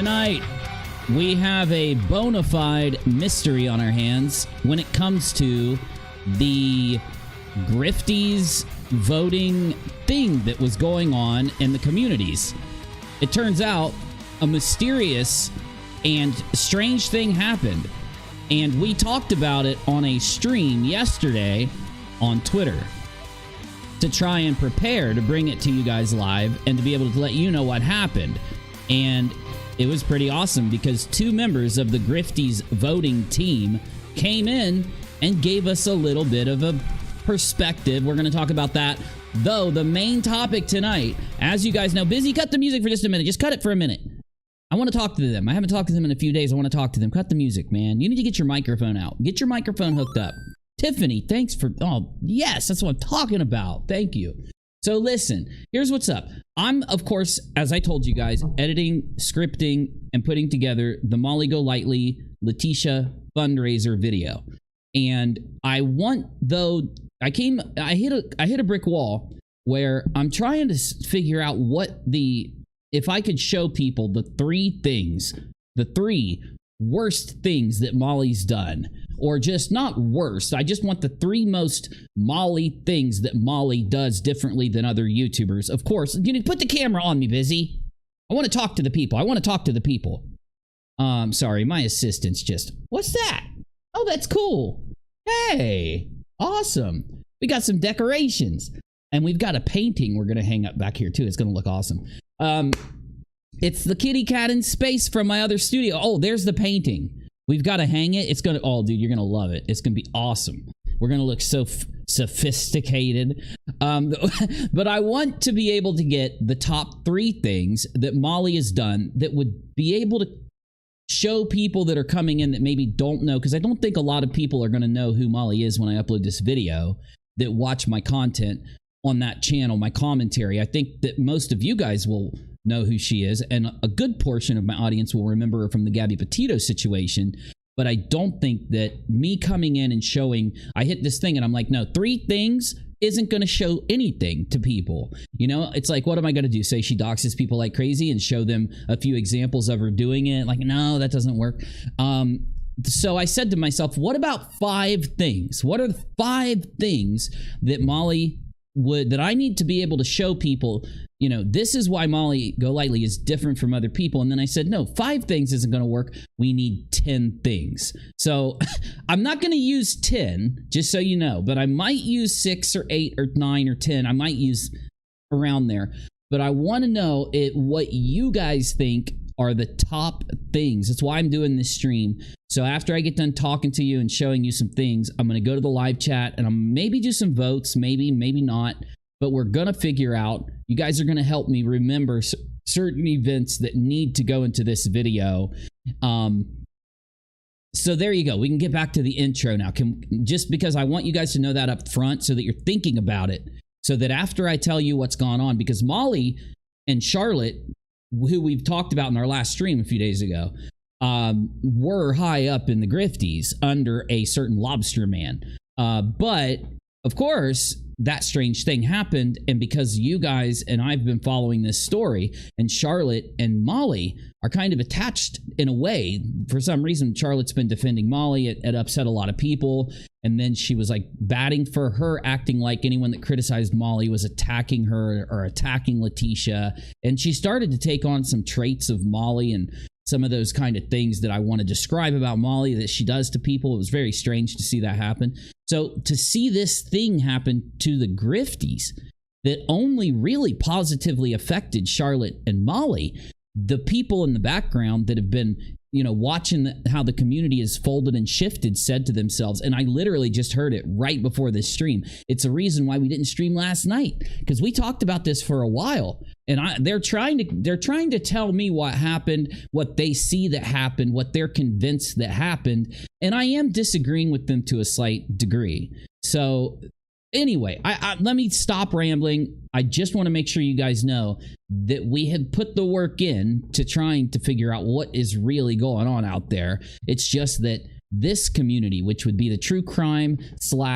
Tonight, we have a bona fide mystery on our hands when it comes to the Grifties voting thing that was going on in the communities. It turns out a mysterious and strange thing happened, and we talked about it on a stream yesterday on Twitter to try and prepare to bring it to you guys live and to be able to let you know what happened. And it was pretty awesome because two members of the Grifties voting team came in and gave us a little bit of a perspective. We're going to talk about that. Though the main topic tonight, as you guys know, Busy, cut the music for just a minute. Just cut it for a minute. I want to talk to them. I haven't talked to them in a few days. I want to talk to them. Cut the music, man. You need to get your microphone out. Get your microphone hooked up. Tiffany, thanks for... Oh, yes, that's what I'm talking about. Thank you. So listen, here's what's up. I'm, of course, as I told you guys, editing, scripting, and putting together the Molly GoLightly Letitia fundraiser video. And I want, though, I hit a brick wall where I'm trying to figure out if I could show people the three worst things that Molly's done. Or just not worst. I just want the three most Molly things that Molly does differently than other YouTubers. Of course, you need to put the camera on me, Busy. I want to talk to the people. Sorry, my assistant's just... What's that? Oh, that's cool. Hey, awesome. We got some decorations. And we've got a painting we're going to hang up back here, too. It's going to look awesome. It's the kitty cat in space from my other studio. Oh, there's the painting. We've got to hang it. It's going to... Oh, dude, you're going to love it. It's going to be awesome. We're going to look so sophisticated. But I want to be able to get the top three things that Molly has done that would be able to show people that are coming in that maybe don't know, because I don't think a lot of people are going to know who Molly is when I upload this video that watch my content on that channel, my commentary. I think that most of you guys will know who she is, and a good portion of my audience will remember her from the Gabby Petito situation. But I don't think that me coming in and showing, I hit this thing and I'm like, no, three things isn't going to show anything to people. You know, it's like, what am I going to do? Say she doxes people like crazy and show them a few examples of her doing it? Like, no, that doesn't work. So I said to myself, what about 5 things? What are the 5 things that Molly that I need to be able to show people, you know, this is why Molly GoLightly is different from other people. And then I said, no, 5 things isn't going to work. We need 10 things. So I'm not going to use 10, just so you know, but I might use 6 or 8 or 9 or 10. I might use around there, but I want to know what you guys think are the top things. That's why I'm doing this stream. So after I get done talking to you and showing you some things, I'm going to go to the live chat and I'm maybe do some votes, maybe not, but we're going to figure out, you guys are going to help me remember certain events that need to go into this video. So there you go. We can get back to the intro now. Just because I want you guys to know that up front so that you're thinking about it, so that after I tell you what's gone on, because Molly and Charlotte, who we've talked about in our last stream a few days ago, were high up in the Grifties under a certain lobster man. But, of course, that strange thing happened, and because you guys and I've been following this story, and Charlotte and Molly are kind of attached in a way. For some reason, Charlotte's been defending Molly. It upset a lot of people, and then she was like batting for her, acting like anyone that criticized Molly was attacking her or attacking Letitia, and she started to take on some traits of Molly and some of those kind of things that I want to describe about Molly that she does to people. It was very strange to see that happen. So to see this thing happen to the Grifties that only really positively affected Charlotte and Molly, the people in the background that have been, you know, watching how the community is folded and shifted said to themselves, and I literally just heard it right before this stream. It's a reason why we didn't stream last night, because we talked about this for a while, and they're trying to tell me what happened, what they see that happened, what they're convinced that happened, and I am disagreeing with them to a slight degree. So anyway, let me stop rambling. I just want to make sure you guys know that we have put the work in to trying to figure out what is really going on out there. It's just that this community, which would be the true crime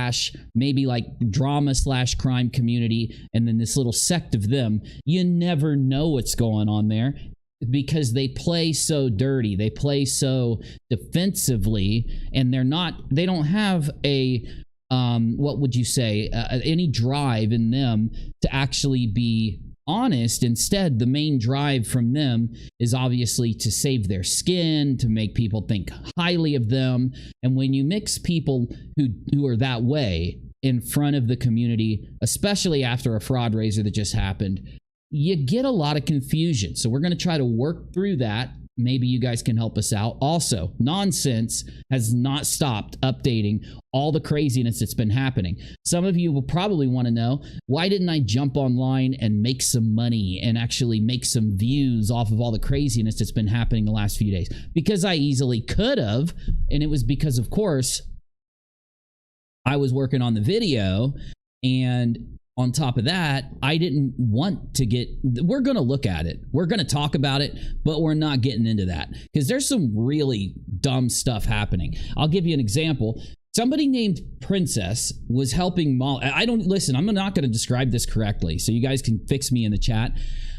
/ maybe like drama / crime community, and then this little sect of them, you never know what's going on there. because they play so dirty, they play so defensively, and they don't have a what would you say, any drive in them to actually be honest. Instead, the main drive from them is obviously to save their skin, to make people think highly of them. And when you mix people who are that way in front of the community, especially after a fraud raiser that just happened, you get a lot of confusion. So we're going to try to work through that. Maybe you guys can help us out. Also, Nonsense has not stopped updating all the craziness that's been happening. Some of you will probably want to know, why didn't I jump online and make some money and actually make some views off of all the craziness that's been happening the last few days? Because I easily could have, and it was because, of course, I was working on the video, and on top of that, I didn't want to we're going to look at it. We're going to talk about it, but we're not getting into that because there's some really dumb stuff happening. I'll give you an example. Somebody named Princess was helping Molly. I'm not going to describe this correctly, so you guys can fix me in the chat.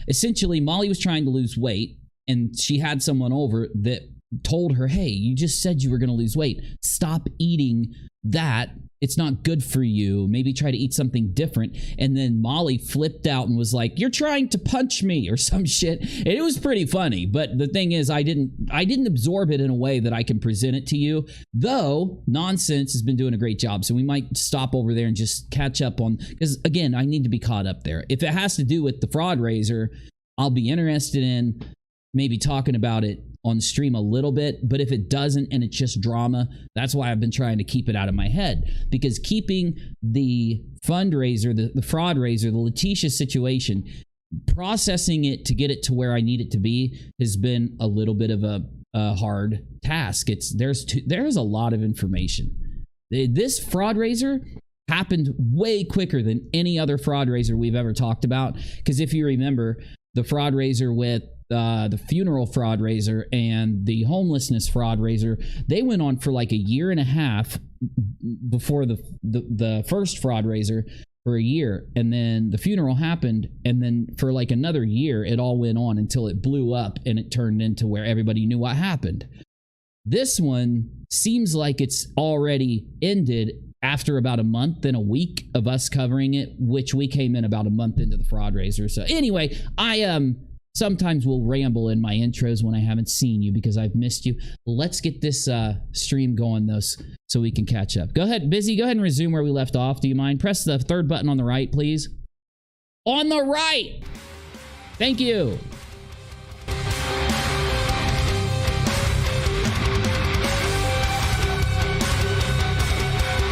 Essentially, Molly was trying to lose weight, and she had someone over that told her, hey, you just said you were going to lose weight. Stop eating that. It's not good for you. Maybe try to eat something different. And then Molly flipped out and was like, you're trying to punch me or some shit. And it was pretty funny. But the thing is, I didn't absorb it in a way that I can present it to you, though Nonsense has been doing a great job. So we might stop over there and just catch up on, because again, I need to be caught up there. If it has to do with the fraud raiser, I'll be interested in maybe talking about it on stream a little bit, but if it doesn't and it's just drama, that's why I've been trying to keep it out of my head, because keeping the fundraiser, the fraud raiser, the Letitia situation, processing it to get it to where I need it to be has been a little bit of a hard task. There's a lot of information. This fraud raiser happened way quicker than any other fraud raiser we've ever talked about, because if you remember, the fraud raiser with the funeral fraud raiser and the homelessness fraud raiser, they went on for like a year and a half before the first fraud raiser, for a year, and then the funeral happened, and then for like another year it all went on until it blew up and it turned into where everybody knew what happened. This one seems like it's already ended after about a month and a week of us covering it, which we came in about a month into the fraud raiser. So anyway, I sometimes will ramble in my intros when I haven't seen you because I've missed you. Let's get this stream going, though, so we can catch up. Go ahead, Busy. Go ahead and resume where we left off. Do you mind? Press the third button on the right, please. On the right! Thank you.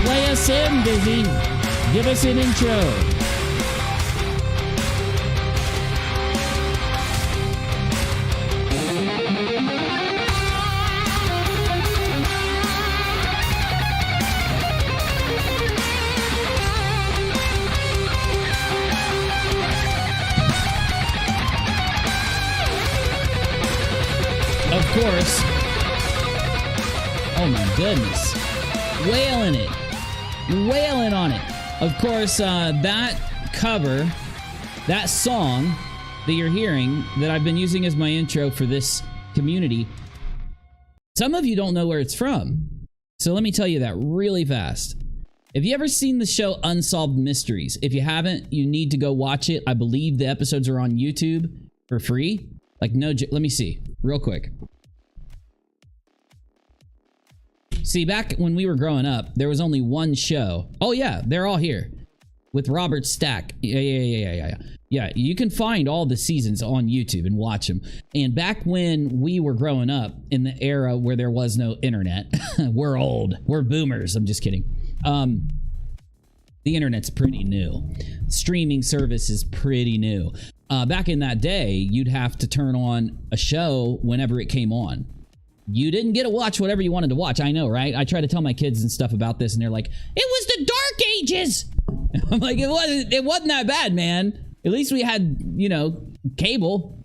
Play us in, Busy. Give us an intro. Of course. Oh my goodness. Wailing on it. Of course, that cover, that song that you're hearing that I've been using as my intro for this community, some of you don't know where it's from. So let me tell you that really fast. Have you ever seen the show Unsolved Mysteries? If you haven't, you need to go watch it. I believe the episodes are on YouTube for free. Like, no, let me see real quick. See, back when we were growing up, there was only one show. Oh yeah, they're all here with Robert Stack. Yeah, you can find all the seasons on YouTube and watch them. And back when we were growing up in the era where there was no internet, we're old, we're boomers. I'm just kidding. The internet's pretty new. Streaming service is pretty new. Back in that day, you'd have to turn on a show whenever it came on. You didn't get to watch whatever you wanted to watch. I know, right? I try to tell my kids and stuff about this, and they're like, "It was the Dark Ages." I'm like, it wasn't that bad, man. At least we had, cable.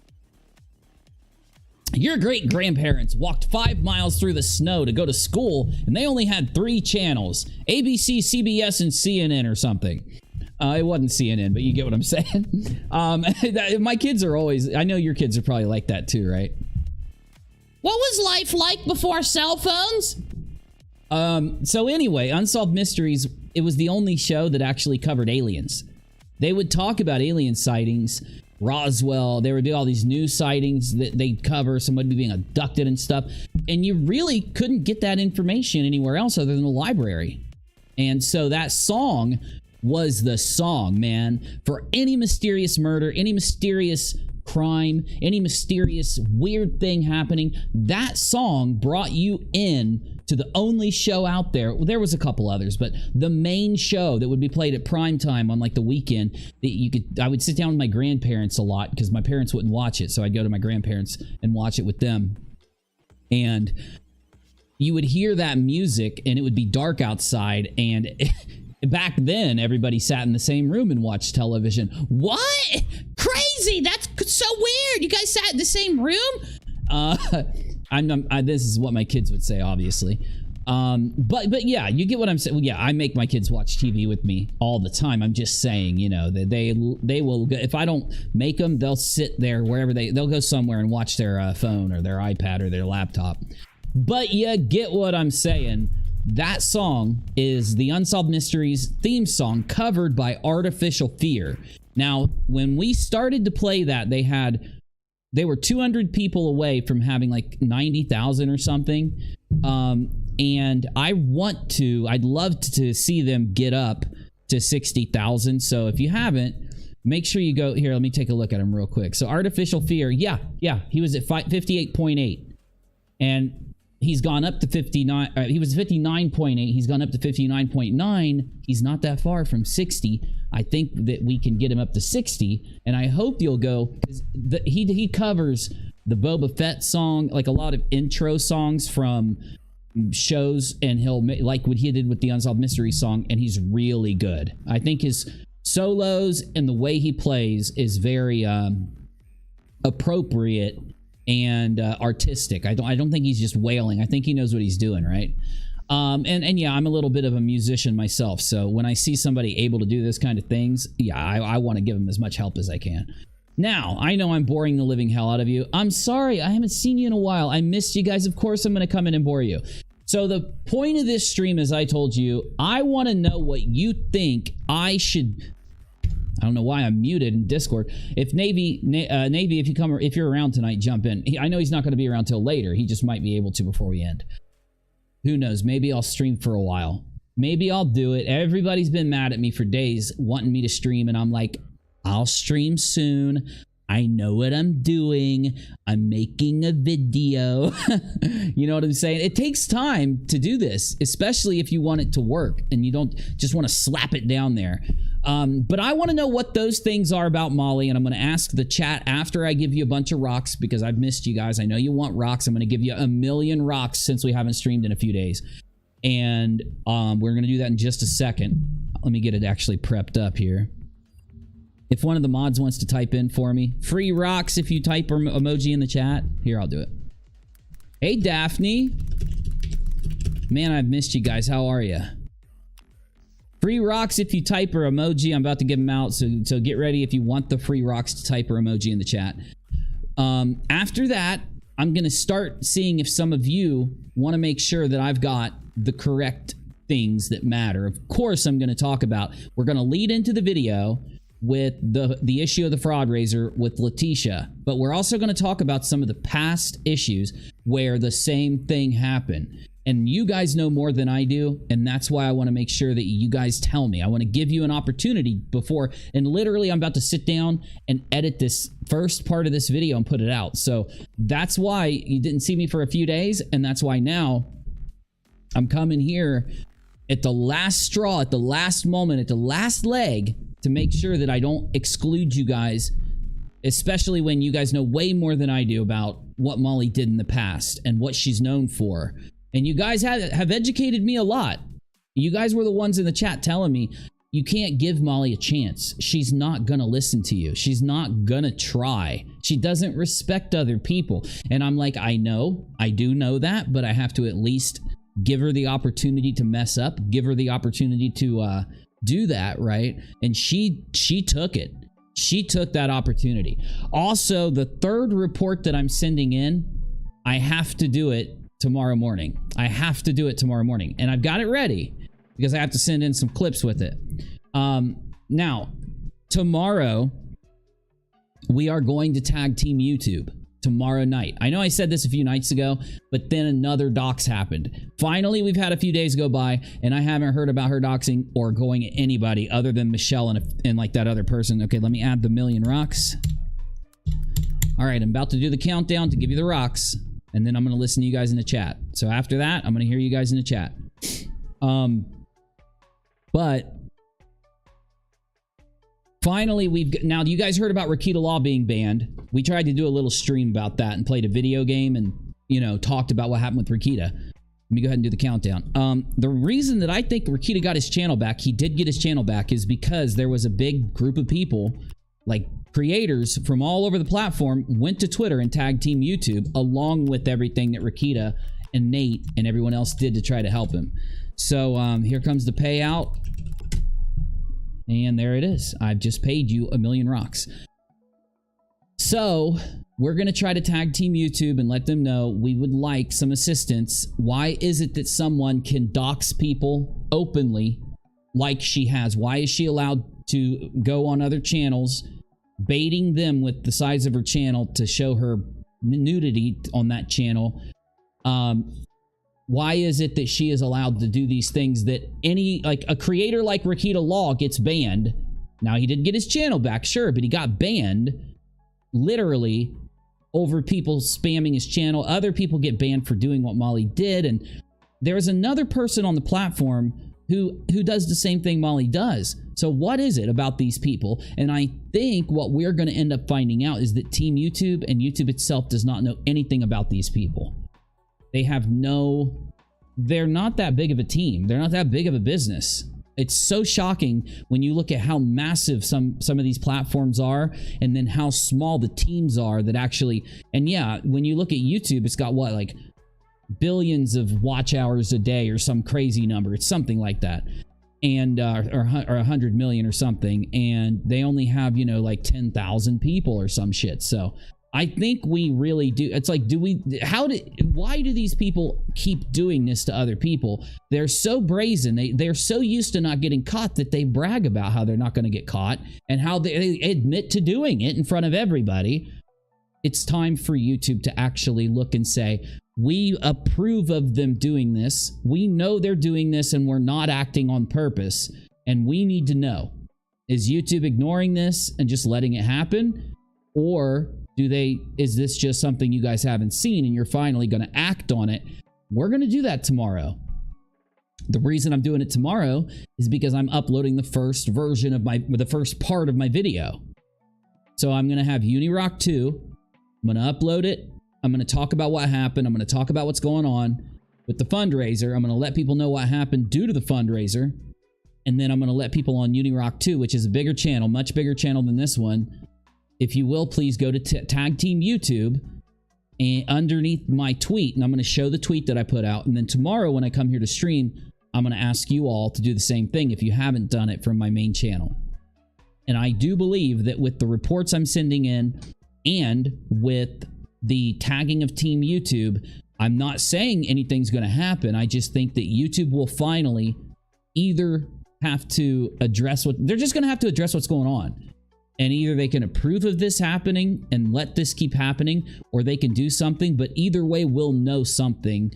Your great-grandparents walked 5 miles through the snow to go to school, and they only had 3 channels: ABC, CBS, and CNN or something. It wasn't CNN, but you get what I'm saying. My kids are always, I know your kids are probably like that too, right? What was life like before cell phones? So anyway, Unsolved Mysteries, it was the only show that actually covered aliens. They would talk about alien sightings, Roswell, they would do all these news sightings that they'd cover, somebody being abducted and stuff, and you really couldn't get that information anywhere else other than the library. And so that song was the song, man, for any mysterious murder, any mysterious crime, any mysterious weird thing happening. That song brought you in to the only show out there. Well, there was a couple others, but the main show that would be played at prime time on like the weekend that you could, I would sit down with my grandparents a lot because my parents wouldn't watch it. So I'd go to my grandparents and watch it with them. And you would hear that music and it would be dark outside, and back then, everybody sat in the same room and watched television. What? Crazy! That's so weird. You guys sat in the same room? This is what my kids would say, obviously. But yeah, you get what I'm saying. Well, yeah, I make my kids watch TV with me all the time. I'm just saying, you know, that they will. If I don't make them, they'll sit there wherever they'll go somewhere and watch their phone or their iPad or their laptop. But you get what I'm saying. That song is the Unsolved Mysteries theme song covered by Artificial Fear. Now, when we started to play that, they were 200 people away from having like 90,000 or something. And I'd love to see them get up to 60,000. So if you haven't, make sure you go here. Let me take a look at him real quick. So Artificial Fear. Yeah. He was at 58.8 and he's gone up to 59. He was 59.8. He's gone up to 59.9. He's not that far from 60. I think that we can get him up to 60, and I hope you'll go, because he covers the Boba Fett song, like a lot of intro songs from shows, and he'll like what he did with the Unsolved Mystery song, and he's really good. I think his solos and the way he plays is very appropriate and artistic. I don't think he's just wailing. I think he knows what he's doing, right? And yeah, I'm a little bit of a musician myself, so when I see somebody able to do this kind of things, yeah, I want to give them as much help as I can. Now, I know I'm boring the living hell out of you. I'm sorry, I haven't seen you in a while. I missed you guys. Of course, I'm going to come in and bore you. So the point of this stream, as I told you, I want to know what you think I should... I don't know why I'm muted in Discord. If Navy, if you're around tonight, jump in. I know he's not going to be around till later. He just might be able to before we end. Who knows? Maybe I'll stream for a while. Maybe I'll do it. Everybody's been mad at me for days wanting me to stream, and I'm like, I'll stream soon. I know what I'm doing. I'm making a video. You know what I'm saying? It takes time to do this, especially if you want it to work and you don't just want to slap it down there. But I want to know what those things are about Molly, and I'm going to ask the chat after I give you a bunch of rocks, because I've missed you guys. I know you want rocks. I'm going to give you 1,000,000 rocks since we haven't streamed in a few days. And we're going to do that in just a second. Let me get it actually prepped up here. If one of the mods wants to type in for me, free rocks if you type emoji in the chat. Here, I'll do it. Hey, Daphne. Man, I've missed you guys. How are you? Free rocks if you type or emoji. I'm about to give them out, so get ready if you want the free rocks to type or emoji in the chat. After that, I'm going to start seeing if some of you want to make sure that I've got the correct things that matter. Of course, I'm going to talk about, we're going to lead into the video with the issue of the fraud raiser with Letitia, but we're also going to talk about some of the past issues where the same thing happened. And you guys know more than I do, and that's why I want to make sure that you guys tell me. I want to give you an opportunity before, and literally I'm about to sit down and edit this first part of this video and put it out. So that's why you didn't see me for a few days, and that's why now I'm coming here at the last straw, at the last moment, at the last leg, to make sure that I don't exclude you guys, especially when you guys know way more than I do about what Molly did in the past and what she's known for. And you guys have educated me a lot. You guys were the ones in the chat telling me, you can't give Molly a chance. She's not gonna listen to you. She's not gonna try. She doesn't respect other people. And I'm like, I know, I do know that, but I have to at least give her the opportunity to mess up, give her the opportunity to do that, right? And she took it. She took that opportunity. Also, the third report that I'm sending in, I have to do it tomorrow morning. I have to do it tomorrow morning. And I've got it ready because I have to send in some clips with it. Now, tomorrow, we are going to tag Team YouTube tomorrow night. I know I said this a few nights ago, but then another dox happened. Finally, we've had a few days go by, and I haven't heard about her doxing or going at anybody other than Michelle and like that other person. Okay, let me add the million rocks. All right, I'm about to do the countdown to give you the rocks, and then I'm going to listen to you guys in the chat. So after that, I'm going to hear you guys in the chat. But finally, now you guys heard about Rakita Law being banned. We tried to do a little stream about that and played a video game and, you know, talked about what happened with Rakita. Let me go ahead and do the countdown. The reason that I think Rakita got his channel back, he did get his channel back, is because there was a big group of people, like creators from all over the platform, went to Twitter and tagged Team YouTube along with everything that Rakita and Nate and everyone else did to try to help him. So here comes the payout. And there it is. I've just paid you 1,000,000 rocks. So we're going to try to tag Team YouTube and let them know we would like some assistance. Why is it that someone can dox people openly like she has? Why is she allowed to go on other channels, baiting them with the size of her channel to show her nudity on that channel? Why is it that she is allowed to do these things that like a creator like Rakita Law gets banned? Now, he did get his channel back, sure, but he got banned literally over people spamming his channel. Other people get banned for doing what Molly did. And there's another person on the platform who does the same thing Molly does. So what is it about these people? And I think what we're going to end up finding out is that Team YouTube and YouTube itself does not know anything about these people. They have they're not that big of a team. They're not that big of a business. It's so shocking when you look at how massive some of these platforms are, and then how small the teams are that actually, and yeah, when you look at YouTube, it's got what, like billions of watch hours a day or some crazy number. It's something like that. And, or 100 million or something. And they only have, you know, like 10,000 people or some shit. So I think we really do. It's like, why do these people keep doing this to other people? They're so brazen. They're so used to not getting caught that they brag about how they're not going to get caught and how they admit to doing it in front of everybody. It's time for YouTube to actually look and say, we approve of them doing this. We know they're doing this and we're not acting on purpose. And we need to know, is YouTube ignoring this and just letting it happen? Or is this just something you guys haven't seen and you're finally going to act on it? We're going to do that tomorrow. The reason I'm doing it tomorrow is because I'm uploading the first version of the first part of my video. So I'm going to have UNIRock 2. I'm going to upload it. I'm going to talk about what happened. I'm going to talk about what's going on with the fundraiser. I'm going to let people know what happened due to the fundraiser. And then I'm going to let people on UNIRock 2, which is a bigger channel, much bigger channel than this one. If you will, please go to Tag Team YouTube and underneath my tweet, and I'm going to show the tweet that I put out. And then tomorrow when I come here to stream, I'm going to ask you all to do the same thing if you haven't done it from my main channel. And I do believe that with the reports I'm sending in and with the tagging of Team YouTube, I'm not saying anything's going to happen. I just think that YouTube will finally either have to address they're just going to have to address what's going on. And either they can approve of this happening and let this keep happening, or they can do something. But either way, we'll know something.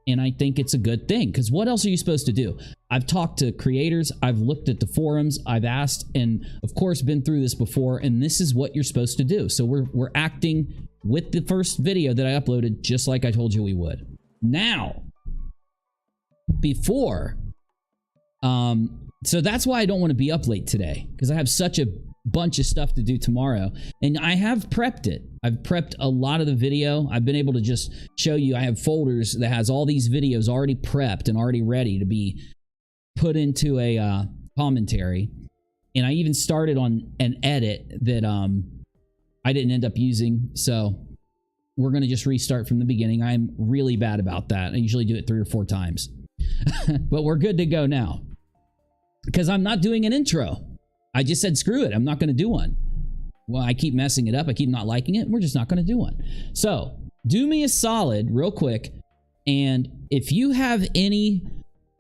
And I think it's a good thing, because what else are you supposed to do? I've talked to creators. I've looked at the forums. I've asked, and of course, been through this before. And this is what you're supposed to do. So we're acting with the first video that I uploaded, just like I told you we would. Now, before, so that's why I don't want to be up late today, because I have such a bunch of stuff to do tomorrow, and I have prepped it. I've prepped a lot of the video. I've been able to just show you. I have folders that has all these videos already prepped and already ready to be put into a commentary. And I even started on an edit that I didn't end up using, so we're going to just restart from the beginning. I'm really bad about that. I usually do it 3 or 4 times. But we're good to go now. because I'm not doing an intro. I just said, screw it. I'm not going to do one. Well, I keep messing it up. I keep not liking it. We're just not going to do one. So do me a solid real quick. And if you have any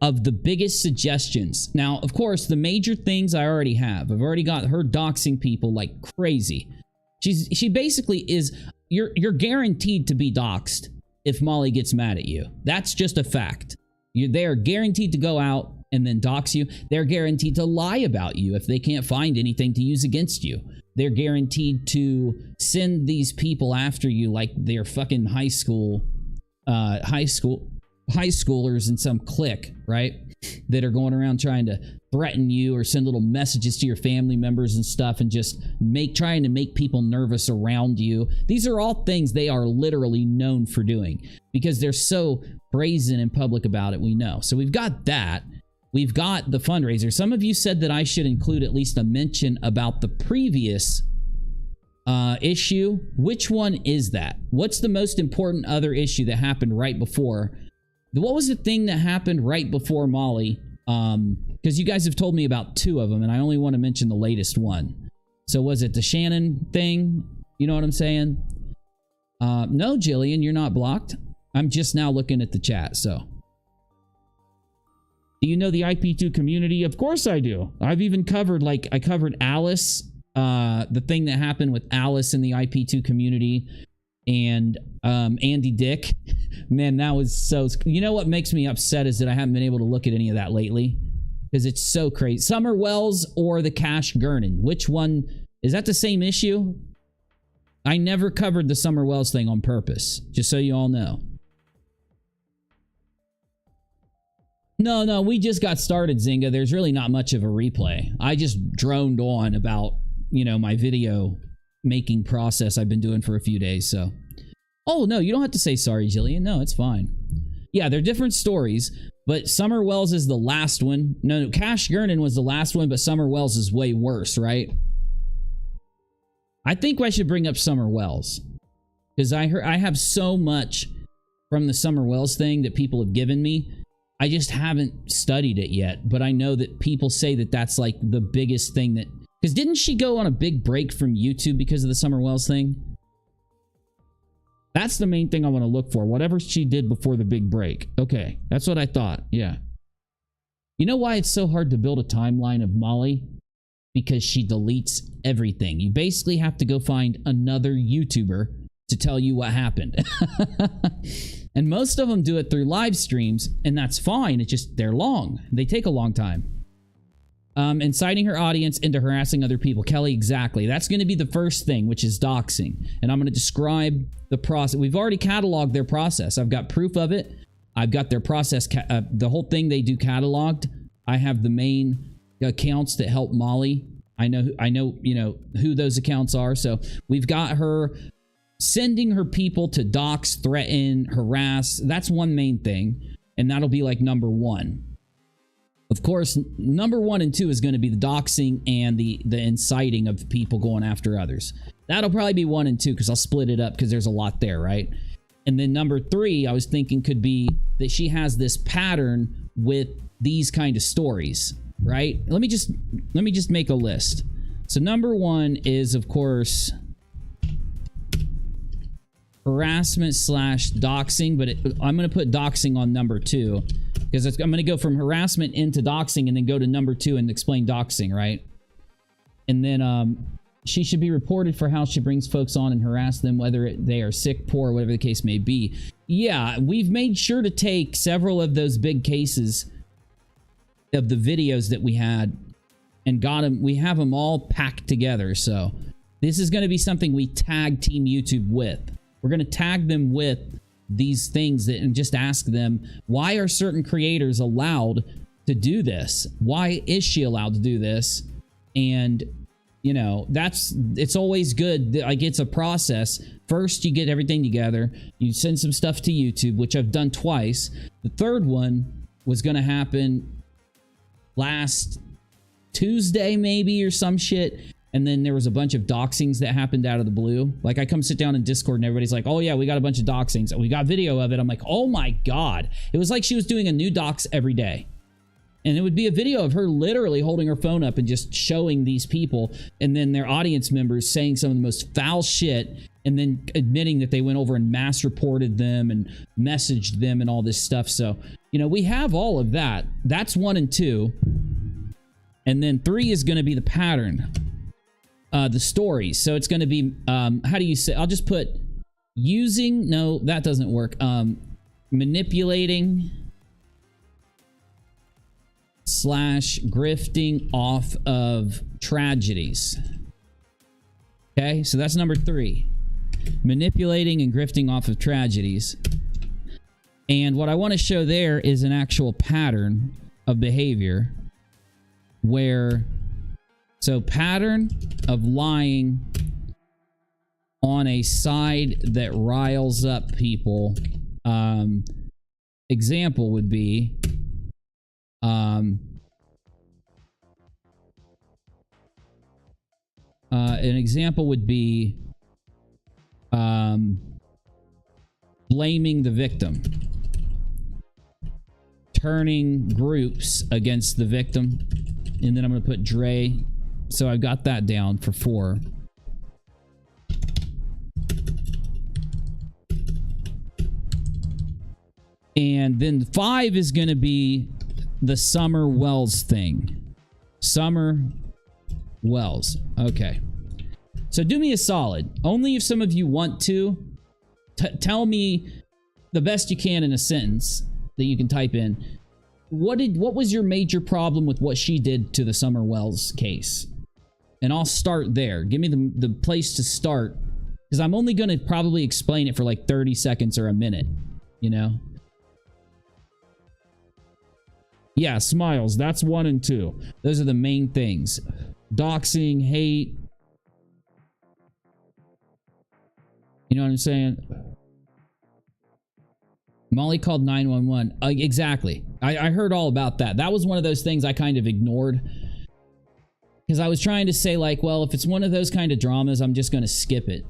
of the biggest suggestions, now, of course, the major things I already have. I've already got her doxing people like crazy. She basically is, you're guaranteed to be doxed if Molly gets mad at you. That's just a fact. They are guaranteed to go out and then dox you. They're guaranteed to lie about you if they can't find anything to use against you. They're guaranteed to send these people after you like they're fucking high schoolers in some clique, right? That are going around trying to threaten you or send little messages to your family members and stuff and just trying to make people nervous around you. These are all things they are literally known for doing because they're so brazen and public about it, we know. So we've got that. We've got the fundraiser. Some of you said that I should include at least a mention about the previous issue. Which one is that? What's the most important other issue that happened right before? What was the thing that happened right before Molly? Because you guys have told me about two of them, and I only want to mention the latest one. So was it the Shannon thing? You know what I'm saying? No, Jillian, you're not blocked. I'm just now looking at the chat, so. Do you know the IP2 community? Of course I do. I've even covered, like, I covered Alice, the thing that happened with Alice in the IP2 community, and Andy Dick. Man, that was so... You know what makes me upset is that I haven't been able to look at any of that lately, because it's so crazy. Summer Wells or the Cash Gurnan? Which one? Is that the same issue? I never covered the Summer Wells thing on purpose, just so you all know. No, we just got started, Zynga. There's really not much of a replay. I just droned on about, you know, my video making process I've been doing for a few days, so. Oh, no, you don't have to say sorry, Jillian. No, it's fine. Yeah, they're different stories, but Summer Wells is the last one. No, Cash Gurnan was the last one, but Summer Wells is way worse, right? I think I should bring up Summer Wells, because I have so much from the Summer Wells thing that people have given me. I just haven't studied it yet, but I know that people say that that's like the biggest thing that... Because didn't she go on a big break from YouTube because of the Summer Wells thing? That's the main thing I want to look for. Whatever she did before the big break. Okay, that's what I thought. Yeah. You know why it's so hard to build a timeline of Molly? Because she deletes everything. You basically have to go find another YouTuber to tell you what happened. And most of them do it through live streams, and that's fine. It's just they're long. They take a long time. Inciting her audience into harassing other people. Kelly, exactly. That's going to be the first thing, which is doxing. And I'm going to describe the process. We've already cataloged their process. I've got proof of it. I've got their process, the whole thing they do cataloged. I have the main accounts that help Molly. I know, you know, who those accounts are. So we've got her sending her people to dox, threaten, harass. That's one main thing. And that'll be like number one. Of course, number 1 and 2 is going to be the doxing and the inciting of people going after others. That'll probably be 1 and 2 because I'll split it up because there's a lot there, right? And then number 3, I was thinking could be that she has this pattern with these kind of stories, right? Let me just make a list. So number 1 is, of course, harassment / doxing, but I'm going to put doxing on number 2. Because I'm going to go from harassment into doxing and then go to number 2 and explain doxing, right? And then she should be reported for how she brings folks on and harass them, whether they are sick, poor, whatever the case may be. Yeah, we've made sure to take several of those big cases of the videos that we had and got them. We have them all packed together. So this is going to be something we tag Team YouTube with. We're going to tag them with these things and just ask them, why are certain creators allowed to do this? Why is she allowed to do this? And, you know, it's always good. Like, it's a process. First, you get everything together. You send some stuff to YouTube, which I've done twice. The third one was going to happen last Tuesday, maybe, or some shit. And then there was a bunch of doxings that happened out of the blue. Like, I come sit down in Discord and everybody's like, oh yeah, we got a bunch of doxings. We got video of it. I'm like, oh my God. It was like she was doing a new dox every day. And it would be a video of her literally holding her phone up and just showing these people and then their audience members saying some of the most foul shit and then admitting that they went over and mass reported them and messaged them and all this stuff. So, you know, we have all of that. That's 1 and 2. And then 3 is going to be the pattern, the stories. So it's going to be, how do you say, I'll just put using, no, that doesn't work. Manipulating / grifting off of tragedies. Okay, so that's number 3. Manipulating and grifting off of tragedies. And what I want to show there is an actual pattern of behavior where, so pattern of lying on a side that riles up people. Example would be an example would be blaming the victim, turning groups against the victim, and then I'm going to put Dre. So I've got that down for 4. And then 5 is going to be the Summer Wells thing. Summer Wells. Okay. So do me a solid. Only if some of you want to. Tell me the best you can in a sentence that you can type in. What was your major problem with what she did to the Summer Wells case? And I'll start there. Give me the place to start. Because I'm only going to probably explain it for like 30 seconds or a minute. You know? Yeah, smiles. That's 1 and 2. Those are the main things. Doxing, hate. You know what I'm saying? Molly called 911. Exactly. I heard all about that. That was one of those things I kind of ignored. Because I was trying to say, like, well, if it's one of those kind of dramas, I'm just going to skip it.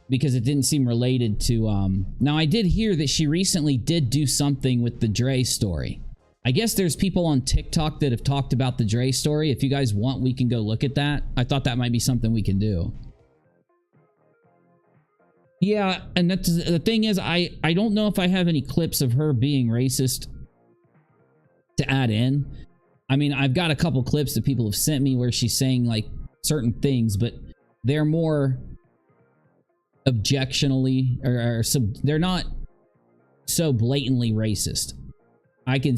Because it didn't seem related to... Now, I did hear that she recently did do something with the Dre story. I guess there's people on TikTok that have talked about the Dre story. If you guys want, we can go look at that. I thought that might be something we can do. Yeah, and that's, the thing is, I don't know if I have any clips of her being racist to add in. I mean, I've got a couple clips that people have sent me where she's saying, like, certain things, but they're more objectionally, or they're not so blatantly racist. I can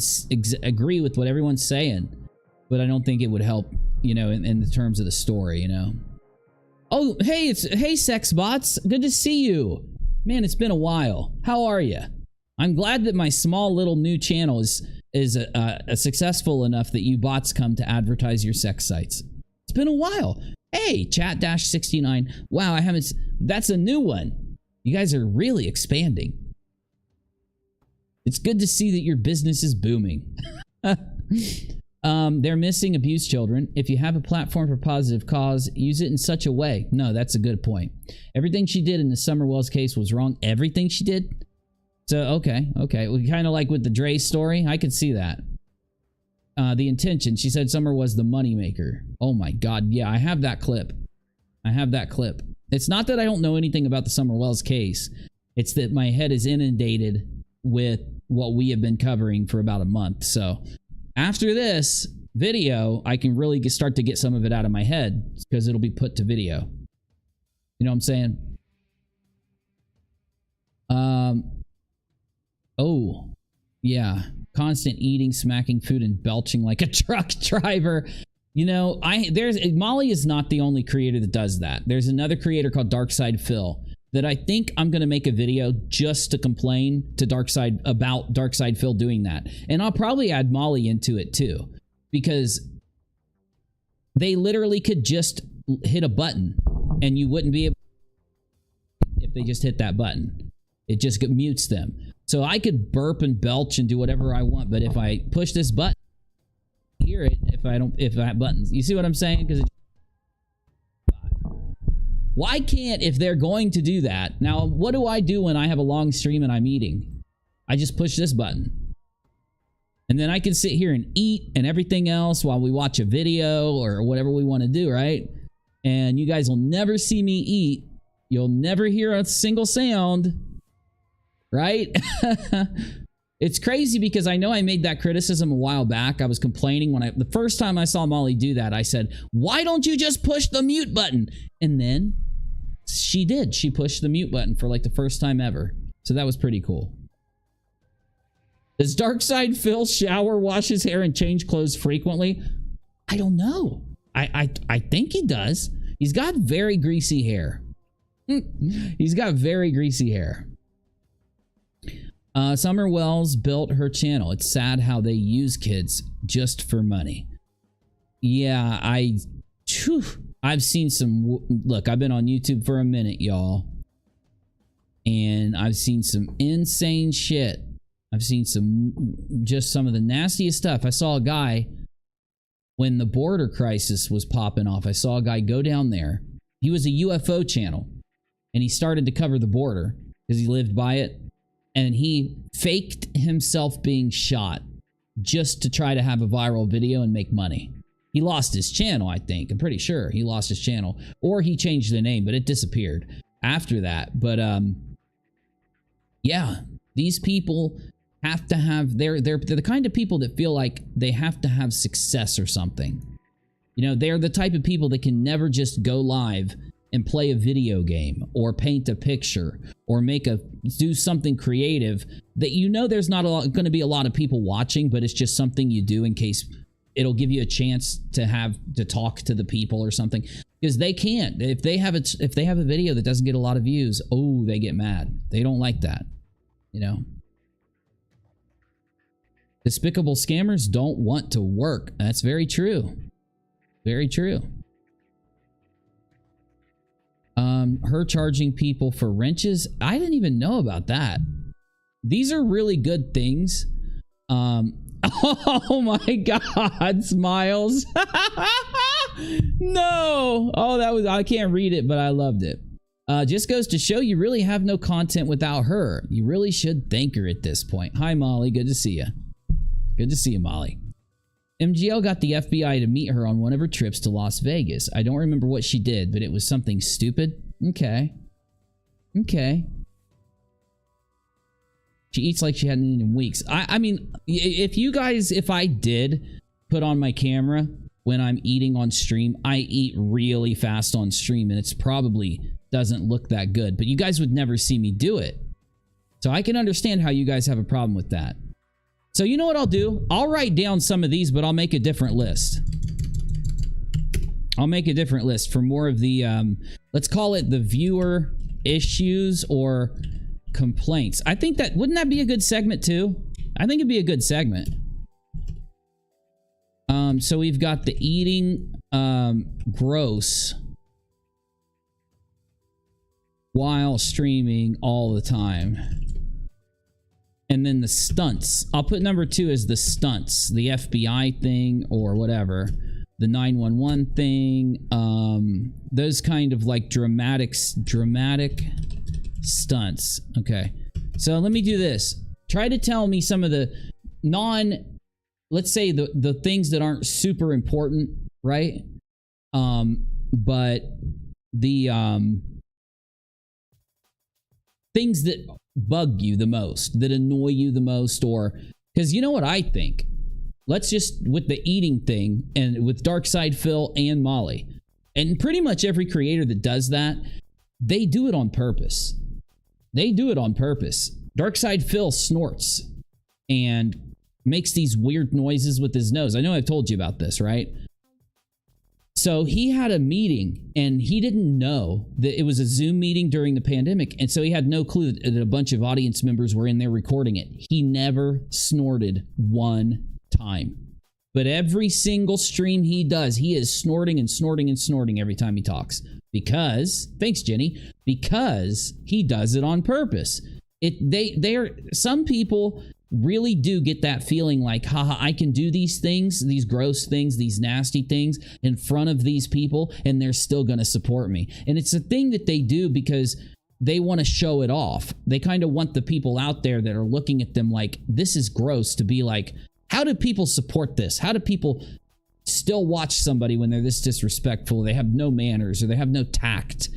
agree with what everyone's saying, but I don't think it would help, you know, in the terms of the story, you know. Oh, hey, hey, sex bots. Good to see you. Man, it's been a while. How are you? I'm glad that my small little new channel is successful enough that you bots come to advertise your sex sites. It's been a while. Hey, chat-69. Wow, I haven't... That's a new one. You guys are really expanding. It's good to see that your business is booming. They're missing abused children. If you have a platform for positive cause, use it in such a way. No, that's a good point. Everything she did in the Summer Wells case was wrong. Everything she did? So, okay. Well, kind of like with the Dre story. I could see that. The intention. She said Summer was the moneymaker. Oh my God. Yeah, I have that clip. It's not that I don't know anything about the Summer Wells case. It's that my head is inundated with what we have been covering for about a month. So after this video, I can really start to get some of it out of my head because it'll be put to video. You know what I'm saying? Oh, yeah. Constant eating, smacking food, and belching like a truck driver. You know, Molly is not the only creator that does that. There's another creator called Darkside Phil that I think I'm going to make a video just to complain to Darkside about Darkside Phil doing that. And I'll probably add Molly into it too, because they literally could just hit a button and you wouldn't be able if they just hit that button. It just mutes them. So I could burp and belch and do whatever I want, but if I push this button, hear it if I have buttons. You see what I'm saying? Because why can't, if they're going to do that? Now, what do I do when I have a long stream and I'm eating? I just push this button. And then I can sit here and eat and everything else while we watch a video or whatever we want to do, right? And you guys will never see me eat. You'll never hear a single sound, right? It's crazy because I know I made that criticism a while back. I was complaining when the first time I saw Molly do that, I said, why don't you just push the mute button? And then she did. She pushed the mute button for like the first time ever. So that was pretty cool. Does Darkside Phil shower, wash his hair, and change clothes frequently? I don't know. I think he does. He's got very greasy hair. He's got very greasy hair. Summer Wells built her channel. It's sad how they use kids just for money. Yeah, I've seen some... Look, I've been on YouTube for a minute, y'all. And I've seen some insane shit. I've seen some of the nastiest stuff. I saw a guy, when the border crisis was popping off, I saw a guy go down there. He was a UFO channel. And he started to cover the border because he lived by it. And he faked himself being shot just to try to have a viral video and make money. He lost his channel, I think. I'm pretty sure he lost his channel. Or he changed the name, but it disappeared after that. But, yeah, these people have to have... They're the kind of people that feel like they have to have success or something. You know, they're the type of people that can never just go live and play a video game or paint a picture or do something creative that you know there's not going to be a lot of people watching, but it's just something you do in case it'll give you a chance to talk to the people or something. Because they can't. If they have a video that doesn't get a lot of views, oh, they get mad. They don't like that, you know. Despicable scammers don't want to work. That's very true. Very true. Her charging people for wrenches. I didn't even know about that. These are really good things. Oh my God, Smiles. No. Oh, I can't read it, but I loved it. Just goes to show you really have no content without her. You really should thank her at this point. Hi, Molly. Good to see you. Good to see you, Molly. MGL got the FBI to meet her on one of her trips to Las Vegas. I don't remember what she did, but it was something stupid. Okay. Okay. She eats like she hadn't eaten in weeks. I mean, if I did put on my camera when I'm eating on stream, I eat really fast on stream, and it's probably doesn't look that good, but you guys would never see me do it. So I can understand how you guys have a problem with that. So you know what I'll do? I'll write down some of these, but I'll make a different list. I'll make a different list for more of the, let's call it the viewer issues or complaints. I think that, wouldn't that be a good segment too? I think it'd be a good segment. So we've got the eating, gross while streaming all the time. And then the stunts. I'll put number 2 as the stunts. The FBI thing or whatever. The 911 thing. Those kind of like dramatic stunts. Okay. So let me do this. Try to tell me some of the let's say the things that aren't super important, right? But the things that bug you the most, that annoy you the most, or because you know what I think? Let's just, with the eating thing and with Darkside Phil and Molly, and pretty much every creator that does that, they do it on purpose. They do it on purpose. Darkside Phil snorts and makes these weird noises with his nose. I know I've told you about this, right? So he had a meeting and he didn't know that it was a Zoom meeting during the pandemic. And so he had no clue that a bunch of audience members were in there recording it. He never snorted one time. But every single stream he does, he is snorting and snorting and snorting every time he talks. Because, thanks Jenny, because he does it on purpose. Some people really do get that feeling like, haha, I can do these things, these gross things, these nasty things in front of these people, and they're still going to support me. And it's a thing that they do because they want to show it off. They kind of want the people out there that are looking at them like, this is gross, to be like, how how do people support this? How do people still watch somebody when they're this disrespectful? They have no manners or they have no tact.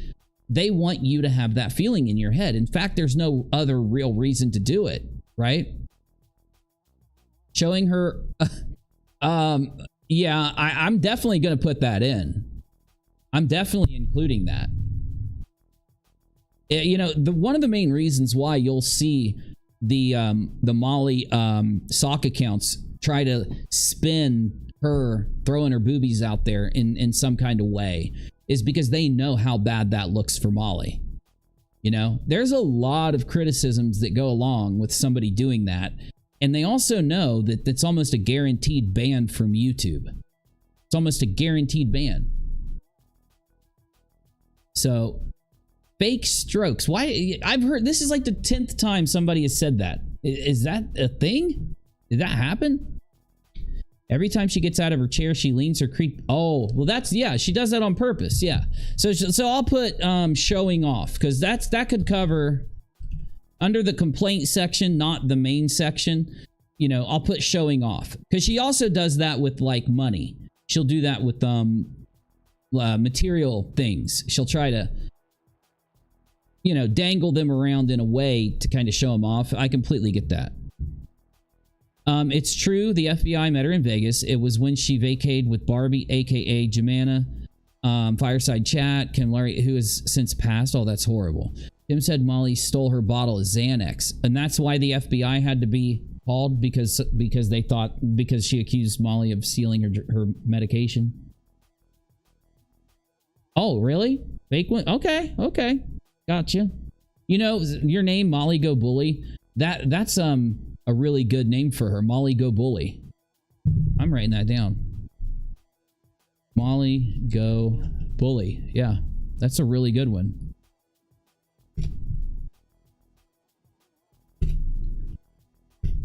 They want you to have that feeling in your head. In fact, there's no other real reason to do it, right? Showing her, yeah, I'm definitely going to put that in. I'm definitely including that. You know, one of the main reasons why you'll see the Molly sock accounts try to spin her throwing her boobies out there in some kind of way is because they know how bad that looks for Molly. You know, there's a lot of criticisms that go along with somebody doing that. And they also know that it's almost a guaranteed ban from YouTube. It's almost a guaranteed ban. So, fake strokes. Why? I've heard this is like the 10th time somebody has said that. Is that a thing? Did that happen? Every time she gets out of her chair, she leans her creep. Oh, well, that's, yeah, she does that on purpose. Yeah. So I'll put showing off, because that could cover under the complaint section, not the main section. You know, I'll put showing off, because she also does that with like money. She'll do that with material things. She'll try to, you know, dangle them around in a way to kind of show them off. I completely get that. It's true. The FBI met her in Vegas. It was when she vacated with Barbie, aka Jemana. Fireside Chat. Kim Larry, who has since passed. Oh, that's horrible. Kim said Molly stole her bottle of Xanax, and that's why the FBI had to be called, because they thought, because she accused Molly of stealing her medication. Oh, really? Fake one? Okay. Gotcha. You know, your name, Molly GoBully, that's a really good name for her, Molly GoBully. I'm writing that down. Molly GoBully. Yeah, that's a really good one.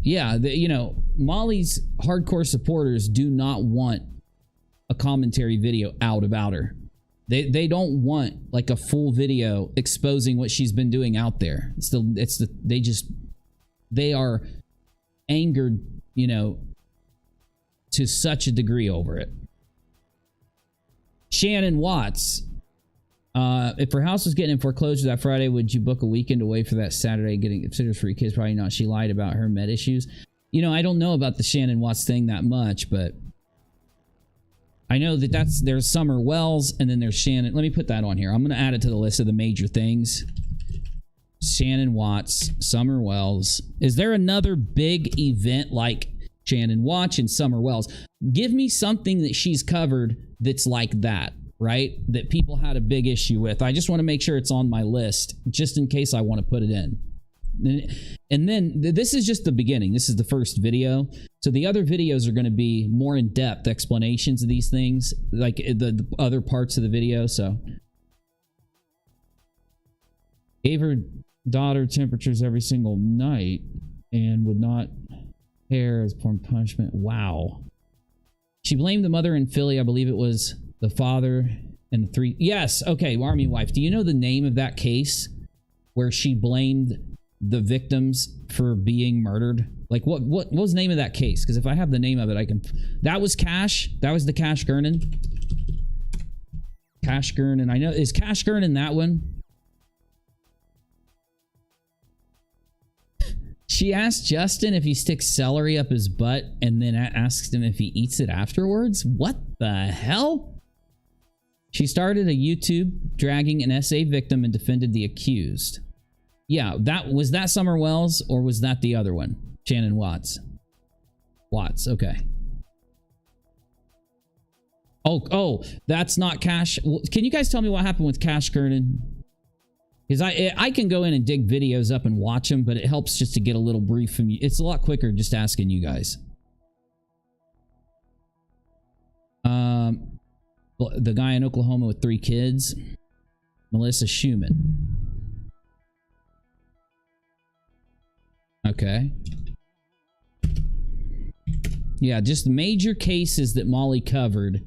Yeah, you know, Molly's hardcore supporters do not want a commentary video out about her. They don't want like a full video exposing what she's been doing out there. They are angered, you know, to such a degree over it. Shannon Watts. If her house was getting in foreclosure that Friday, would you book a weekend away for that Saturday getting considered for your kids? Probably not. She lied about her med issues. You know, I don't know about the Shannon Watts thing that much, but I know that there's Summer Wells and then there's Shannon. Let me put that on here. I'm going to add it to the list of the major things. Shannon Watts, Summer Wells. Is there another big event like Shannon Watts and Summer Wells? Give me something that she's covered that's like that, right? That people had a big issue with. I just want to make sure it's on my list, just in case I want to put it in. And then this is just the beginning. This is the first video. So the other videos are going to be more in-depth explanations of these things, like the other parts of the video. So gave her daughter temperatures every single night and would not care as porn punishment. Wow. She blamed the mother in Philly. I believe it was the father and the three. Yes. Okay. Army wife. Do you know the name of that case where she blamed the victims for being murdered? Like what was the name of that case? Because if I have the name of it, I can. That was Cash. That was the Cash Gurnan. Cash Gurnan. I know. Is Cash Gurnan that one? She asked Justin if he sticks celery up his butt and then asks him if he eats it afterwards. What the hell? She started a YouTube dragging an SA victim and defended the accused. Yeah, was that Summer Wells or was that the other one? Shannon Watts. Watts, okay. Oh, that's not Cash. Can you guys tell me what happened with Cash Gurnan? Because I can go in and dig videos up and watch them, but it helps just to get a little brief from you. It's a lot quicker just asking you guys. The guy in Oklahoma with 3 kids. Melissa Schumann. Okay. Yeah, just major cases that Molly covered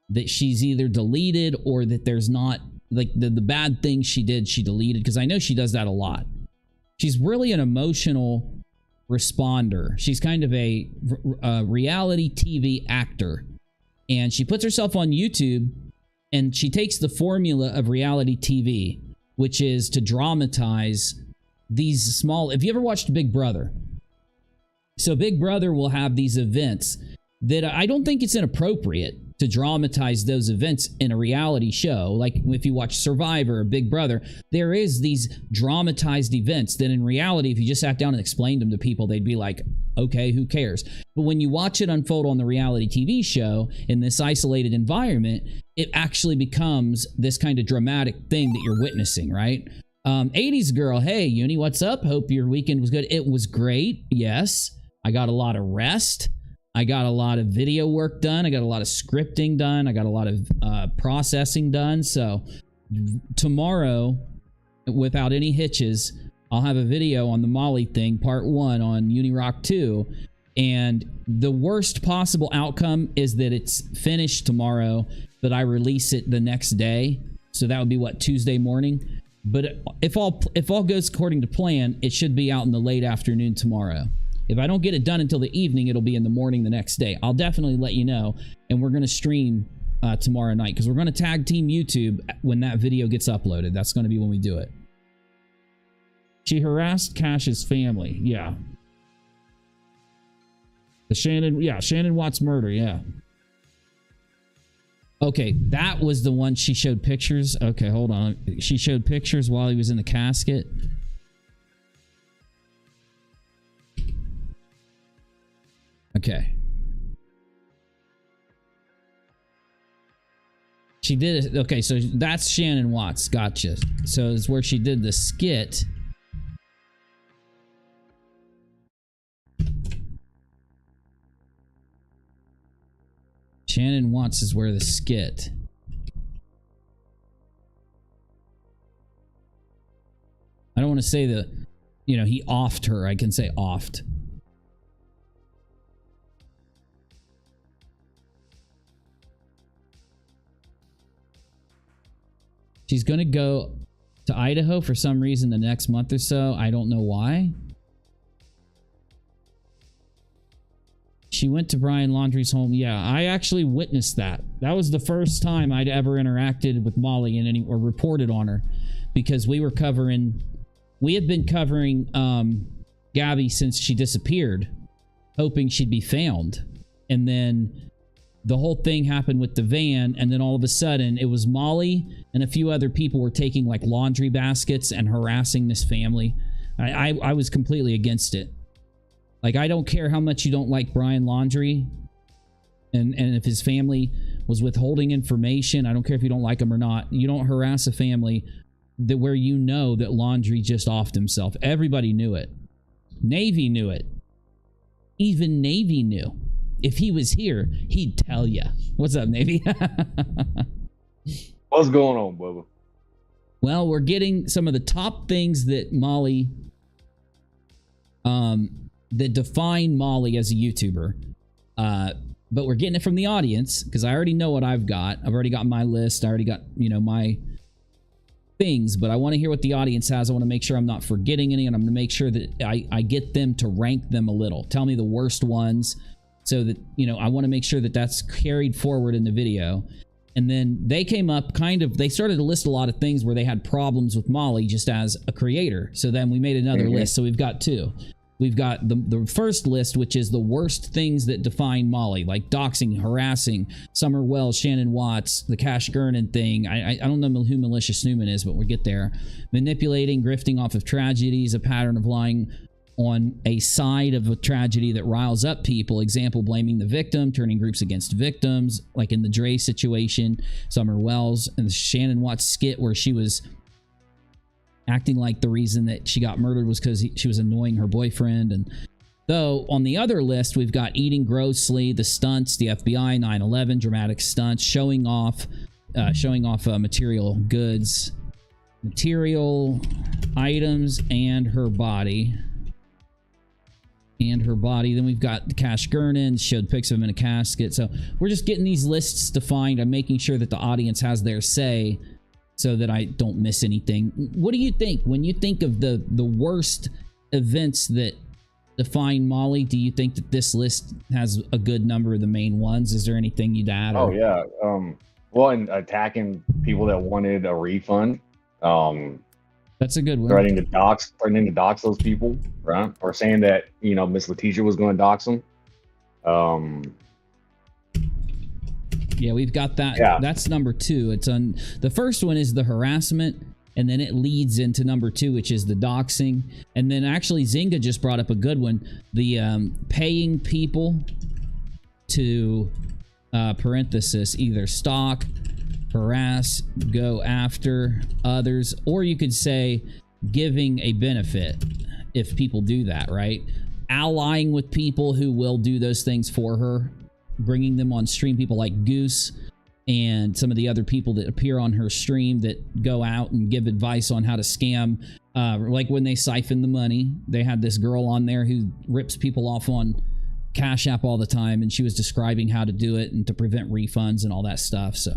that she's either deleted or that there's not, like the bad things she did, she deleted, because I know she does that a lot. She's really an emotional responder. She's kind of a reality TV actor, and she puts herself on YouTube, and she takes the formula of reality TV, which is to dramatize these small... Have you ever watched Big Brother? So Big Brother will have these events that I don't think it's inappropriate to dramatize those events in a reality show. Like if you watch Survivor or Big Brother, there is these dramatized events that in reality, if you just sat down and explained them to people, they'd be like, okay, who cares? But when you watch it unfold on the reality TV show in this isolated environment, it actually becomes this kind of dramatic thing that you're witnessing, right? 80s girl, hey, Uni, what's up? Hope your weekend was good. It was great. Yes. I got a lot of rest. I got a lot of video work done. I got a lot of scripting done. I got a lot of processing done. So tomorrow, without any hitches, I'll have a video on the Molly thing, part 1 on UNIRock 2. And the worst possible outcome is that it's finished tomorrow, but I release it the next day. So that would be what, Tuesday morning? But if all goes according to plan, it should be out in the late afternoon tomorrow. If I don't get it done until the evening, it'll be in the morning the next day. I'll definitely let you know. And we're going to stream tomorrow night because we're going to tag team YouTube when that video gets uploaded. That's going to be when we do it. She harassed Cash's family. Yeah. Shannon Watts murder. Yeah. Okay, that was the one she showed pictures. Okay, hold on. She showed pictures while he was in the casket. Okay. She did it. Okay, so that's Shannon Watts. Gotcha. So it's where she did the skit. Shannon Watts is where the skit. I don't want to say the, he offed her. I can say offed. She's going to go to Idaho for some reason the next month or so. I don't know why. She went to Brian Laundrie's home. Yeah, I actually witnessed that. That was the first time I'd ever interacted with Molly or reported on her, because we had been covering Gabby since she disappeared, hoping she'd be found. And then the whole thing happened with the van, and then all of a sudden it was Molly and a few other people were taking like laundry baskets and harassing this family. I was completely against it. Like, I don't care how much you don't like Brian Laundrie and if his family was withholding information. I don't care if you don't like him or not. You don't harass a family where you know that Laundrie just offed himself. Everybody knew it. Navy knew it. Even Navy knew. If he was here, he'd tell you. What's up, Navy? What's going on, Bubba? Well, we're getting some of the top things that Molly... that define Molly as a YouTuber. But we're getting it from the audience, because I already know what I've got. I've already got my list. I already got, my things, but I want to hear what the audience has. I want to make sure I'm not forgetting any, and I'm going to make sure that I get them to rank them a little. Tell me the worst ones, so that, I want to make sure that that's carried forward in the video. And then they came up they started to list a lot of things where they had problems with Molly just as a creator. So then we made another list. So we've got 2. We've got the first list, which is the worst things that define Molly, like doxing, harassing, Summer Wells, Shannon Watts, the Cash Gurnan thing. I don't know who Malicious Newman is, but we'll get there. Manipulating, grifting off of tragedies, a pattern of lying on a side of a tragedy that riles up people. Example, blaming the victim, turning groups against victims, like in the Dre situation, Summer Wells, and the Shannon Watts skit where she was acting like the reason that she got murdered was because she was annoying her boyfriend. And though on the other list, we've got eating grossly, the stunts, the FBI, 9/11, dramatic stunts, showing off material goods, material items, and her body. Then we've got the Cash Gurnan, showed pics of him in a casket. So we're just getting these lists defined. I'm making sure that the audience has their say, so that I don't miss anything. What do you think when you think of the worst events that define Molly, do you think that this list has a good number of the main ones? Is there anything you'd add? Oh, yeah. Well, and attacking people that wanted a refund. That's a good one. Threatening to dox those people, right? Or saying that, you know, Miss Letitia was going to dox them. Yeah, we've got that. Yeah. That's number 2. It's on the first one is the harassment, and then it leads into number 2, which is the doxing. And then actually Zynga just brought up a good one, the paying people to parenthesis either stalk, harass, go after others, or you could say giving a benefit if people do that, right? Allying with people who will do those things for her, bringing them on stream, people like Goose and some of the other people that appear on her stream that go out and give advice on how to scam. Like when they siphon the money, they had this girl on there who rips people off on CASHAPP all the time, and she was describing how to do it and to prevent refunds and all that stuff. So,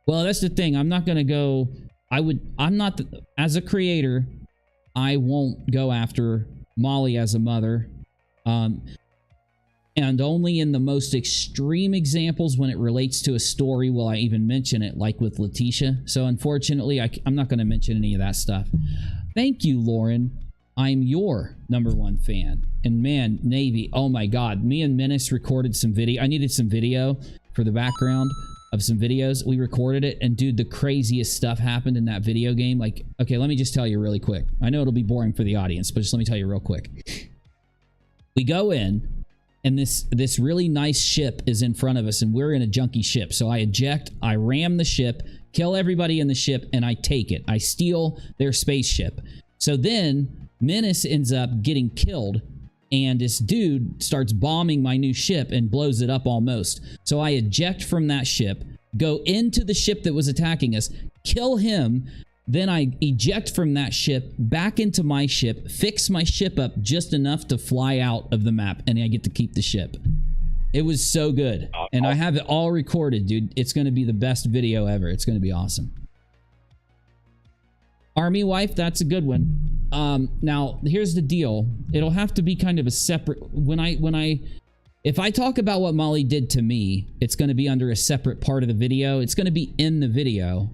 well, that's the thing. I'm not going to go... as a creator, I won't go after Molly as a mother. And only in the most extreme examples when it relates to a story will I even mention it, like with Letitia. So unfortunately, I'm not going to mention any of that stuff. Thank you, Lauren. I'm your #1 fan. And man, Navy, oh my God. Me and Menace recorded some video. I needed some video for the background of some videos. We recorded it, and dude, the craziest stuff happened in that video game. Like, okay, let me just tell you really quick. I know it'll be boring for the audience, but just let me tell you real quick. We go in, and this really nice ship is in front of us, and we're in a junky ship. So I eject, I ram the ship, kill everybody in the ship, and I take it. I steal their spaceship. So then Menace ends up getting killed, and this dude starts bombing my new ship and blows it up almost. So I eject from that ship, go into the ship that was attacking us, kill him, then I eject from that ship, back into my ship, fix my ship up just enough to fly out of the map, and I get to keep the ship. It was so good. And I have it all recorded, dude. It's going to be the best video ever. It's going to be awesome. Army wife, that's a good one. Now, here's the deal. It'll have to be kind of a separate... If I talk about what Molly did to me, it's going to be under a separate part of the video. It's going to be in the video,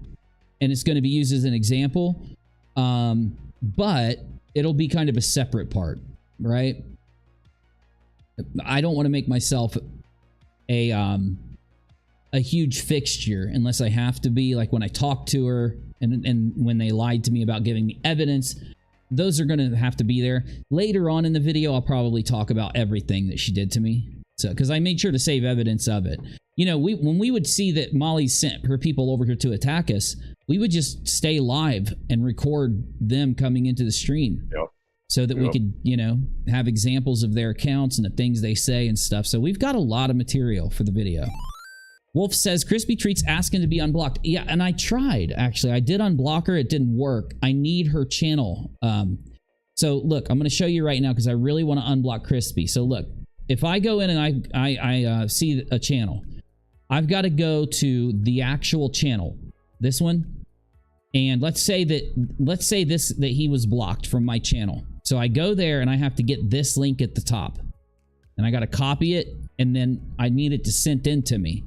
and it's going to be used as an example. But it'll be kind of a separate part, right? I don't want to make myself a huge fixture unless I have to be, like when I talk to her and when they lied to me about giving me evidence. Those are going to have to be there. Later on in the video, I'll probably talk about everything that she did to me. So, because I made sure to save evidence of it. You know, when we would see that Molly sent her people over here to attack us, we would just stay live and record them coming into the stream. Yep. So that we could, you know, have examples of their accounts and the things they say and stuff. So we've got a lot of material for the video. Wolf says, Crispy Treats asking to be unblocked. Yeah, and I tried, actually. I did unblock her. It didn't work. I need her channel. So, look, I'm going to show you right now because I really want to unblock Crispy. So, look, if I go in and I see a channel, I've got to go to the actual channel, this one. And let's say that he was blocked from my channel. So I go there and I have to get this link at the top. And I got to copy it, and then I need it to send in to me.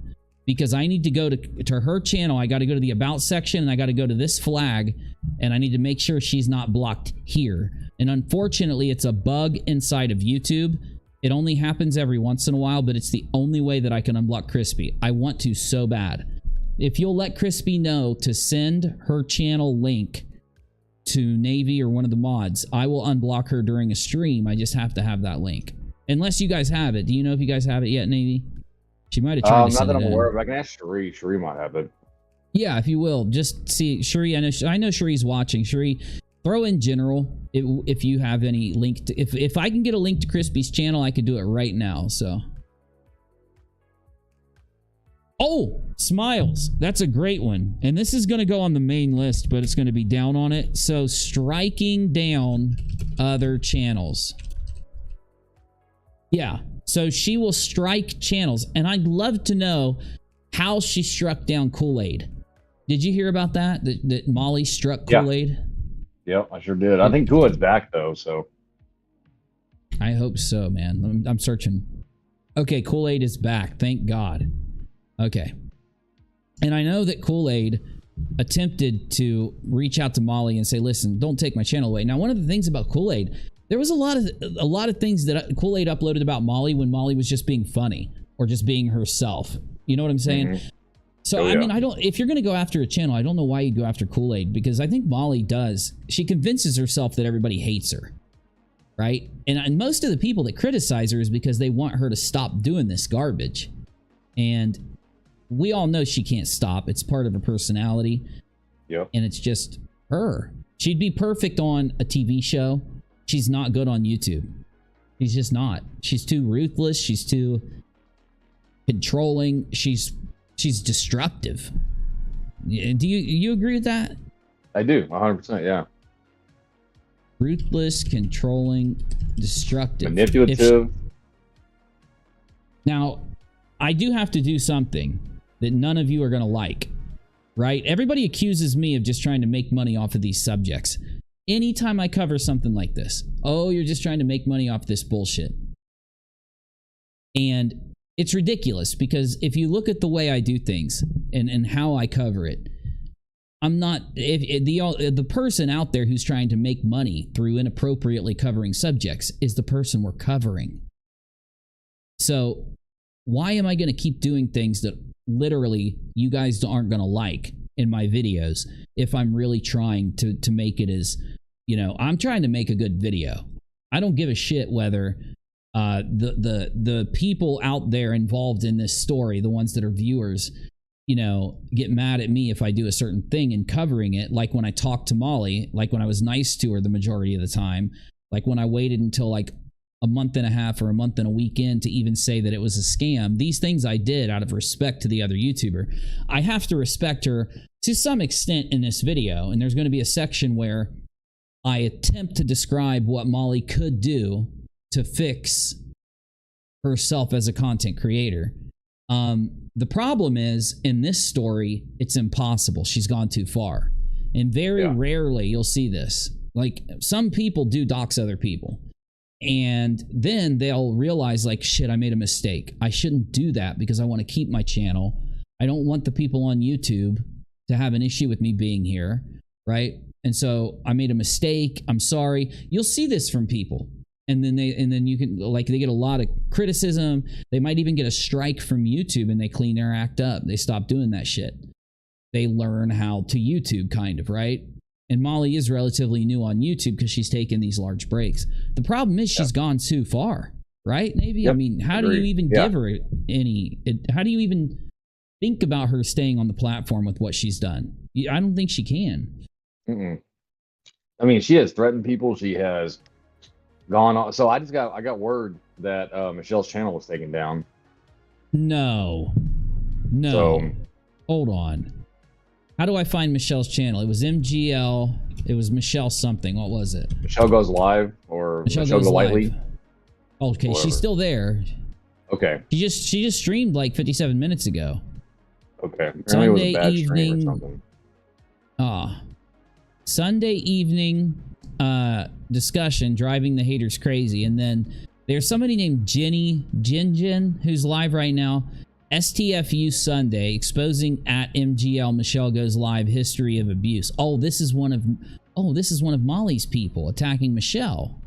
Because I need to go to her channel. I got to go to the About section, and I got to go to this flag, and I need to make sure she's not blocked here. And unfortunately, it's a bug inside of YouTube. It only happens every once in a while, but it's the only way that I can unblock Crispy. I want to so bad. If you'll let Crispy know to send her channel link to Navy or one of the mods, I will unblock her during a stream. I just have to have that link. Unless you guys have it. Do you know if you guys have it yet, Navy? She might have tried to send it in. Not that I'm aware of. I can ask Cherie. Cherie might have it. Yeah, if you will. Just see. Cherie, I know Cherie's watching. Cherie, throw in general if you have any link to... If I can get a link to Crispy's channel, I could do it right now, so... Oh! Smiles. That's a great one. And this is going to go on the main list, but it's going to be down on it. So, striking down other channels. Yeah. So she will strike channels, and I'd love to know how she struck down Kool-Aid. Did you hear about that? That Molly struck Kool-Aid? Yeah, I sure did. I think Kool-Aid's back, though, so... I hope so, man. I'm searching. Okay, Kool-Aid is back. Thank God. Okay. And I know that Kool-Aid attempted to reach out to Molly and say, listen, don't take my channel away. Now, one of the things about Kool-Aid, there was a lot of things that Kool-Aid uploaded about Molly when Molly was just being funny or just being herself. You know what I'm saying? Mm-hmm. So, I mean, if you're going to go after a channel, I don't know why you go after Kool-Aid, because I think Molly does. She convinces herself that everybody hates her, right? And most of the people that criticize her is because they want her to stop doing this garbage. And we all know she can't stop. It's part of her personality. Yep. And it's just her. She'd be perfect on a TV show. She's not good on YouTube. She's just not. She's too ruthless. She's too controlling. She's destructive. Do you agree with that? I do, 100%, yeah. Ruthless, controlling, destructive. Manipulative. Now, I do have to do something that none of you are going to like, right? Everybody accuses me of just trying to make money off of these subjects. Anytime I cover something like this, oh, you're just trying to make money off this bullshit. And it's ridiculous, because if you look at the way I do things and how I cover it, I'm not the person out there who's trying to make money through inappropriately covering subjects is the person we're covering. So why am I going to keep doing things that literally you guys aren't going to like in my videos if I'm really trying to make it as, you know, I'm trying to make a good video. I don't give a shit whether the people out there involved in this story, the ones that are viewers, you know, get mad at me if I do a certain thing in covering it, like when I talked to Molly, like when I was nice to her the majority of the time, like when I waited until like a month and a half or a month and a week in to even say that it was a scam. These things I did out of respect to the other YouTuber. I have to respect her to some extent in this video, and there's going to be a section where I attempt to describe what Molly could do to fix herself as a content creator. The problem is, in this story, it's impossible. She's gone too far. And very rarely you'll see this. Like, some people do dox other people. And then they'll realize, like, shit, I made a mistake. I shouldn't do that because I want to keep my channel. I don't want the people on YouTube to have an issue with me being here, right? And so I made a mistake. I'm sorry. You'll see this from people. And then you can, like, they get a lot of criticism. They might even get a strike from YouTube, and they clean their act up. They stop doing that shit. They learn how to YouTube, kind of, right? And Molly is relatively new on YouTube because she's taken these large breaks. The problem is she's gone too far, right, Navy? Yep. I mean, how do you even give her how do you even think about her staying on the platform with what she's done? I don't think she can. I mean, she has threatened people. She has gone on. So I got word that Michelle's channel was taken down. No. So, hold on. How do I find Michelle's channel? It was MGL. It was Michelle something. What was it? Michelle Goes Live or Michelle GoLightly. Okay, whatever. She's still there. Okay. She just streamed like 57 minutes ago. Okay. Sunday it was a bad evening. stream or something. Sunday evening discussion, driving the haters crazy. And then there's somebody named Jin who's live right now. STFU Sunday, exposing at MGL Michelle Goes Live history of abuse. This is one of Molly's people attacking Michelle.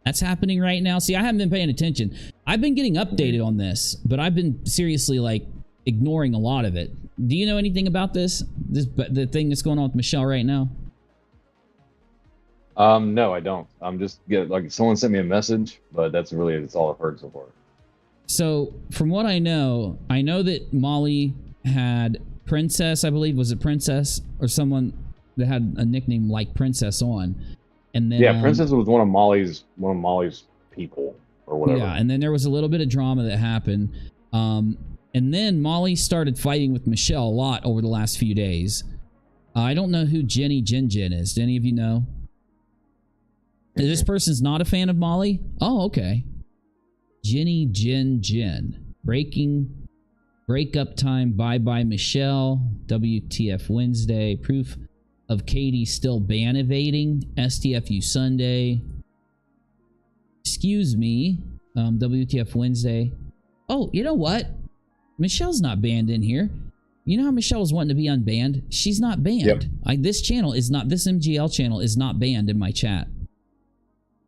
That's happening right now. See, I haven't been paying attention. I've been getting updated on this, but I've been seriously like ignoring a lot of it. Do you know anything about the thing that's going on with Michelle right now? No, I don't. I'm just like, someone sent me a message, but that's all I've heard so far. So, from what I know that Molly had Princess, I believe, was it Princess or someone that had a nickname like Princess on, and then Princess was one of Molly's people or whatever. Yeah, and then there was a little bit of drama that happened, and then Molly started fighting with Michelle a lot over the last few days. I don't know who Jin is. Do any of you know? This person's not a fan of Molly? Oh, okay. Jin. Breakup time. Bye Michelle. WTF Wednesday. Proof of Katie still ban evading. STFU Sunday. Excuse me. WTF Wednesday. Oh, you know what? Michelle's not banned in here. You know how Michelle was wanting to be unbanned? She's not banned. Yep. This channel is not, this MGL channel is not banned in my chat.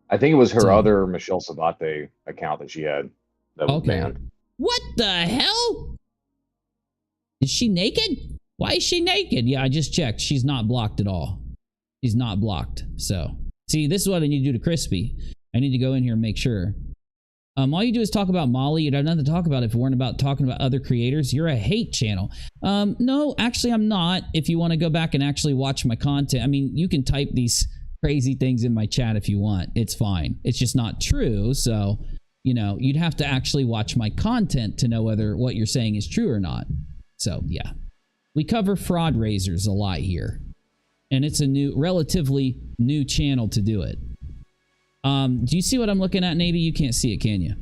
I think it was her other Michelle Sabate account that she had that was banned. What the hell? Is she naked? Why is she naked? Yeah, I just checked. She's not blocked at all. She's not blocked. So, see, this is what I need to do to Crispy. I need to go in here and make sure. All you do is talk about Molly. You'd have nothing to talk about if it weren't about talking about other creators. You're a hate channel. No, actually, I'm not. If you want to go back and actually watch my content, I mean, you can type these crazy things in my chat if you want. It's fine. It's just not true. So, you know, you'd have to actually watch my content to know whether what you're saying is true or not. So, yeah. We cover fraud raisers a lot here. And it's a relatively new channel to do it. Do you see what I'm looking at, Navy? You can't see it, can you?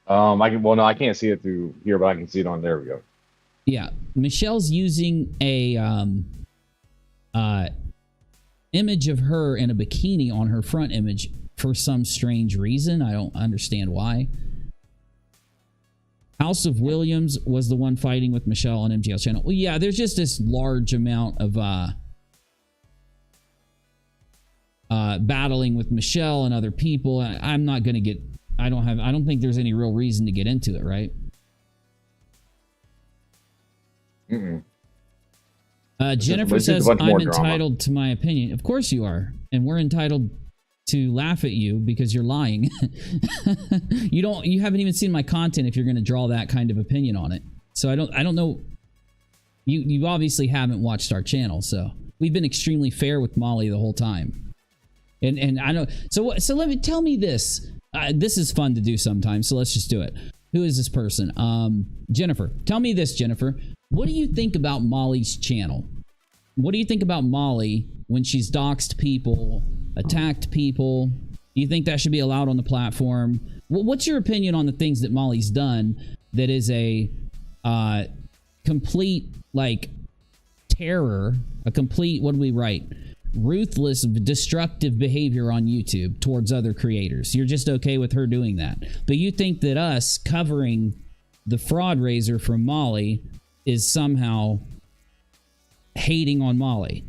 Well, no, I can't see it through here, but I can see it on there. We go. Yeah, Michelle's using a image of her in a bikini on her front image for some strange reason. I don't understand why. House of Williams was the one fighting with Michelle on MGL's channel. Well, yeah, there's just this large amount of battling with Michelle and other people. I'm not going to get, I don't think there's any real reason to get into it, right? Jennifer says, I'm entitled to my opinion. Of course you are. And we're entitled to laugh at you because you're lying. You haven't even seen my content if you're going to draw that kind of opinion on it. So I don't know. You obviously haven't watched our channel. So we've been extremely fair with Molly the whole time. And I don't. So tell me this. This is fun to do sometimes. So let's just do it. Who is this person? Jennifer. Tell me this, Jennifer. What do you think about Molly's channel? What do you think about Molly when she's doxed people, attacked people? Do you think that should be allowed on the platform? What's your opinion on the things that Molly's done that is a complete, like, terror, a complete, what do we write? Ruthless, destructive behavior on YouTube towards other creators. You're just okay with her doing that. But you think that us covering the fraud raiser from Molly is somehow hating on Molly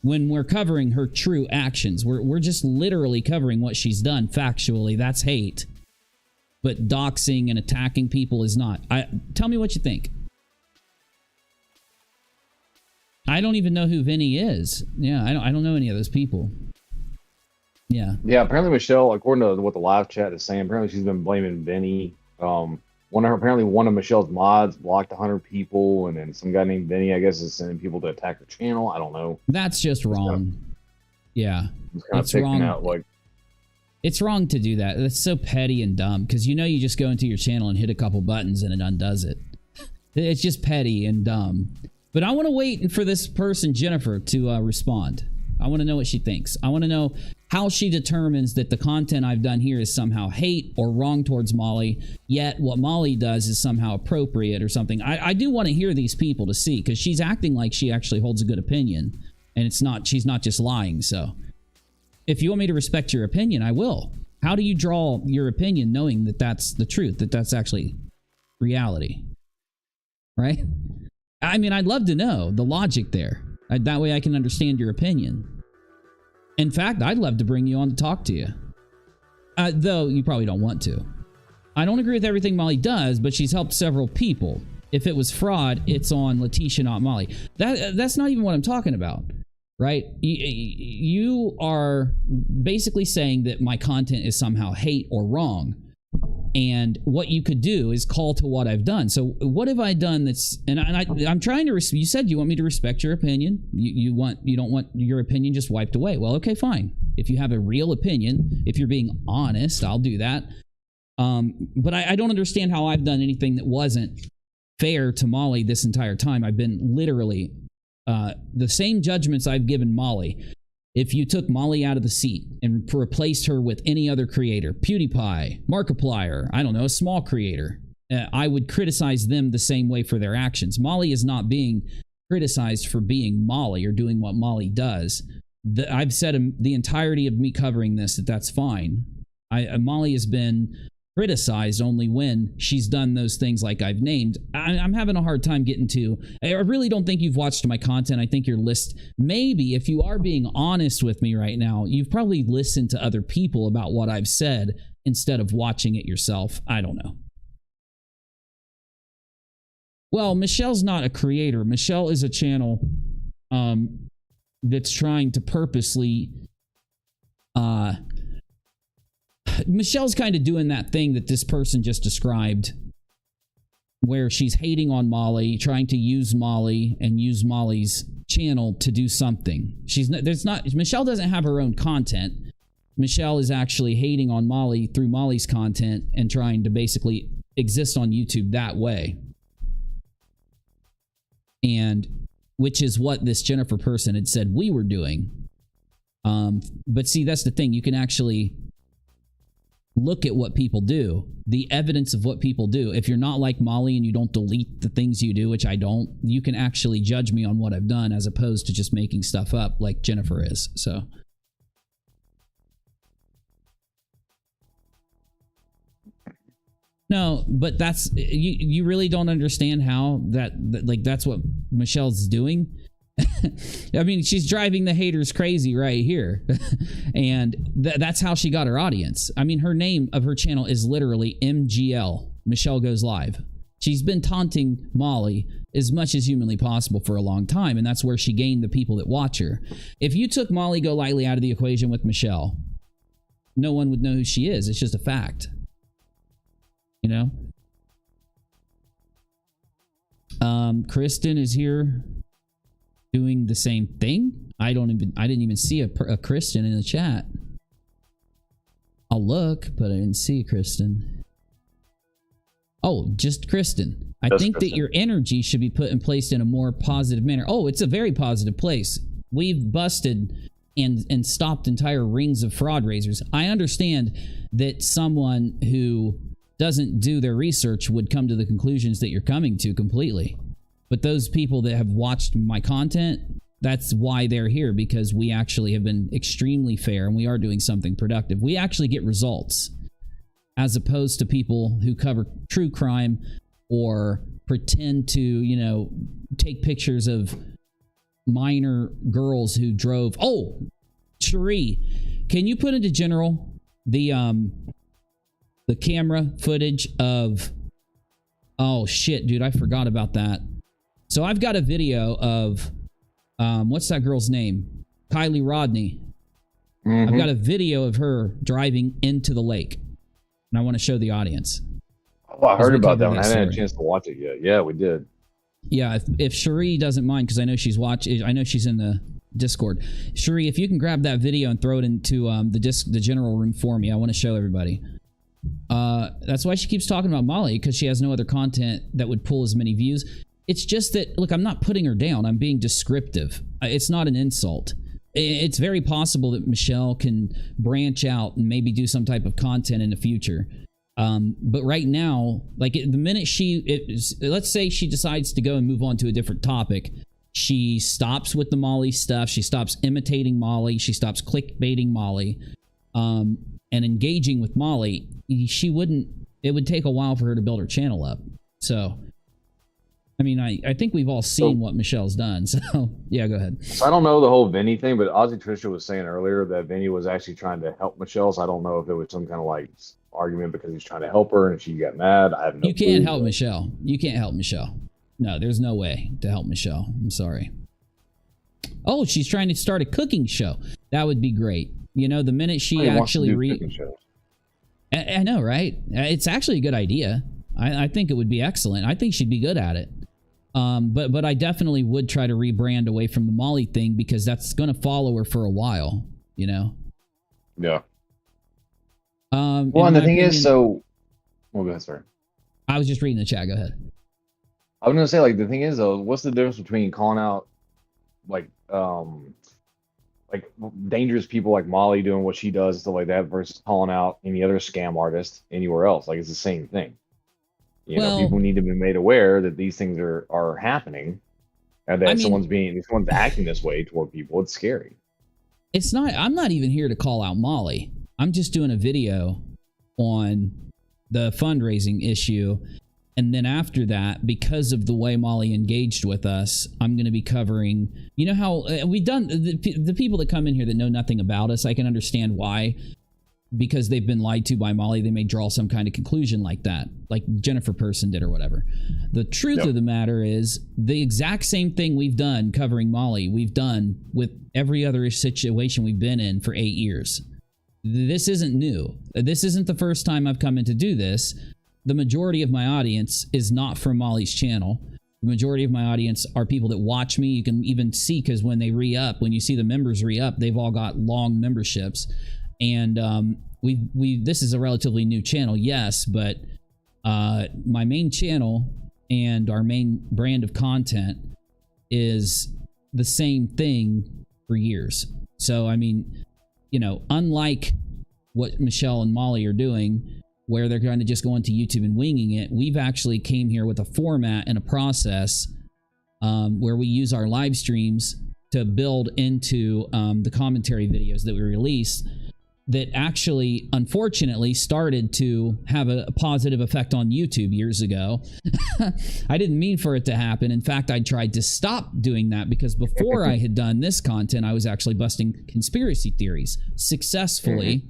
when we're covering her true actions. We're just literally covering what she's done factually. That's hate. But doxing and attacking people is not. Tell me what you think. I don't even know who Vinny is. Yeah, I don't know any of those people. Yeah. Yeah, apparently Michelle, according to what the live chat is saying, apparently she's been blaming Vinny. One of Michelle's mods blocked 100 people, and then some guy named Vinny, I guess, is sending people to attack her channel. I don't know. That's just wrong. Yeah. It's wrong. Out, like, it's wrong to do that. That's so petty and dumb, because you just go into your channel and hit a couple buttons and it undoes it. It's just petty and dumb. But I want to wait for this person, Jennifer, to respond. I want to know what she thinks. I want to know how she determines that the content I've done here is somehow hate or wrong towards Molly, yet what Molly does is somehow appropriate or something. I do want to hear these people to see, because she's acting like she actually holds a good opinion, and she's not just lying. So if you want me to respect your opinion, I will. How do you draw your opinion knowing that that's the truth, that that's actually reality? Right? I mean, I'd love to know the logic there. That way I can understand your opinion. In fact, I'd love to bring you on to talk to you. Though you probably don't want to. I don't agree with everything Molly does, but she's helped several people. If it was fraud, it's on Letitia, not Molly. That's not even what I'm talking about, right? You are basically saying that my content is somehow hate or wrong. And what you could do is call to what I've done. So what have I done that's... And I'm trying to... You said you want me to respect your opinion. You don't want your opinion just wiped away. Well, okay, fine. If you have a real opinion, if you're being honest, I'll do that. But I don't understand how I've done anything that wasn't fair to Molly this entire time. I've been literally... the same judgments I've given Molly... If you took Molly out of the seat and replaced her with any other creator, PewDiePie, Markiplier, I don't know, a small creator, I would criticize them the same way for their actions. Molly is not being criticized for being Molly or doing what Molly does. I've said the entirety of me covering this that's fine. Molly has been criticized only when she's done those things like I've named. I'm having a hard time getting to. I really don't think you've watched my content. I think your list, maybe if you are being honest with me right now, you've probably listened to other people about what I've said instead of watching it yourself. I don't know. Well, Michelle's not a creator. Michelle is a channel that's trying to purposely Michelle's kind of doing that thing that this person just described, where she's hating on Molly, trying to use Molly and use Molly's channel to do something. Michelle doesn't have her own content. Michelle is actually hating on Molly through Molly's content and trying to basically exist on YouTube that way. And which is what this Jennifer person had said we were doing. But see, that's the thing. You can actually look at what people do, the evidence of what people do. If you're not like Molly and you don't delete the things you do, which I don't, you can actually judge me on what I've done as opposed to just making stuff up like Jennifer is. So. No, but that's, you really don't understand how that's what Michelle's doing. I mean, she's driving the haters crazy right here. And that's how she got her audience. I mean, her name of her channel is literally MGL, Michelle Goes Live. She's been taunting Molly as much as humanly possible for a long time, and that's where she gained the people that watch her. If you took Molly GoLightly out of the equation with Michelle, no one would know who she is. It's just a fact. You know? Kristen is here doing the same thing. I didn't even see a Kristen in the chat. I'll look, but I didn't see Kristen. Oh, just Kristen. I think Kristen. That your energy should be put and placed in a more positive manner. Oh, it's a very positive place. We've busted and stopped entire rings of fraud raisers. I understand that someone who doesn't do their research would come to the conclusions that you're coming to completely. But those people that have watched my content, that's why they're here, because we actually have been extremely fair and we are doing something productive. We actually get results, as opposed to people who cover true crime or pretend to, you know, take pictures of minor girls who drove. Oh, Cherie, can you put into general the camera footage of, oh shit, dude, I forgot about that. So I've got a video of, what's that girl's name? Kylie Rodney. Mm-hmm. I've got a video of her driving into the lake, and I want to show the audience. Oh, I heard about that one. I haven't had a chance to watch it yet. Yeah, we did. Yeah, if Cherie doesn't mind, because I know she's watching. I know she's in the Discord. Cherie, if you can grab that video and throw it into the general room for me, I want to show everybody. That's why she keeps talking about Molly, because she has no other content that would pull as many views. It's just that, look, I'm not putting her down. I'm being descriptive. It's not an insult. It's very possible that Michelle can branch out and maybe do some type of content in the future. But right now, like the minute let's say she decides to go and move on to a different topic, she stops with the Molly stuff. She stops imitating Molly. She stops clickbaiting Molly, and engaging with Molly. It would take a while for her to build her channel up. So, I mean, I think we've all seen what Michelle's done. So, yeah, go ahead. I don't know the whole Vinny thing, but Ozzy Trisha was saying earlier that Vinny was actually trying to help Michelle. So I don't know if it was some kind of like argument because he's trying to help her and she got mad. I have no clue. You can't help Michelle. You can't help Michelle. No, there's no way to help Michelle. I'm sorry. Oh, she's trying to start a cooking show. That would be great. You know, the minute she actually I know, right? It's actually a good idea. I think it would be excellent. I think she'd be good at it. But I definitely would try to rebrand away from the Molly thing, because that's going to follow her for a while, you know? Yeah. Well, and the thing is, so... Well, go ahead, sorry. I was just reading the chat. Go ahead. I was going to say, like, the thing is, though, what's the difference between calling out, like dangerous people like Molly doing what she does and stuff like that versus calling out any other scam artist anywhere else? Like, it's the same thing. You know, people need to be made aware that these things are happening, and that someone's acting this way toward people. It's scary. It's not. I'm not even here to call out Molly. I'm just doing a video on the fundraising issue. And then after that, because of the way Molly engaged with us, I'm going to be covering, you know how we've done, the people that come in here that know nothing about us, I can understand why. Because they've been lied to by Molly, they may draw some kind of conclusion like that, like Jennifer Person did or whatever. The truth of the matter is the exact same thing we've done covering Molly, we've done with every other situation we've been in for 8 years. This isn't new. This isn't the first time I've come in to do this. The majority of my audience is not from Molly's channel. The majority of my audience are people that watch me. You can even see, because when they re-up, when you see the members re-up, they've all got long memberships. And this is a relatively new channel, yes, but my main channel and our main brand of content is the same thing for years. So, I mean, you know, unlike what Michelle and Molly are doing, where they're going to just go into YouTube and winging it, we've actually came here with a format and a process where we use our live streams to build into the commentary videos that we release, that actually, unfortunately, started to have a positive effect on YouTube years ago. I didn't mean for it to happen. In fact, I tried to stop doing that because before I had done this content, I was actually busting conspiracy theories successfully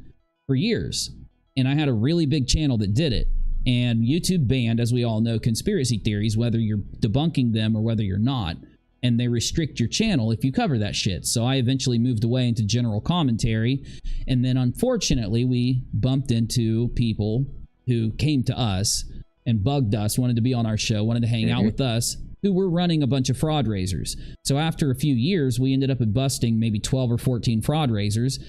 for years. And I had a really big channel that did it. And YouTube banned, as we all know, conspiracy theories, whether you're debunking them or whether you're not. And they restrict your channel if you cover that shit. So I eventually moved away into general commentary. And then unfortunately, we bumped into people who came to us and bugged us, wanted to be on our show, wanted to hang out with us, who were running a bunch of fraud raisers. So after a few years, we ended up busting maybe 12 or 14 fraud raisers.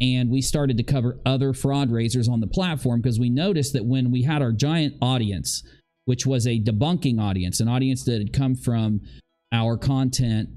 And we started to cover other fraud raisers on the platform because we noticed that when we had our giant audience, which was a debunking audience, an audience that had come from our content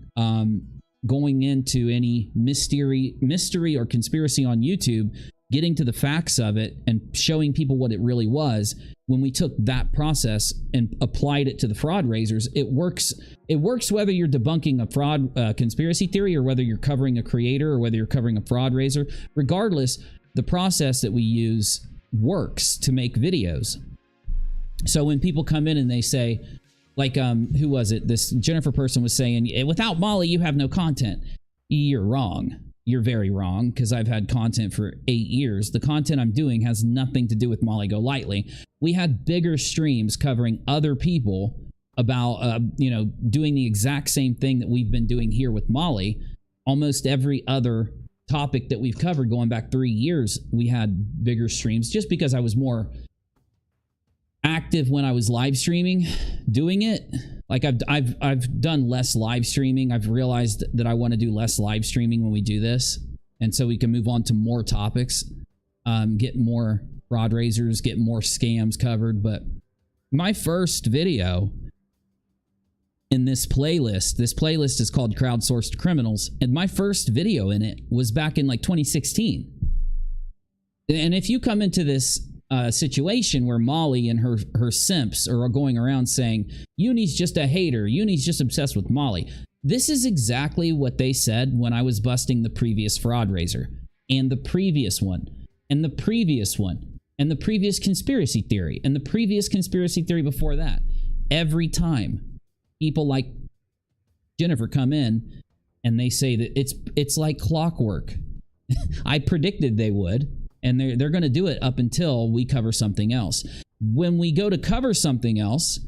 going into any mystery or conspiracy on YouTube, getting to the facts of it and showing people what it really was. When we took that process and applied it to the fraud raisers, it works. It works whether you're debunking a fraud conspiracy theory or whether you're covering a creator or whether you're covering a fraud raiser. Regardless, the process that we use works to make videos. So when people come in and they say, like, who was it? This Jennifer Person was saying, without Molly, you have no content. You're wrong. You're very wrong, because I've had content for 8 years. The content I'm doing has nothing to do with Molly GoLightly. We had bigger streams covering other people about, doing the exact same thing that we've been doing here with Molly. Almost every other topic that we've covered going back 3 years, we had bigger streams just because I was more active when I was live streaming doing it. Like I've done less live streaming. I've realized that I want to do less live streaming when we do this, and so we can move on to more topics, get more fraud raisers, get more scams covered. But my first video in this playlist is called Crowdsourced Criminals, and my first video in it was back in like 2016. And if you come into this situation where Molly and her simps are going around saying Uni's just a hater, Uni's just obsessed with Molly, this is exactly what they said when I was busting the previous fraud raiser and the previous one and the previous one and the previous conspiracy theory and the previous conspiracy theory before that. Every time people like Jennifer come in and they say that it's like clockwork. I predicted they would. And they're going to do it up until we cover something else. When we go to cover something else,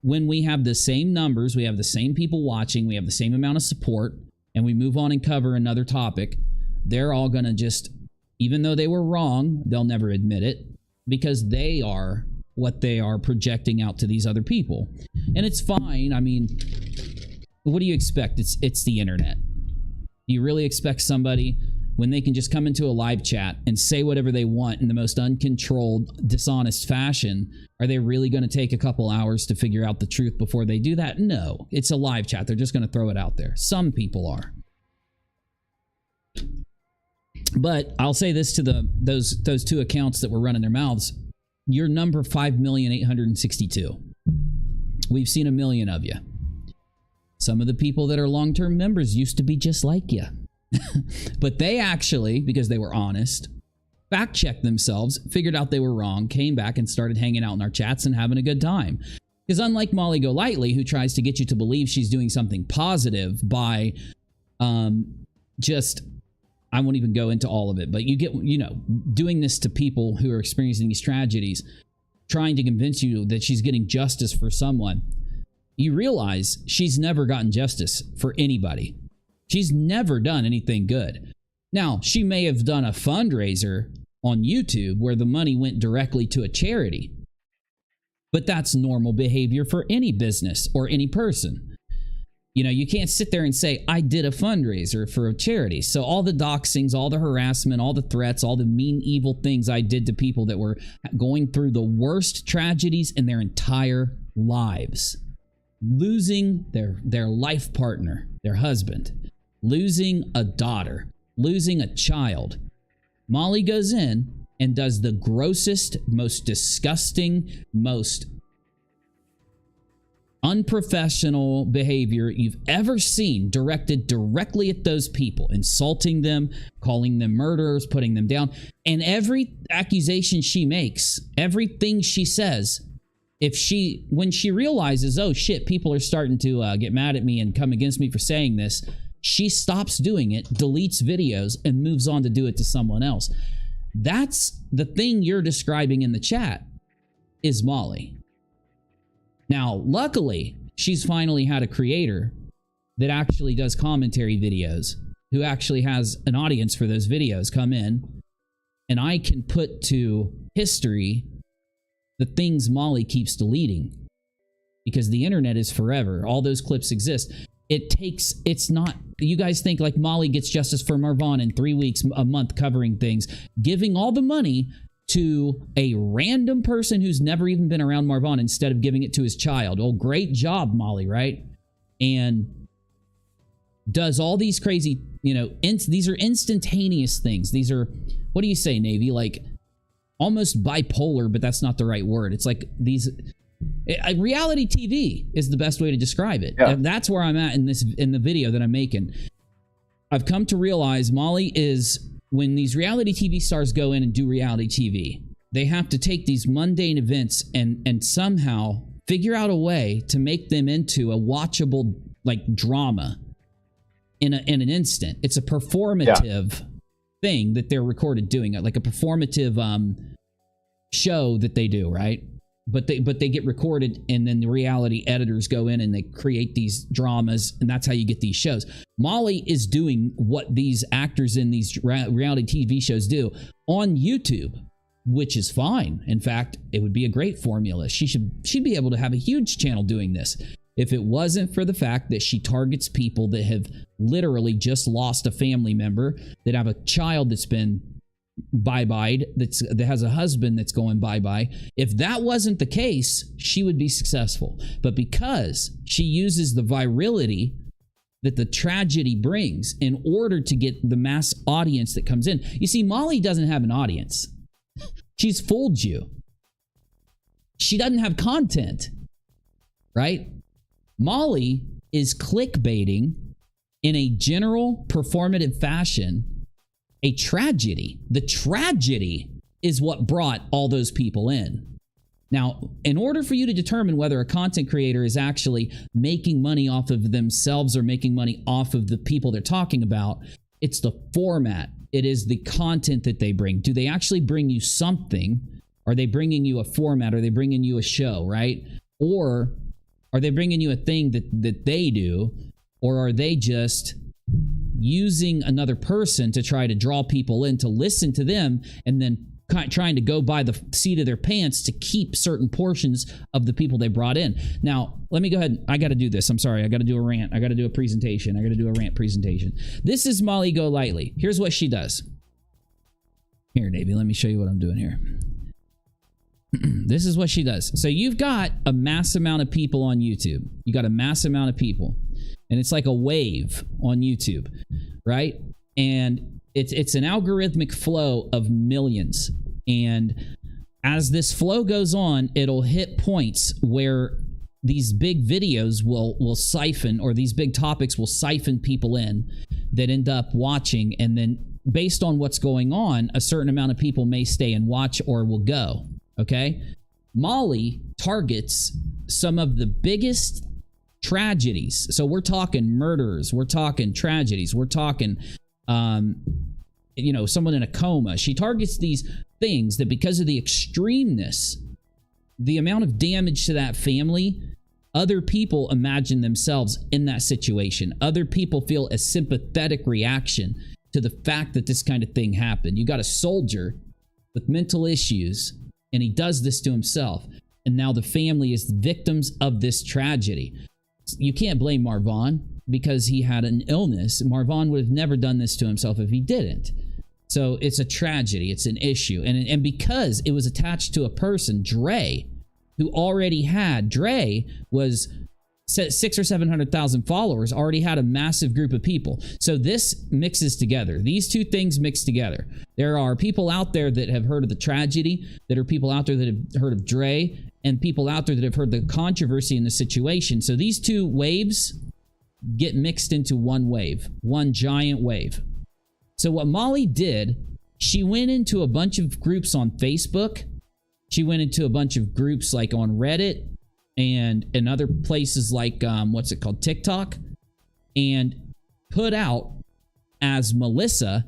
when we have the same numbers, we have the same people watching, we have the same amount of support, and we move on and cover another topic, they're all going to just, even though they were wrong, they'll never admit it because they are what they are projecting out to these other people. And it's fine. I mean, what do you expect? It's the internet. Do you really expect somebody, when they can just come into a live chat and say whatever they want in the most uncontrolled, dishonest fashion, are they really going to take a couple hours to figure out the truth before they do that? No, it's a live chat. They're just going to throw it out there. Some people are. But I'll say this to those two accounts that were running their mouths. You're number 5,862. We've seen 1 million of you. Some of the people that are long-term members used to be just like you. But they actually, because they were honest, fact-checked themselves, figured out they were wrong, came back and started hanging out in our chats and having a good time. Because unlike Molly GoLightly, who tries to get you to believe she's doing something positive by just, I won't even go into all of it, but you get, you know, doing this to people who are experiencing these tragedies, trying to convince you that she's getting justice for someone. You realize she's never gotten justice for anybody. She's never done anything good. Now, she may have done a fundraiser on YouTube where the money went directly to a charity. But that's normal behavior for any business or any person. You know, you can't sit there and say, I did a fundraiser for a charity. So all the doxings, all the harassment, all the threats, all the mean, evil things I did to people that were going through the worst tragedies in their entire lives. Losing their life partner, their husband, losing a daughter, losing a child. Molly goes in and does the grossest, most disgusting, most unprofessional behavior you've ever seen directed directly at those people, insulting them, calling them murderers, putting them down. And every accusation she makes, everything she says, when she realizes, oh shit, people are starting to get mad at me and come against me for saying this, she stops doing it, deletes videos, and moves on to do it to someone else. That's the thing you're describing in the chat is Molly. Now, luckily, she's finally had a creator that actually does commentary videos, who actually has an audience for those videos come in, and I can put to history the things Molly keeps deleting, because the internet is forever. All those clips exist. It's not, you guys think like Molly gets justice for Marvon in 3 weeks, a month, covering things, giving all the money to a random person who's never even been around Marvon instead of giving it to his child. Oh, great job, Molly, right? And does all these crazy, you know, these are instantaneous things. These are, what do you say, Navy? Like almost bipolar, but that's not the right word. It's like these... reality TV is the best way to describe it. Yeah. And that's where I'm at in the video that I'm making. I've come to realize Molly is, when these reality TV stars go in and do reality TV, they have to take these mundane events and somehow figure out a way to make them into a watchable like drama in an instant. It's a performative thing that they're recorded doing, like a performative show that they do, right? But they get recorded, and then the reality editors go in and they create these dramas, and that's how you get these shows. Molly is doing what these actors in these reality TV shows do on YouTube, which is fine. In fact, it would be a great formula. She'd be able to have a huge channel doing this if it wasn't for the fact that she targets people that have literally just lost a family member, that have a child that's been bye-bye, that has a husband that's going bye-bye. If that wasn't the case, she would be successful. But because she uses the virality that the tragedy brings in order to get the mass audience that comes in. You see, Molly doesn't have an audience. She's fooled you. She doesn't have content, right? Molly is clickbaiting in a general performative fashion a tragedy. The tragedy is what brought all those people in. Now, in order for you to determine whether a content creator is actually making money off of themselves or making money off of the people they're talking about, it's the format. It is the content that they bring. Do they actually bring you something? Are they bringing you a format? Are they bringing you a show, right? Or are they bringing you a thing that they do? Or are they just using another person to try to draw people in to listen to them, and then trying to go by the seat of their pants to keep certain portions of the people they brought in? Now, let me go ahead. I got to do this. I'm sorry. I got to do a rant. I got to do a presentation. I got to do a rant presentation. This is Molly GoLightly. Here's what she does. Here, Davey, let me show you what I'm doing here. This is what she does. So you've got a mass amount of people on YouTube. You got a mass amount of people. And it's like a wave on YouTube, right? And it's an algorithmic flow of millions. And as this flow goes on, it'll hit points where these big videos will siphon, or these big topics will siphon people in that end up watching, and then based on what's going on, a certain amount of people may stay and watch or will go. Okay? Molly targets some of the biggest tragedies. So we're talking murders, we're talking tragedies, we're talking someone in a coma. She targets these things that, because of the extremeness, the amount of damage to that family, other people imagine themselves in that situation. Other people feel a sympathetic reaction to the fact that this kind of thing happened. You got a soldier with mental issues, and he does this to himself. And now the family is victims of this tragedy. You can't blame Marvon because he had an illness. Marvon would have never done this to himself if he didn't. So it's a tragedy. It's an issue. And because it was attached to a person, Dre, who already had, Dre was 600,000 or 700,000 followers, already had a massive group of people. So this mixes together. These two things mix together. There are people out there that have heard of the tragedy, that are people out there that have heard of Dre, and people out there that have heard the controversy in the situation. So these two waves get mixed into one wave, one giant wave. So what Molly did, she went into a bunch of groups on Facebook. She went into a bunch of groups like on Reddit and in other places like, TikTok, and put out as Melissa,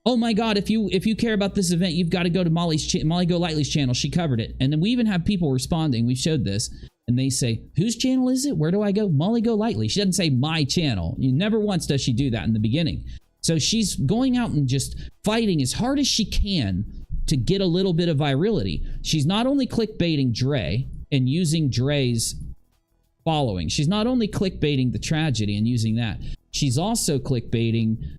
oh my God, if you care about this event, you've got to go to Molly GoLightly's channel. She covered it. And then we even have people responding. We showed this. And they say, whose channel is it? Where do I go? Molly GoLightly. She doesn't say my channel. Never once does she do that in the beginning. So she's going out and just fighting as hard as she can to get a little bit of virality. She's not only clickbaiting Dre and using Dre's following. She's not only clickbaiting the tragedy and using that. She's also clickbaiting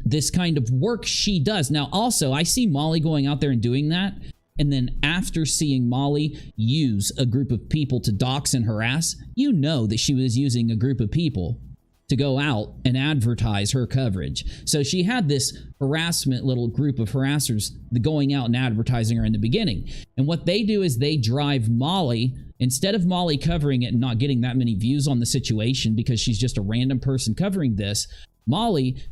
this kind of work she does. Now, also, I see Molly going out there and doing that. And then after seeing Molly use a group of people to dox and harass, you know that she was using a group of people to go out and advertise her coverage. So she had this harassment little group of harassers going out and advertising her in the beginning. And what they do is they drive Molly, instead of Molly covering it and not getting that many views on the situation because she's just a random person covering this, Molly,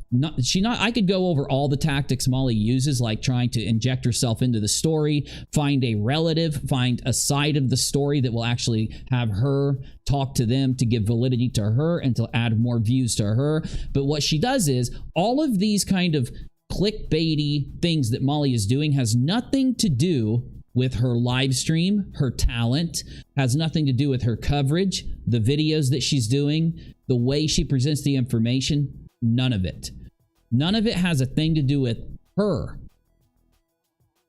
I could go over all the tactics Molly uses, like trying to inject herself into the story, find a relative, find a side of the story that will actually have her talk to them to give validity to her and to add more views to her. But what she does is all of these kind of clickbaity things that Molly is doing has nothing to do with her live stream, her talent, has nothing to do with her coverage, the videos that she's doing, the way she presents the information. None of it. None of it has a thing to do with her.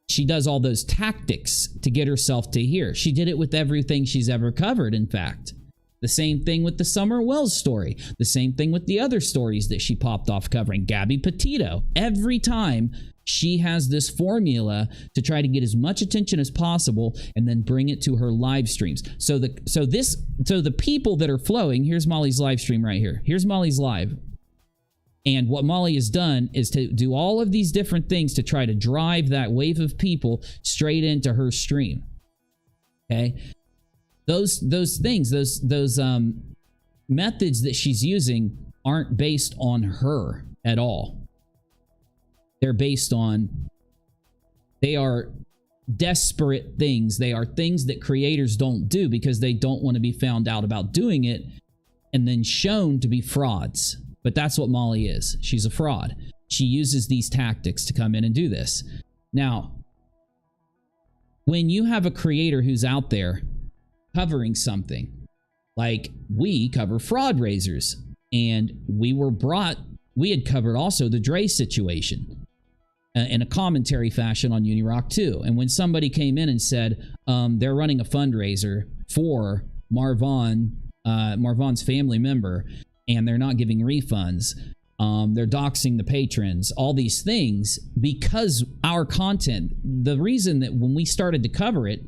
She does all those tactics to get herself to here. She did it with everything she's ever covered, in fact. The same thing with the Summer Wells story. The same thing with the other stories that she popped off covering. Gabby Petito. Every time she has this formula to try to get as much attention as possible and then bring it to her live streams. So the people that are flowing, here's Molly's live stream right here. Here's Molly's live. And what Molly has done is to do all of these different things to try to drive that wave of people straight into her stream. Okay? Those things, those methods that she's using aren't based on her at all. They're based on, they are desperate things. They are things that creators don't do because they don't want to be found out about doing it and then shown to be frauds. But that's what Molly is. She's a fraud. She uses these tactics to come in and do this. Now, when you have a creator who's out there covering something, like we cover fraud raisers, and we had covered also the Dre situation in a commentary fashion on UNIRock too. And when somebody came in and said they're running a fundraiser for Marvon's family member, and they're not giving refunds, they're doxing the patrons, all these things, because our content, the reason that when we started to cover it,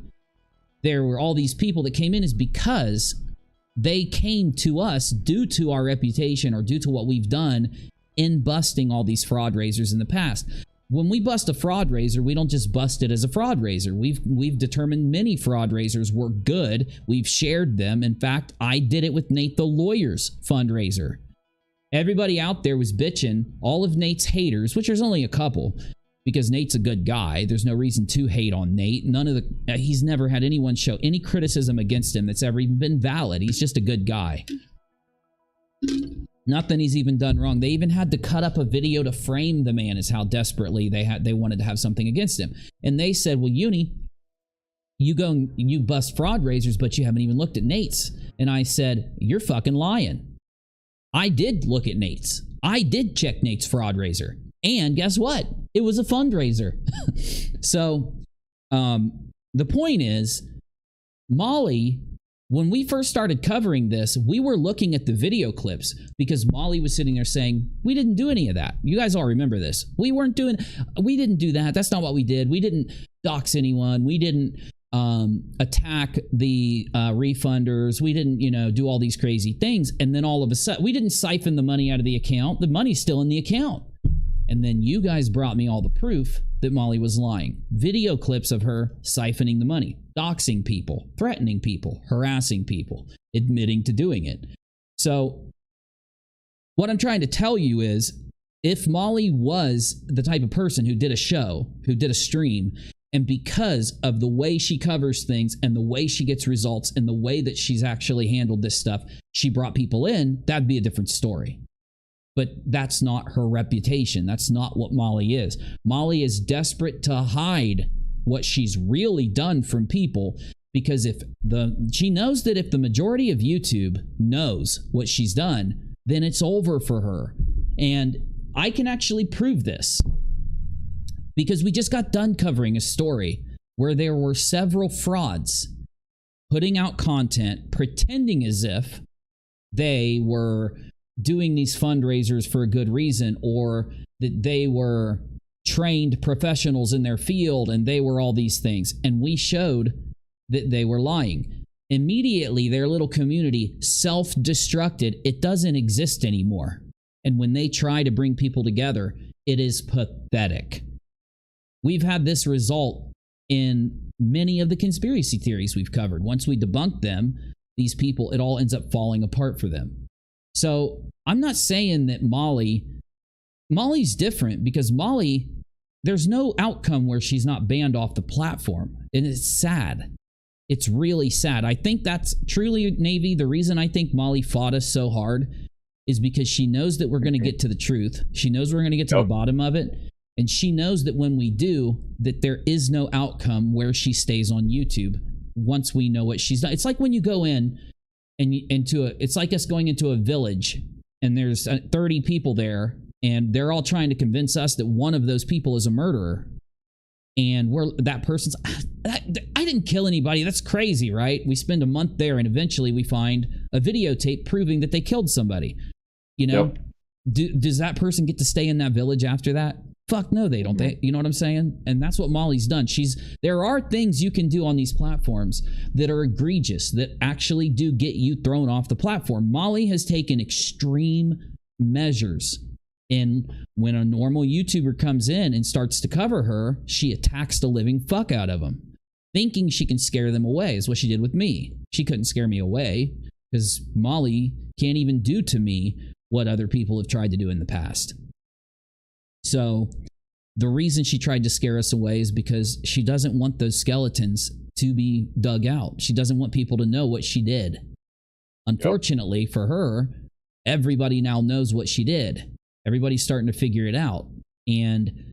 there were all these people that came in is because they came to us due to our reputation or due to what we've done in busting all these fraud raisers in the past. When we bust a fraud raiser, we don't just bust it as a fraud raiser. We've determined many fraud raisers were good. We've shared them. In fact, I did it with Nate the Lawyer's fundraiser. Everybody out there was bitching. All of Nate's haters, which there's only a couple, because Nate's a good guy. There's no reason to hate on Nate. He's never had anyone show any criticism against him that's ever even been valid. He's just a good guy. Nothing he's even done wrong. They even had to cut up a video to frame the man, is how desperately they wanted to have something against him. And they said, well, Uni, you bust fraud raisers, but you haven't even looked at Nate's. And I said, you're fucking lying. I did look at Nate's. I did check Nate's fraud raiser. And guess what? It was a fundraiser. So, the point is, Molly, when we first started covering this, we were looking at the video clips because Molly was sitting there saying, we didn't do any of that. You guys all remember this. We didn't do that. That's not what we did. We didn't dox anyone. We didn't attack the refunders. We didn't, do all these crazy things. And then all of a sudden, we didn't siphon the money out of the account. The money's still in the account. And then you guys brought me all the proof that Molly was lying. Video clips of her siphoning the money, doxing people, threatening people, harassing people, admitting to doing it. So what I'm trying to tell you is, if Molly was the type of person who did a show, who did a stream, and because of the way she covers things and the way she gets results and the way that she's actually handled this stuff, she brought people in, that'd be a different story. But that's not her reputation. That's not what Molly is. Molly is desperate to hide what she's really done from people, because she knows that if the majority of YouTube knows what she's done, then it's over for her. And I can actually prove this, because we just got done covering a story where there were several frauds putting out content, pretending as if they were doing these fundraisers for a good reason, or that they were trained professionals in their field and they were all these things. And we showed that they were lying. Immediately, their little community self-destructed. It doesn't exist anymore. And when they try to bring people together, it is pathetic. We've had this result in many of the conspiracy theories we've covered. Once we debunk them, these people, it all ends up falling apart for them. So I'm not saying that Molly's different, because Molly, there's no outcome where she's not banned off the platform. And it's sad. It's really sad. I think that's truly, Navy, the reason I think Molly fought us so hard is because she knows that we're going to get to the truth. She knows we're going to get to the bottom of it. And she knows that when we do, that there is no outcome where she stays on YouTube once we know what she's done. It's like when you go in and it's like us going into a village and there's 30 people there and they're all trying to convince us that one of those people is a murderer. And that person's, I didn't kill anybody. That's crazy, right? We spend a month there and eventually we find a videotape proving that they killed somebody. Does that person get to stay in that village after that? Fuck no, they don't. You know what I'm saying? And that's what Molly's done. There are things you can do on these platforms that are egregious, that actually do get you thrown off the platform. Molly has taken extreme measures. And when a normal YouTuber comes in and starts to cover her, she attacks the living fuck out of them, thinking she can scare them away, is what she did with me. She couldn't scare me away, because Molly can't even do to me what other people have tried to do in the past. So the reason she tried to scare us away is because she doesn't want those skeletons to be dug out. She doesn't want people to know what she did. Unfortunately for her, everybody now knows what she did. Everybody's starting to figure it out. And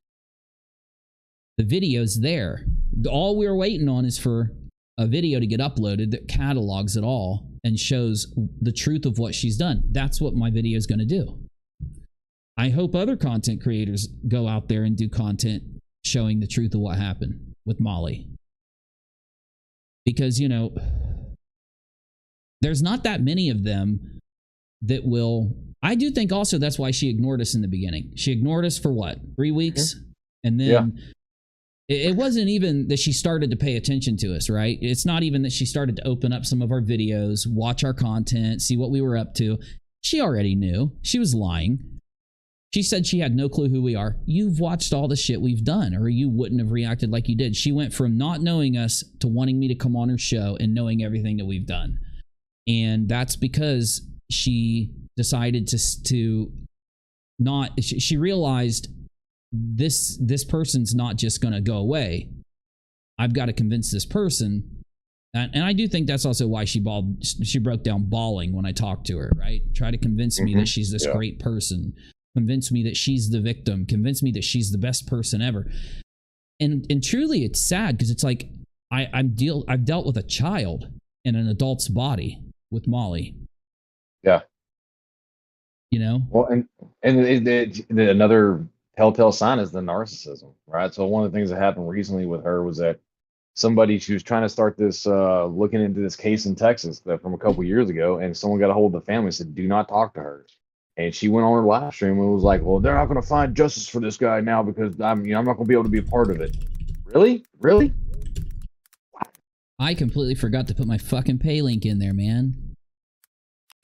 the video's there. All we're waiting on is for a video to get uploaded that catalogs it all and shows the truth of what she's done. That's what my video is going to do. I hope other content creators go out there and do content showing the truth of what happened with Molly. Because, there's not that many of them that will. I do think also that's why she ignored us in the beginning. She ignored us for what? 3 weeks? And then it wasn't even that she started to pay attention to us, right? It's not even that she started to open up some of our videos, watch our content, see what we were up to. She already knew. She was lying. She said she had no clue who we are. You've watched all the shit we've done, or you wouldn't have reacted like you did. She went from not knowing us to wanting me to come on her show and knowing everything that we've done. And that's because she decided to not, she realized this person's not just going to go away. I've got to convince this person. And I do think that's also why she broke down bawling when I talked to her, right? Try to convince me that she's this great person. Convince me that she's the victim. Convince me that she's the best person ever. And truly, it's sad because it's like I've dealt with a child in an adult's body with Molly. Yeah. You know? Well, and another telltale sign is the narcissism, right? So one of the things that happened recently with her was that she was trying to start this, looking into this case in Texas from a couple years ago, and someone got a hold of the family and said, do not talk to her. And she went on her live stream and was like, well, they're not going to find justice for this guy now because I'm not going to be able to be a part of it. Really? I completely forgot to put my fucking pay link in there, man.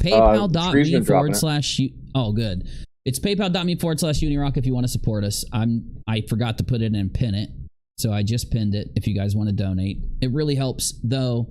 PayPal.me/. Oh, good. It's PayPal.me/UNIRock if you want to support us. I forgot to put it in and pin it. So I just pinned it if you guys want to donate. It really helps, though.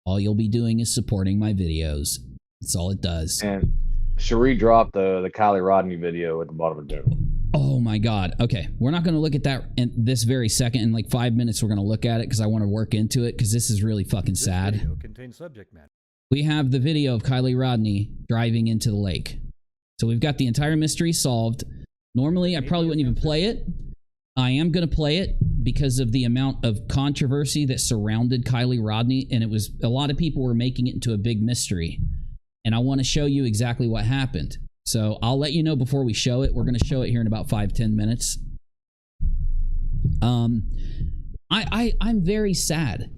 All you'll be doing is supporting my videos. That's all it does. And Cherie dropped the Kylie Rodney video at the bottom of the channel. Oh my God. Okay. We're not going to look at that in this very second. In like 5 minutes, we're going to look at it because I want to work into it because this is really fucking sad. This video contains subject matter. We have the video of Kylie Rodney driving into the lake. So we've got the entire mystery solved. Normally, I probably wouldn't even play it. I am going to play it because of the amount of controversy that surrounded Kylie Rodney, and it was a lot of people were making it into a big mystery. And I want to show you exactly what happened. So I'll let you know before we show it. We're going to show it here in about 5-10 minutes. I'm very sad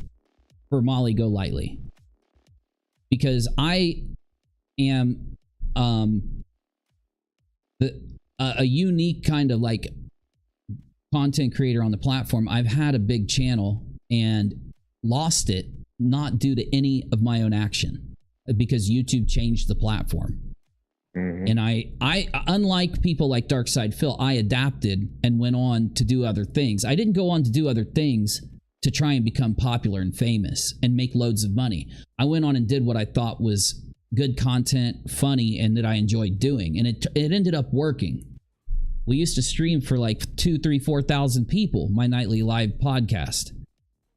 for Molly GoLightly because I am a unique kind of like content creator on the platform. I've had a big channel and lost it, not due to any of my own action, because YouTube changed the platform. And I unlike people like Darkside Phil, I adapted and went on to do other things. I didn't go on to do other things to try and become popular and famous and make loads of money. I went on and did what I thought was good content, funny, and that I enjoyed doing. And it ended up working. We used to stream for like 2,000, 3,000, 4,000 people, my nightly live podcast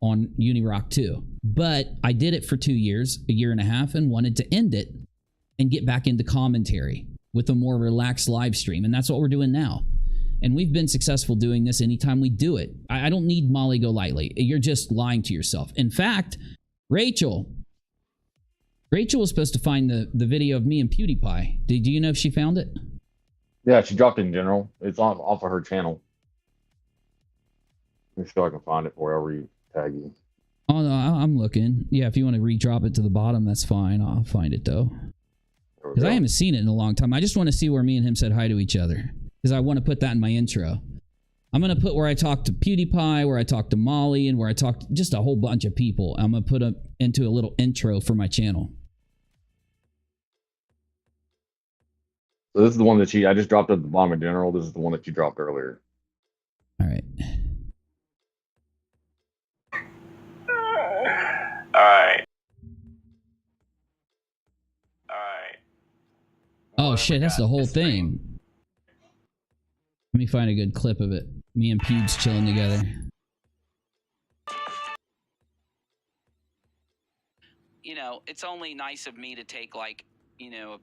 on UNIRock But I did it for 2 years, a year and a half, and wanted to end it and get back into commentary with a more relaxed live stream. And that's what we're doing now. And we've been successful doing this anytime we do it. I don't need Molly GoLightly. You're just lying to yourself. In fact, Rachel was supposed to find the video of me and PewDiePie. Do you know if she found it? Yeah, she dropped it in general. It's off of her channel. Make sure I can find it wherever you tag you. Oh, no, I'm looking. Yeah, if you want to redrop it to the bottom, that's fine. I'll find it, though. Because I haven't seen it in a long time. I just want to see where me and him said hi to each other. Because I want to put that in my intro. I'm going to put where I talked to PewDiePie, where I talked to Molly, and where I talked to just a whole bunch of people. I'm going to put it into a little intro for my channel. So this is the one that I just dropped at the bottom of general. This is the one that you dropped earlier. All right. Oh, shit, that's the whole thing. Let me find a good clip of it. Me and Pewds chilling together. You know, it's only nice of me to take, like, you know,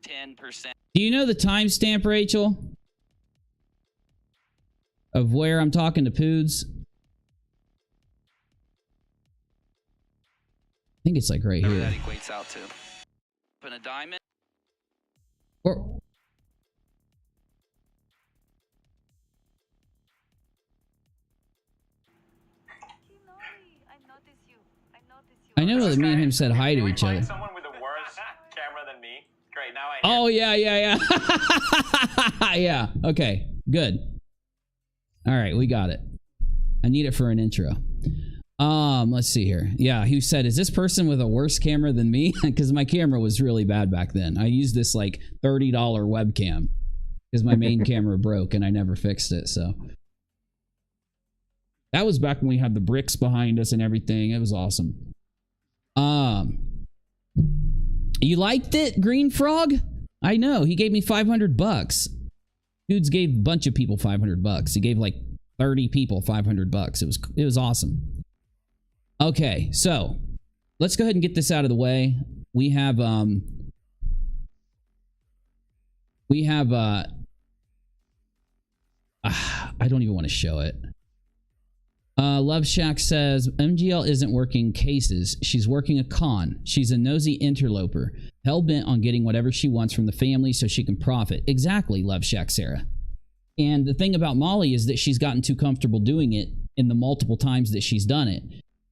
10%. Do you know the timestamp, Rachel? Of where I'm talking to Pewds? I think it's like right here. That equates out to. Put a diamond. Or I know that me and him said hi to each other. Someone with a worse camera than me. Great, now I Oh, yeah. Yeah, okay, good. All right, we got it. I need it for an intro. Let's see here. Yeah, he said, is this person with a worse camera than me? Because my camera was really bad back then. I used this like $30 webcam because my main camera broke and I never fixed it. So that was back when we had the bricks behind us and everything. It was awesome. You liked it, Green Frog? I know. He gave me $500. Dudes gave a bunch of people $500. He gave like 30 people $500. It was awesome. Okay, so let's go ahead and get this out of the way. We have I don't even want to show it. Love Shack says MGL isn't working cases. She's working a con. She's a nosy interloper, hell-bent on getting whatever she wants from the family so she can profit. Exactly, Love Shack Sarah. And the thing about Molly is that she's gotten too comfortable doing it in the multiple times that she's done it.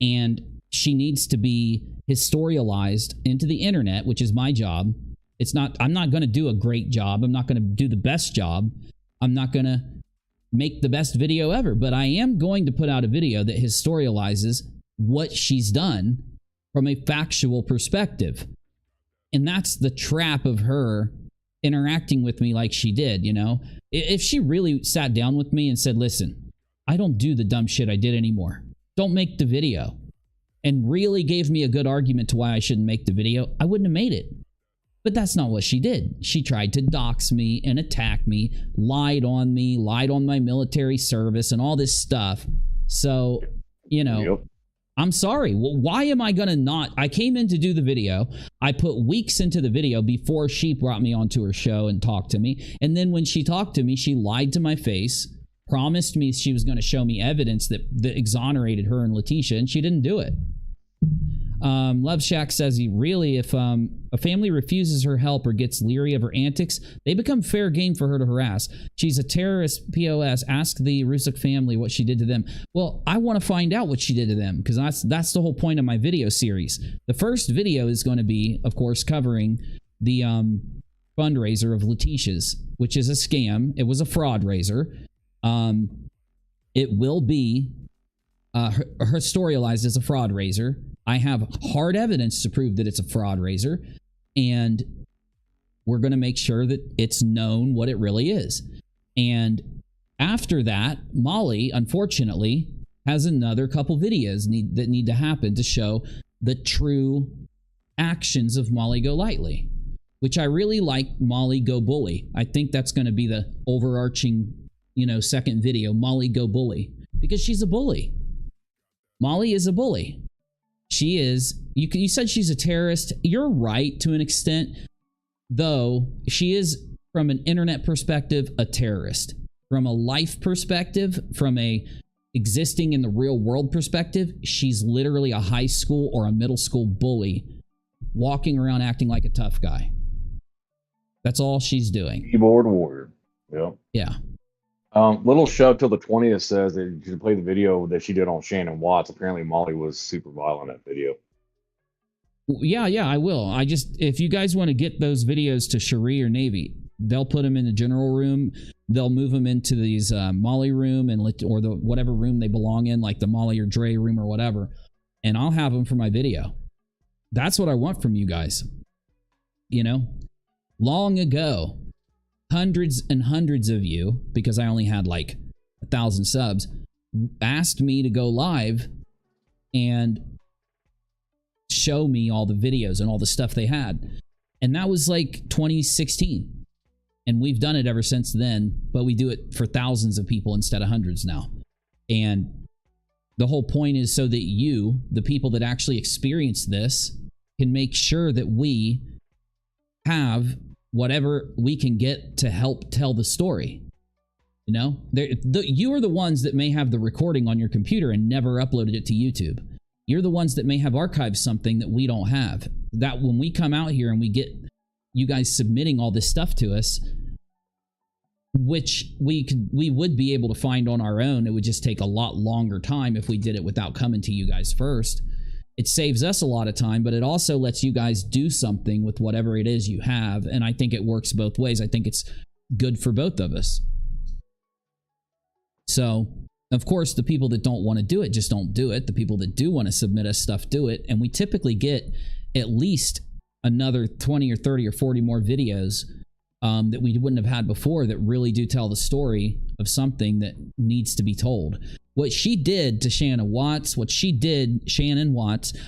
And she needs to be historialized into the internet, which is my job. I'm not going to do a great job. I'm not going to do the best job. I'm not going to make the best video ever, but I am going to put out a video that historializes what she's done from a factual perspective. And that's the trap of her interacting with me like she did, you know? If she really sat down with me and said, listen, I don't do the dumb shit I did anymore. Don't make the video. And really gave me a good argument to why I shouldn't make the video, I wouldn't have made it. But that's not what she did. She tried to dox me and attack me, lied on my military service and all this stuff. So, you know, yep. I'm sorry. Well, why am I going to not? I came in to do the video. I put weeks into the video before she brought me onto her show and talked to me. And then when she talked to me, she lied to my face, promised me she was going to show me evidence that exonerated her and Letitia, and she didn't do it. Love Shack says if a family refuses her help or gets leery of her antics, they become fair game for her to harass. She's a terrorist POS. Ask the Rusuk family what she did to them. Well, I want to find out what she did to them, because that's the whole point of my video series. The first video is going to be, of course, covering the fundraiser of Letitia's, which is a scam. It was a fraud raiser. It will be historialized as a fraud raiser. I have hard evidence to prove that it's a fraud raiser, and we're going to make sure that it's known what it really is. And after that, Molly, unfortunately, has another couple videos that need to happen to show the true actions of Molly GoLightly, which I really like. Molly Go Bully. I think that's going to be the overarching, second video, Molly Go Bully, because she's a bully. Molly is a bully. She is, you said she's a terrorist. You're right to an extent, though she is, from an internet perspective, a terrorist. From a life perspective, from a existing in the real world perspective, she's literally a high school or a middle school bully walking around acting like a tough guy. That's all she's doing. Keyboard warrior. Yep. Yeah. Little Shove till the 20th says that you should play the video that she did on Shannon Watts. Apparently Molly was super violent in that video. Yeah, I will. If you guys want to get those videos to Cherie or Navy, they'll put them in the general room. They'll move them into these Molly room or the whatever room they belong in, like the Molly or Dre room or whatever. And I'll have them for my video. That's what I want from you guys. Long ago, hundreds and hundreds of you, because I only had like 1,000 subs, asked me to go live and show me all the videos and all the stuff they had. And that was like 2016. And we've done it ever since then, but we do it for thousands of people instead of hundreds now. And the whole point is so that you, the people that actually experience this, can make sure that we have whatever we can get to help tell the story. You are the ones that may have the recording on your computer and never uploaded it to YouTube. You're the ones that may have archived something that we don't have. That when we come out here and we get you guys submitting all this stuff to us, which we would be able to find on our own, it would just take a lot longer time if we did it without coming to you guys first. It saves us a lot of time, but it also lets you guys do something with whatever it is you have. And I think it works both ways. I think it's good for both of us. So, of course, the people that don't want to do it just don't do it. The people that do want to submit us stuff do it. And we typically get at least another 20 or 30 or 40 more videos that we wouldn't have had before that really do tell the story of something that needs to be told. What she did to Shannon Watts,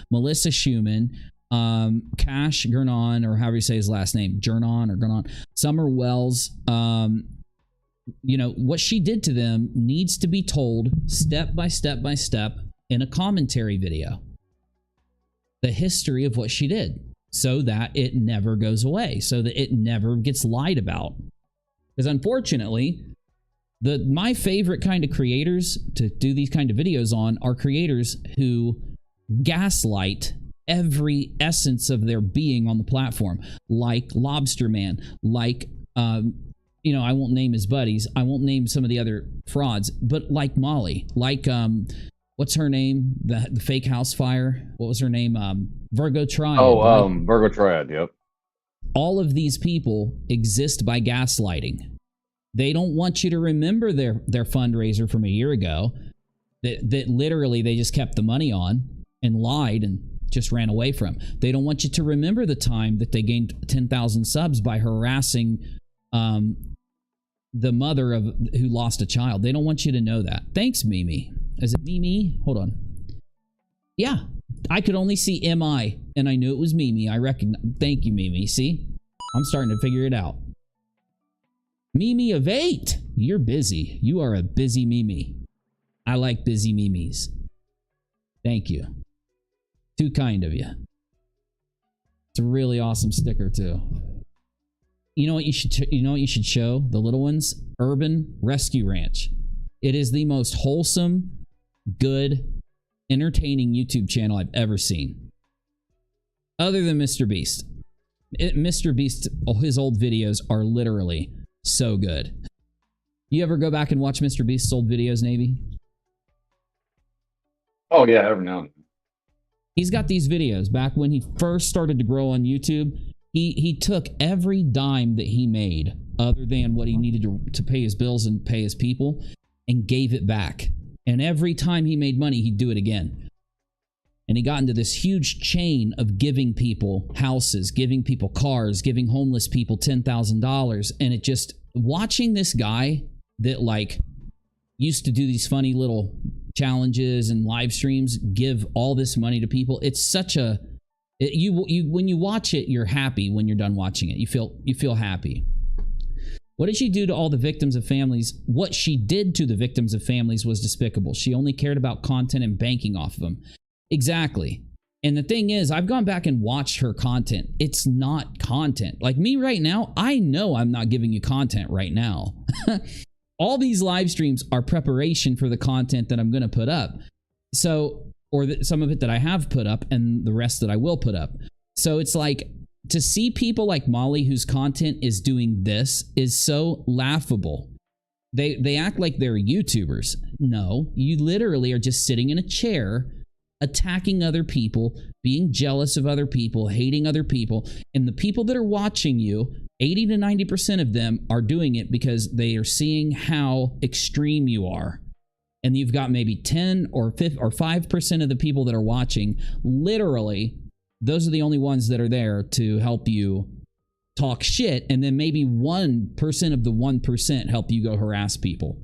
Melissa Schumann, Cash Gurnon, or however you say his last name, Gurnon or Gurnon, Summer Wells, you know, what she did to them needs to be told step by step by step in a commentary video. The history of what she did, so that it never goes away, so that it never gets lied about. Because unfortunately, my favorite kind of creators to do these kind of videos on are creators who gaslight every essence of their being on the platform, like Lobster Man, like you know, I won't name his buddies, I won't name some of the other frauds, but like Molly, like what's her name, the fake house fire, what was her name, Virgo Triad. Virgo Triad, yep. All of these people exist by gaslighting. They don't want you to remember their fundraiser from a year ago that literally they just kept the money on and lied and just ran away from. They don't want you to remember the time that they gained 10,000 subs by harassing the mother who lost a child. They don't want you to know that. Thanks, Mimi. Is it Mimi? Hold on. Yeah, I could only see MI, and I knew it was Mimi. I recognize. Thank you, Mimi. See? I'm starting to figure it out. Mimi of 8. You're busy. You are a busy Mimi. I like busy Mimis. Thank you. Too kind of you. It's a really awesome sticker, too. You know what you should show the little ones? Urban Rescue Ranch. It is the most wholesome, good, entertaining YouTube channel I've ever seen. Other than Mr. Beast. Mr. Beast, his old videos are literally so good. You ever go back and watch Mr. Beast's old videos, Navy? Oh, yeah, every now and then. He's got these videos back when he first started to grow on YouTube. He took every dime that he made, other than what he needed to pay his bills and pay his people, and gave it back. And every time he made money, he'd do it again. And he got into this huge chain of giving people houses, giving people cars, giving homeless people $10,000. And it just, watching this guy that like used to do these funny little challenges and live streams, give all this money to people. It's such a, when you watch it, you're happy when you're done watching it. You feel happy. What did she do to all the victims of families? What she did to the victims of families was despicable. She only cared about content and banking off of them. Exactly. And the thing is, I've gone back and watched her content. It's not content. Like me right now, I know I'm not giving you content right now. All these live streams are preparation for the content that I'm going to put up. So, or some of it that I have put up and the rest that I will put up. So it's like, to see people like Molly whose content is doing this is so laughable. They act like they're YouTubers. No, you literally are just sitting in a chair, attacking other people, being jealous of other people, hating other people. And the people that are watching you, 80 to 90% of them are doing it because they are seeing how extreme you are. And you've got maybe 10 or 5% of the people that are watching, literally, those are the only ones that are there to help you talk shit, and then maybe 1% of the 1% help you go harass people.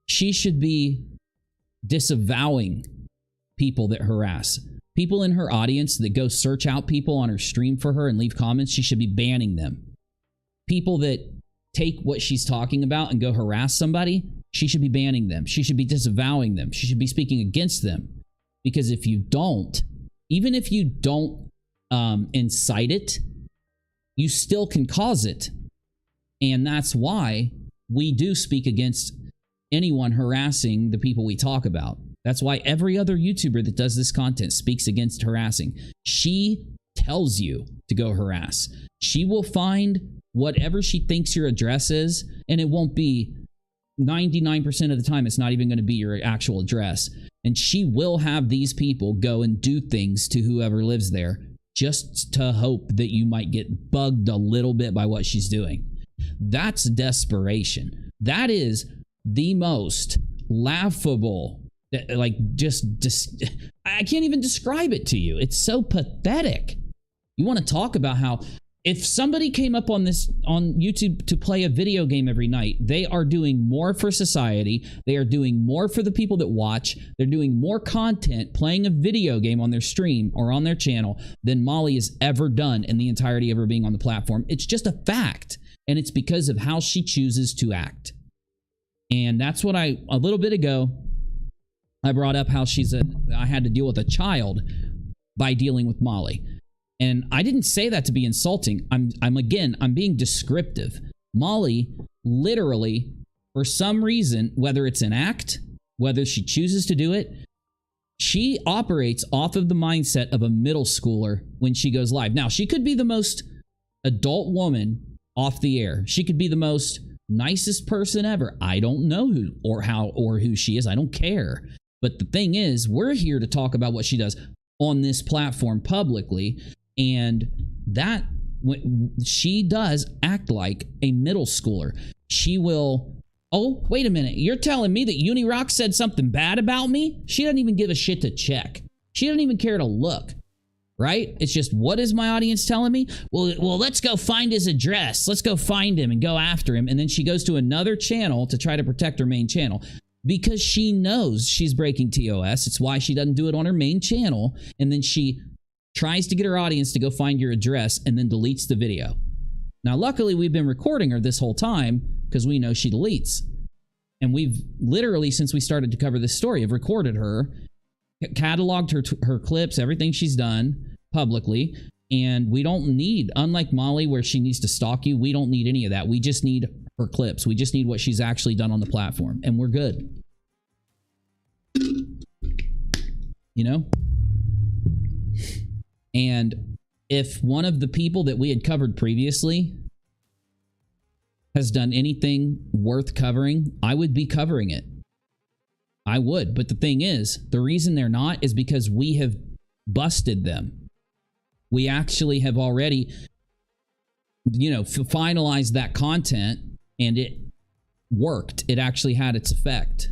She should be disavowing people that harass. People in her audience that go search out people on her stream for her and leave comments, she should be banning them. People that take what she's talking about and go harass somebody, she should be banning them. She should be disavowing them. She should be speaking against them. Because if you don't, even if you don't incite it, you still can cause it. And that's why we do speak against anyone harassing the people we talk about. That's why every other YouTuber that does this content speaks against harassing. She tells you to go harass. She will find whatever she thinks your address is, and it won't be 99% of the time, it's not even going to be your actual address. And she will have these people go and do things to whoever lives there just to hope that you might get bugged a little bit by what she's doing. That's desperation. That is the most laughable, like just I can't even describe it to you. It's so pathetic. You want to talk about how If somebody came up on YouTube to play a video game every night, they are doing more for society. They are doing more for the people that watch. They're doing more content playing a video game on their stream or on their channel than Molly has ever done in the entirety of her being on the platform. It's just a fact. And it's because of how she chooses to act. And that's what a little bit ago, I brought up how I had to deal with a child by dealing with Molly. And I didn't say that to be insulting. I'm being descriptive. Molly, literally, for some reason, whether it's an act, whether she chooses to do it, she operates off of the mindset of a middle schooler when she goes live. Now, she could be the most adult woman off the air. She could be the most nicest person ever. I don't know who or how or who she is. I don't care. But the thing is, we're here to talk about what she does on this platform publicly. And that she does act like a middle schooler. She will, oh, wait a minute. You're telling me that UNIRock said something bad about me? She doesn't even give a shit to check. She doesn't even care to look, right? It's just, what is my audience telling me? Well, let's go find his address. Let's go find him and go after him. And then she goes to another channel to try to protect her main channel because she knows she's breaking TOS. It's why she doesn't do it on her main channel. And then she tries to get her audience to go find your address and then deletes the video. Now, luckily, we've been recording her this whole time because we know she deletes. And we've literally, since we started to cover this story, have recorded her, cataloged her clips, everything she's done publicly. And we don't need, unlike Molly, where she needs to stalk you, we don't need any of that. We just need her clips. We just need what she's actually done on the platform. And we're good. You know? And if one of the people that we had covered previously has done anything worth covering, I would be covering it. I would. But the thing is, the reason they're not is because we have busted them. We actually have already, finalized that content and it worked. It actually had its effect.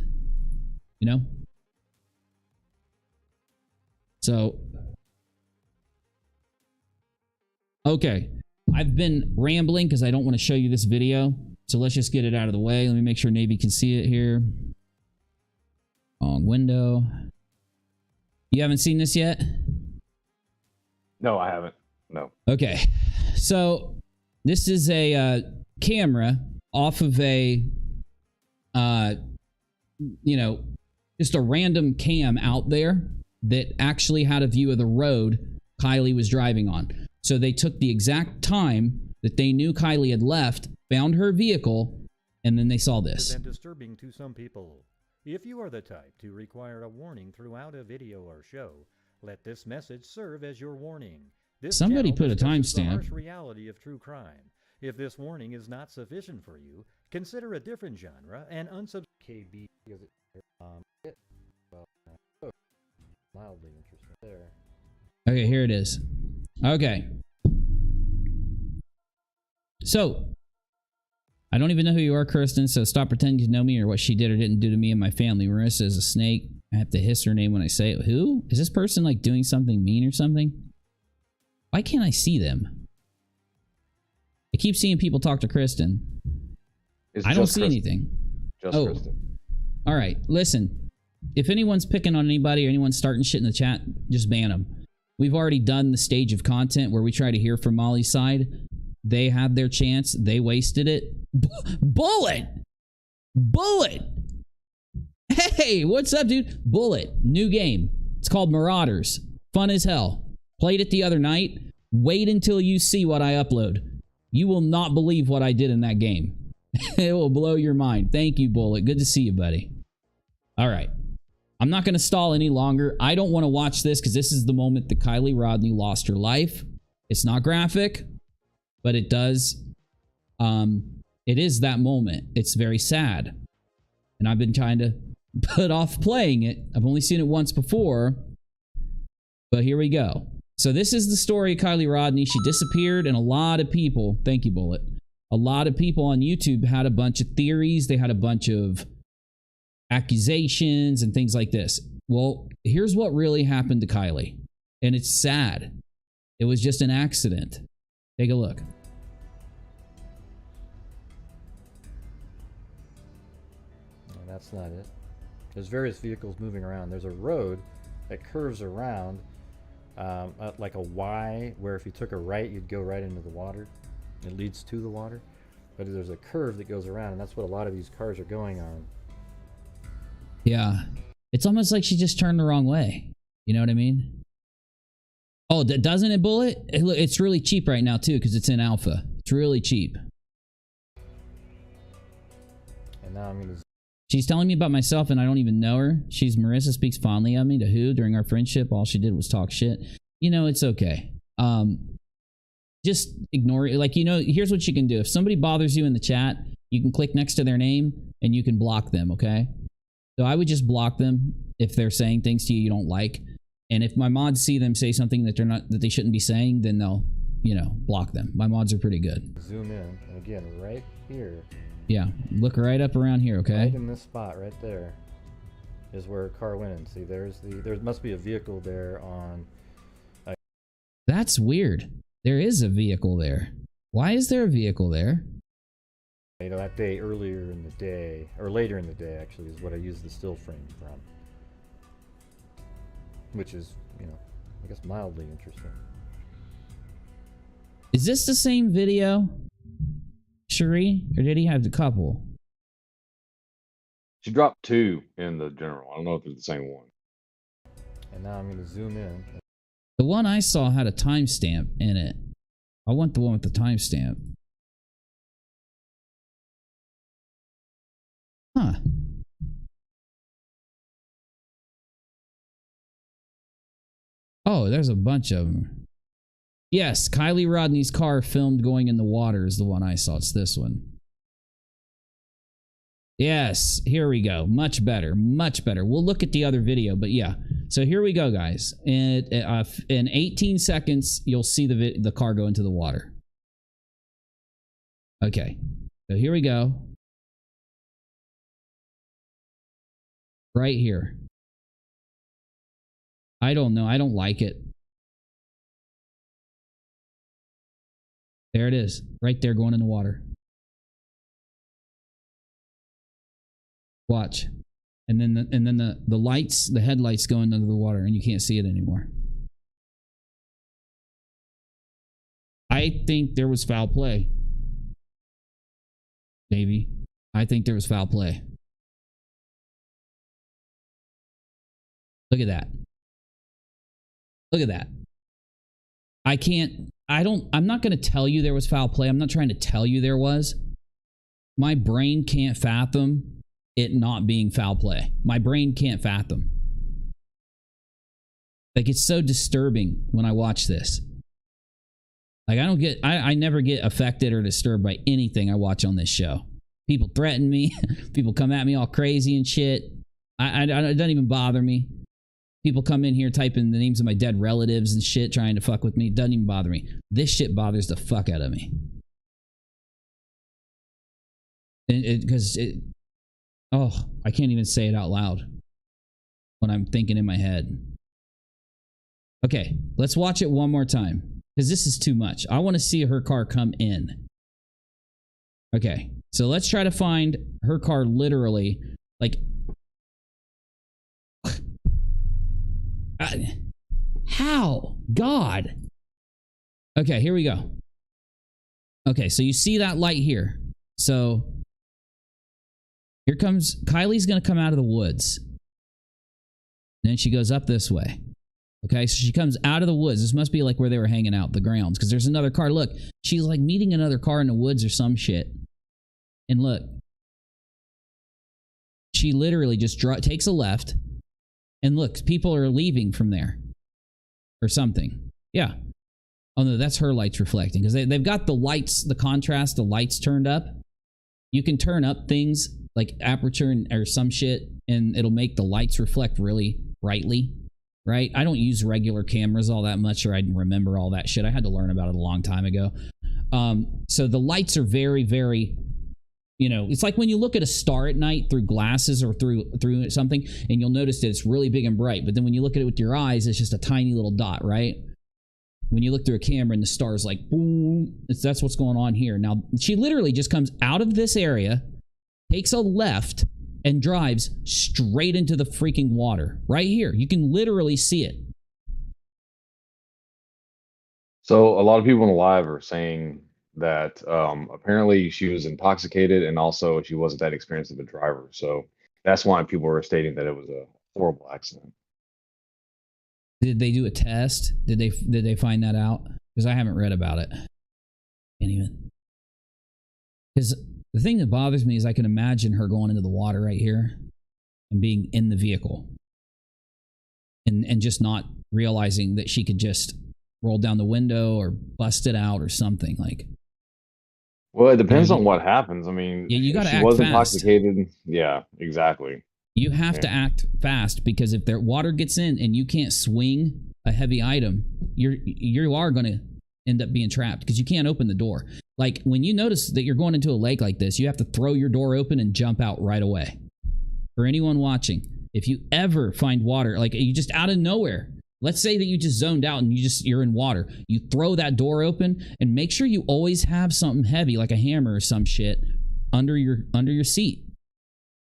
So... okay, I've been rambling because I don't want to show you this video. So let's just get it out of the way. Let me make sure Navy can see it here. Wrong window. You haven't seen this yet? No, I haven't. No. Okay. So this is a camera off of a, just a random cam out there that actually had a view of the road Kylie was driving on. So they took the exact time that they knew Kylie had left, found her vehicle, and then they saw this. Been disturbing to some people. If you are the type to require a warning throughout a video or show, let this message serve as your warning. Somebody put a timestamp. The harsh reality of true crime. If this warning is not sufficient for you, consider a different genre and unsubscribe. KB, mildly interesting there. Okay, here it is. Okay. So, I don't even know who you are, Kirsten, so stop pretending to know me or what she did or didn't do to me and my family. Marissa is a snake. I have to hiss her name when I say it. Who? Is this person, like, doing something mean or something? Why can't I see them? I keep seeing people talk to Kristen. I don't see anything. Just Kristen. All right, listen. If anyone's picking on anybody or anyone's starting shit in the chat, just ban them. We've already done the stage of content where we try to hear from Molly's side. They had their chance. They wasted it. Bullet! Bullet! Hey, what's up, dude? Bullet. New game. It's called Marauders. Fun as hell. Played it the other night. Wait until you see what I upload. You will not believe what I did in that game. It will blow your mind. Thank you, Bullet. Good to see you, buddy. All right. I'm not going to stall any longer. I don't want to watch this because this is the moment that Kylie Rodney lost her life. It's not graphic, but it does. It is that moment. It's very sad. And I've been trying to put off playing it. I've only seen it once before. But here we go. So this is the story of Kylie Rodney. She disappeared and a lot of people, thank you, Bullet. A lot of people on YouTube had a bunch of theories. They had a bunch of accusations and things like this. Well, here's what really happened to Kylie. And it's sad. It was just an accident. Take a look. No, that's not it. There's various vehicles moving around. There's a road that curves around like a Y, where if you took a right, you'd go right into the water. It leads to the water. But there's a curve that goes around, and that's what a lot of these cars are going on. Yeah. It's almost like she just turned the wrong way. You know what I mean? Oh, doesn't it, Bullet? It's really cheap right now, too, because it's in alpha. It's really cheap. And now I'm going to... She's telling me about myself, and I don't even know her. Marissa speaks fondly of me to who during our friendship. All she did was talk shit. You know, it's okay. Just ignore it. Like, you know, here's what you can do. If somebody bothers you in the chat, you can click next to their name, and you can block them, okay? So I would just block them if they're saying things to you don't like. And if my mods see them say something that they shouldn't be saying, then they'll, you know, block them. My mods are pretty good. Zoom in, and again, right here. Yeah, look right up around here, okay? Right in this spot right there is where a car went in. See, there must be a vehicle there on... That's weird. There is a vehicle there. Why is there a vehicle there? You know, that day earlier in the day, or later in the day, actually, is what I used the still frame from. Which is, you know, I guess mildly interesting. Is this the same video, Cherie? Or did he have a couple? She dropped 2 in the general. I don't know if it's the same one. And now I'm going to zoom in. The one I saw had a timestamp in it. I want the one with the timestamp. Huh. Oh, there's a bunch of them. Yes, Kylie Rodney's car filmed going in the water is the one I saw. It's this one. Yes, here we go. Much better, much better. We'll look at the other video, but yeah. So here we go, guys. In 18 seconds, you'll see the car go into the water. Okay, so here we go. Right here. I don't know. I don't like it. There it is. Right there going in the water. Watch. And then the lights, the headlights go into the water and you can't see it anymore. I think there was foul play. Davey. I think there was foul play. Look at that. Look at that. I'm not going to tell you there was foul play. I'm not trying to tell you there was. My brain can't fathom it not being foul play. My brain can't fathom. Like, it's so disturbing when I watch this. Like, I never get affected or disturbed by anything I watch on this show. People threaten me. People come at me all crazy and shit. It doesn't even bother me. People come in here typing the names of my dead relatives and shit, trying to fuck with me. It doesn't even bother me. This shit bothers the fuck out of me. Oh, I can't even say it out loud when I'm thinking in my head. Okay, let's watch it one more time, because this is too much. I want to see her car come in. Okay, so let's try to find her car literally, like... how? God. Okay, here we go. Okay, so you see that light here. So here comes Kylie's gonna come out of the woods. And then she goes up this way. Okay, so she comes out of the woods. This must be like where they were hanging out, the grounds, because there's another car. Look, she's like meeting another car in the woods or some shit. And look, she literally just takes a left. And look, people are leaving from there. Or something. Yeah. Oh no, that's her lights reflecting. Because they've got the lights, the contrast, the lights turned up. You can turn up things like aperture or some shit, and it'll make the lights reflect really brightly. Right? I don't use regular cameras all that much, or I remember all that shit. I had to learn about it a long time ago. So the lights are very, very... You know, it's like when you look at a star at night through glasses or through something, and you'll notice that it's really big and bright. But then when you look at it with your eyes, it's just a tiny little dot, right? when you look through a camera and the star's like, boom, that's what's going on here. Now, she literally just comes out of this area, takes a left, and drives straight into the freaking water. Right here. You can literally see it. So a lot of people in the live are saying that apparently she was intoxicated and also she wasn't that experienced of a driver. So that's why people were stating that it was a horrible accident. Did they do a test? Did they find that out? Because I haven't read about it. Can't even. Because the thing that bothers me is I can imagine her going into the water right here and being in the vehicle and just not realizing that she could just roll down the window or bust it out or something like. Well, it depends on what happens. I mean, yeah, you got to act was fast. Intoxicated. Yeah, exactly. You have to act fast because if their water gets in and you can't swing a heavy item, you are going to end up being trapped because you can't open the door. Like when you notice that you're going into a lake like this, you have to throw your door open and jump out right away. For anyone watching, if you ever find water, like you just out of nowhere, let's say that you just zoned out and you're in water, you throw that door open and make sure you always have something heavy like a hammer or some shit under your seat.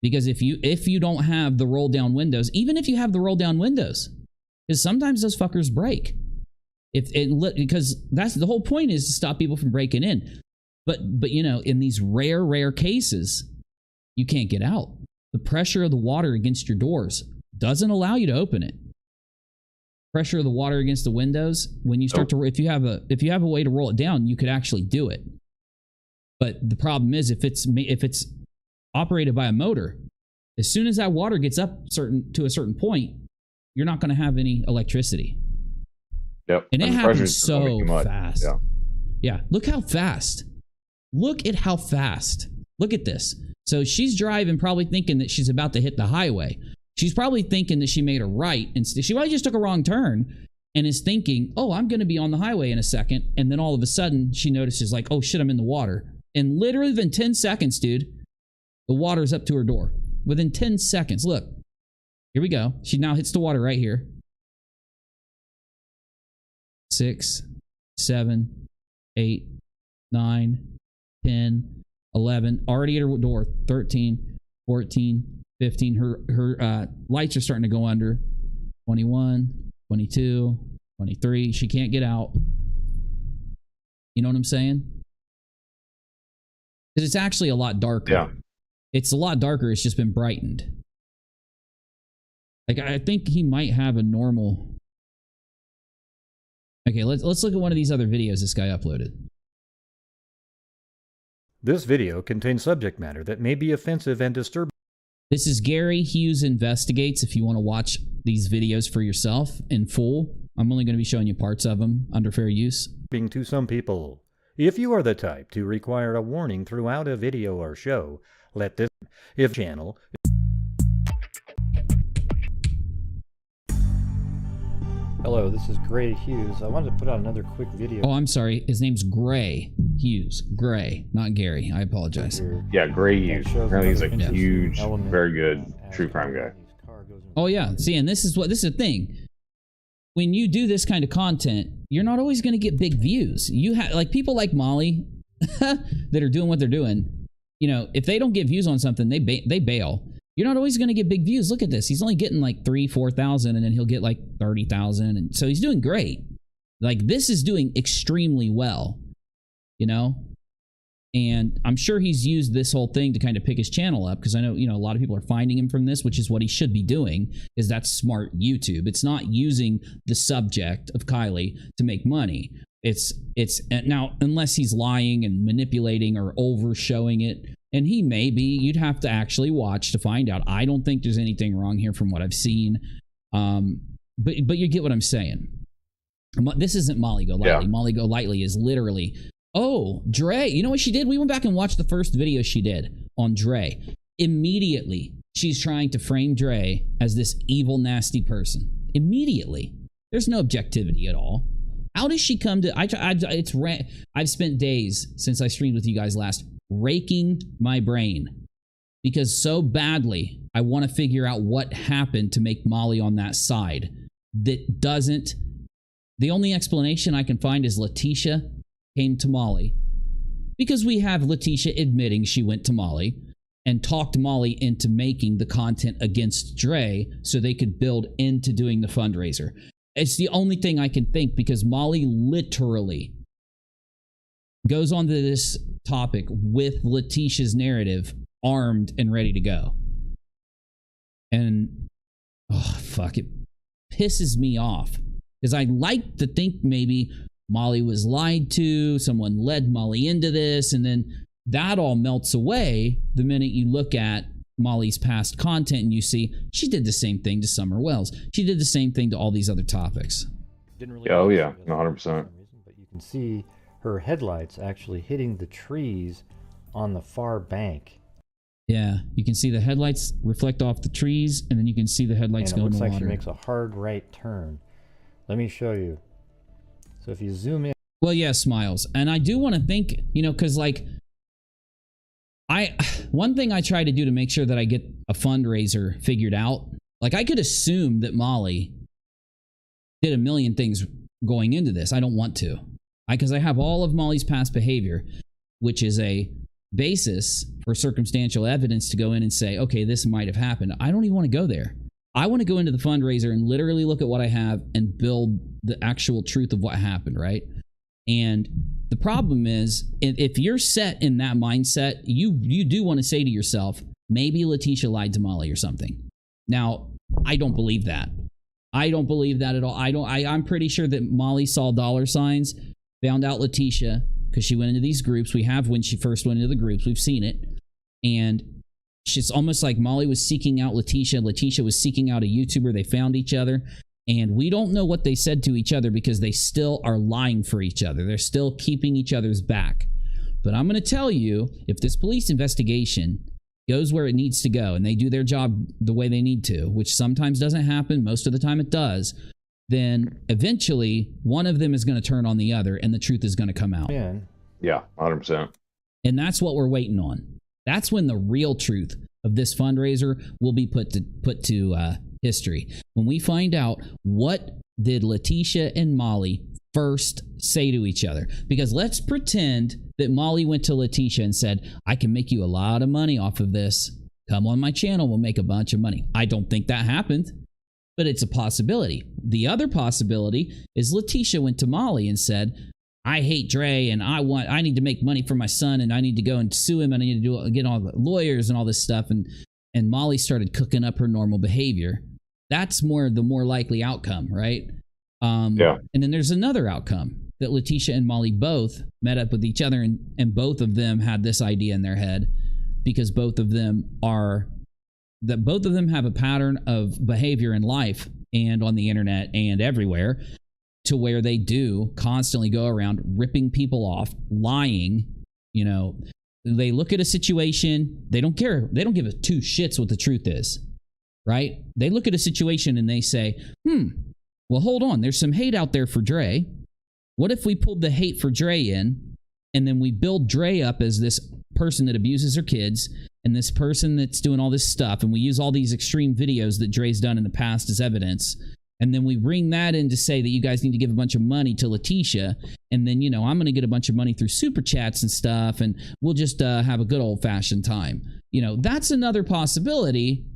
Because if you don't have the roll down windows, even if you have the roll down windows, because sometimes those fuckers break. Because that's the whole point, is to stop people from breaking in. But you know, in these rare cases, you can't get out. The pressure of the water against your doors doesn't allow you to open it. Pressure of the water against the windows, when you start to, if you have a way to roll it down, you could actually do it. But the problem is if it's operated by a motor, as soon as that water gets up to a certain point, you're not going to have any electricity. Yep. And it happens so fast. Yeah. Look how fast. Look at how fast. Look at this. So she's driving, probably thinking that she's about to hit the highway. She's probably thinking that she made a right, and she probably just took a wrong turn and is thinking, oh, I'm going to be on the highway in a second. And then all of a sudden she notices like, oh shit, I'm in the water. And literally within 10 seconds, dude, the water's up to her door. Within 10 seconds. Look, here we go. She now hits the water right here. 6, 7, 8, 9, 10, 11. Already at her door. 13, 14, 15. Her lights are starting to go under. 21, 22, 23. She can't get out. You know what I'm saying? Because it's actually a lot darker. Yeah. It's a lot darker. It's just been brightened. Like, I think he might have a normal... Okay, let's look at one of these other videos this guy uploaded. This video contains subject matter that may be offensive and disturbing. This is Gary Hughes Investigates. If you want to watch these videos for yourself in full, I'm only going to be showing you parts of them under fair use. To some people. If you are the type to require a warning throughout a video or show, let this channel. Hello, this is Gray Hughes. I wanted to put out another quick video. Oh, I'm sorry. His name's Gray Hughes. Gray, not Gary. I apologize. Yeah, Gray Hughes. Apparently he's a huge, very good true crime guy. Oh yeah. See, and this is the thing. When you do this kind of content, you're not always going to get big views. You have like people like Molly that are doing what they're doing. You know, if they don't get views on something, they bail. You're not always going to get big views. Look at this. He's only getting like 3,000-4,000, and then he'll get like 30,000. And so he's doing great. Like, this is doing extremely well, you know? And I'm sure he's used this whole thing to kind of pick his channel up, because I know, you know, a lot of people are finding him from this, which is what he should be doing, is that's smart YouTube. It's not using the subject of Kylie to make money. It's now, unless he's lying and manipulating or over showing it, and he may be, you'd have to actually watch to find out. I don't think there's anything wrong here from what I've seen. But you get what I'm saying. This isn't Molly GoLightly. Yeah. Molly GoLightly is literally, oh, Dre. You know what she did? We went back and watched the first video she did on Dre. Immediately, she's trying to frame Dre as this evil, nasty person. Immediately. There's no objectivity at all. How does she come to... I've spent days since I streamed with you guys last raking my brain because so badly I want to figure out what happened to make Molly on that side that doesn't The only explanation I can find is Letitia came to Molly. Because we have Letitia admitting she went to Molly and talked Molly into making the content against Dre so they could build into doing the fundraiser. It's the only thing I can think, because Molly literally goes onto this topic with Letitia's narrative armed and ready to go. And, oh, fuck, it pisses me off. Because I like to think maybe Molly was lied to, someone led Molly into this, and then that all melts away the minute you look at Molly's past content and you see she did the same thing to Summer Wells. She did the same thing to all these other topics. Didn't really 100%. But you can see her headlights actually hitting the trees on the far bank. Yeah, you can see the headlights reflect off the trees, and then you can see the headlights go in the water. It looks like she makes a hard right turn. Let me show you. So if you zoom in. Well, yeah, Smiles. And I do want to think, because one thing I try to do to make sure that I get a fundraiser figured out, I could assume that Molly did a million things going into this. I don't want to. Because I have all of Molly's past behavior, which is a basis for circumstantial evidence to go in and say, okay, this might have happened. I don't even want to go there. I want to go into the fundraiser and literally look at what I have and build the actual truth of what happened, right? And the problem is, if you're set in that mindset, you do want to say to yourself, maybe Letitia lied to Molly or something. Now, I don't believe that. I don't believe that at all. I'm pretty sure that Molly saw dollar signs, found out Letitia, because she went into these groups. We have when she first went into the groups. We've seen it. And it's almost like Molly was seeking out Letitia. Letitia was seeking out a YouTuber. They found each other. And we don't know what they said to each other because they still are lying for each other. They're still keeping each other's back. But I'm going to tell you, if this police investigation goes where it needs to go and they do their job the way they need to, which sometimes doesn't happen, most of the time it does, then eventually one of them is going to turn on the other and the truth is going to come out. Yeah, 100%. And that's what we're waiting on. That's when the real truth of this fundraiser will be put to history. When we find out what did Letitia and Molly first say to each other. Because let's pretend that Molly went to Letitia and said, I can make you a lot of money off of this. Come on my channel, we'll make a bunch of money. I don't think that happened, but it's a possibility. The other possibility is Letitia went to Molly and said, I hate Dre and I need to make money for my son and I need to go and sue him and I need to get all the lawyers and all this stuff. And Molly started cooking up her normal behavior. That's the more likely outcome, right? Yeah. And then there's another outcome that Letitia and Molly both met up with each other and both of them had this idea in their head because both of them have a pattern of behavior in life and on the internet and everywhere to where they do constantly go around ripping people off, lying. They look at a situation, they don't care. They don't give a two shits what the truth is, right? They look at a situation and they say, well, hold on. There's some hate out there for Dre. What if we pulled the hate for Dre in and then we build Dre up as this person that abuses her kids and this person that's doing all this stuff and we use all these extreme videos that Dre's done in the past as evidence. And then we bring that in to say that you guys need to give a bunch of money to Letitia. And then, I'm going to get a bunch of money through super chats and stuff. And we'll just have a good old fashioned time. That's another possibility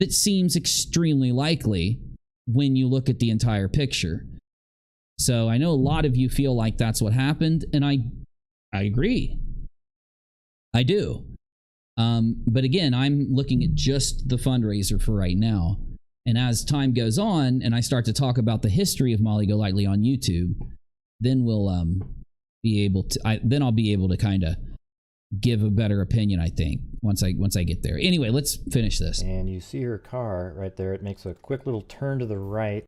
that seems extremely likely when you look at the entire picture. So I know a lot of you feel like that's what happened. And I agree. I do. But again, I'm looking at just the fundraiser for right now. And as time goes on and I start to talk about the history of Molly GoLightly on YouTube, then I'll be able to kind of give a better opinion, I think, once I get there. Anyway, let's finish this. And you see her car right there. It makes a quick little turn to the right.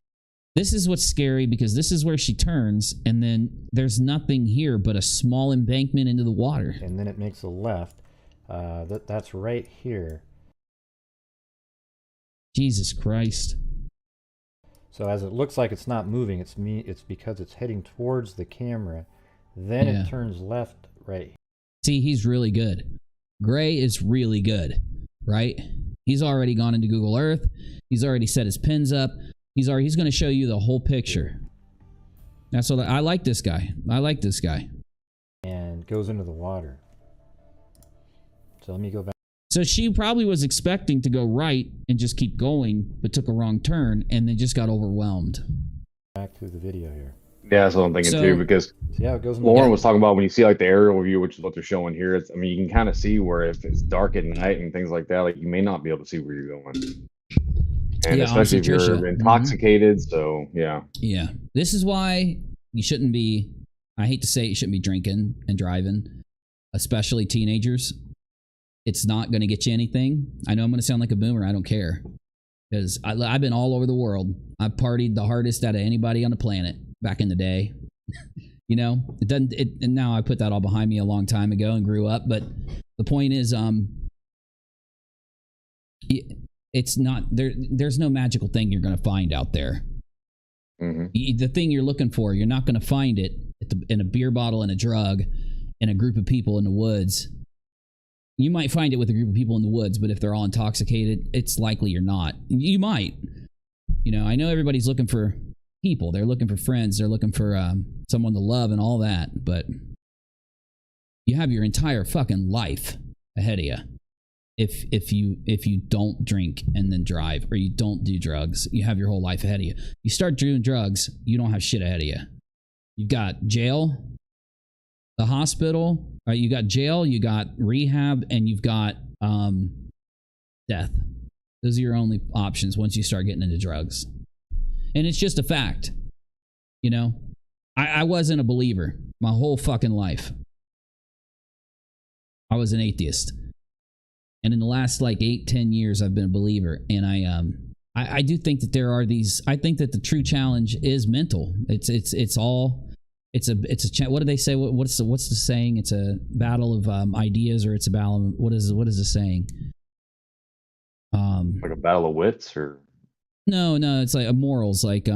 This is what's scary because this is where she turns and then there's nothing here but a small embankment into the water. And then it makes a left. That's right here. Jesus Christ. So as it looks like it's not moving, it's because it's heading towards the camera. Then it turns left right. See, he's really good. Gray is really good, right? He's already gone into Google Earth. He's already set his pins up. He's going to show you the whole picture. That's what I like this guy. I like this guy. And goes into the water. So let me go back. So she probably was expecting to go right and just keep going, but took a wrong turn and then just got overwhelmed. Back to the video here. Yeah, that's what I'm thinking too. Because See how it goes in Lauren was talking about when you see like the aerial view, which is what they're showing here. It's, I mean, you can kind of see where if it's dark at night and things like that, like you may not be able to see where you're going. And Yeah, especially if you're Trisha. intoxicated. So yeah. Yeah. This is why you shouldn't be, I hate to say it, you shouldn't be drinking and driving, especially teenagers. It's not going to get you anything. I know I'm going to sound like a boomer. I don't care. Because I've been all over the world. I've partied the hardest out of anybody on the planet back in the day. You know, it doesn't, and now I put that all behind me a long time ago and grew up. But the point is, it's not, there's no magical thing you're going to find out there. The thing you're looking for, you're not going to find it in a beer bottle and a drug in a group of people in the woods. You might find it with a group of people in the woods, but if they're all intoxicated, it's likely you're not. You might. You know, I know everybody's looking for people. They're looking for friends. They're looking for someone to love and all that. But you have your entire fucking life ahead of you. If you don't drink and then drive, or you don't do drugs, you have your whole life ahead of you. You start doing drugs, you don't have shit ahead of you. You've got jail, the hospital, you got jail, you got rehab, and you've got death. Those are your only options once you start getting into drugs. And it's just a fact. You know, I wasn't a believer my whole fucking life. I was an atheist. And in the last like 8-10 years, I've been a believer. And I do think that there are these, I think that the true challenge is mental. It's what do they say? What's the saying? It's a battle of ideas, or it's a battle of, what is the saying? Like a battle of wits, or no, it's like a morals. Like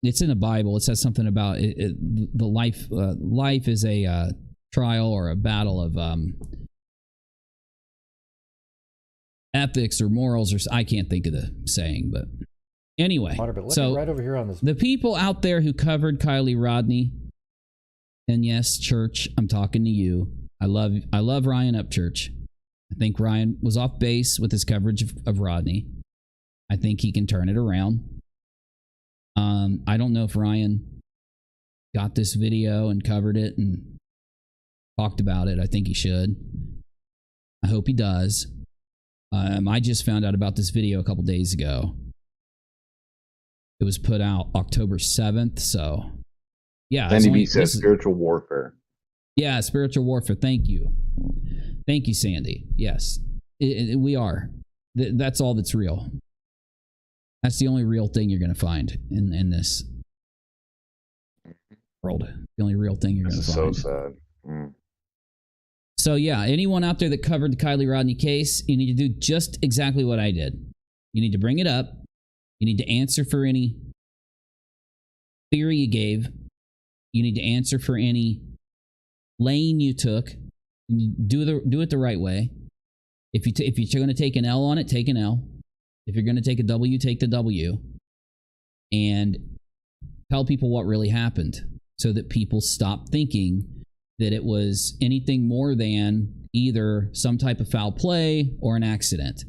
it's in the Bible. It says something about the life is a trial or a battle of ethics or morals, or I can't think of the saying, but anyway. So right over here on this, the people out there who covered Kylie Rodney, and yes, church, I'm talking to you. I love Ryan Upchurch. I think Ryan was off base with his coverage of Rodney. I think he can turn it around. I don't know if Ryan got this video and covered it and talked about it. I think he should. I hope he does. I just found out about this video a couple days ago. It was put out October 7th, so yeah. Sandy B says spiritual warfare. Yeah, spiritual warfare. Thank you. Thank you, Sandy. Yes, we are. That's all that's real. That's the only real thing you're going to find in this world. The only real thing you're going to find. So sad. So yeah, anyone out there that covered the Kylie Rodney case, you need to do just exactly what I did. You need to bring it up. You need to answer for any theory you gave. You need to answer for any lane you took. You do it the right way. If you're going to take an L on it, take an L. If you're going to take a W, take the W. And tell people what really happened, so that people stop thinking that it was anything more than either some type of foul play or an accident.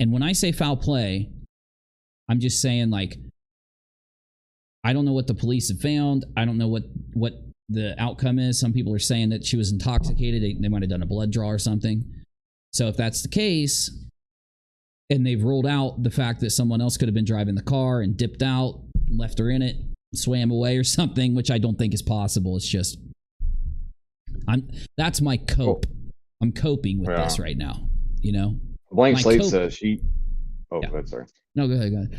And when I say foul play, I'm just saying, like, I don't know what the police have found. I don't know what the outcome is. Some people are saying that she was intoxicated. They might have done a blood draw or something. So if that's the case, and they've ruled out the fact that someone else could have been driving the car and dipped out, left her in it, swam away or something, which I don't think is possible. It's just, that's my cope. I'm coping with this right now, you know? Blank Slate says she... Oh, Yeah. go ahead, sorry. No, go ahead.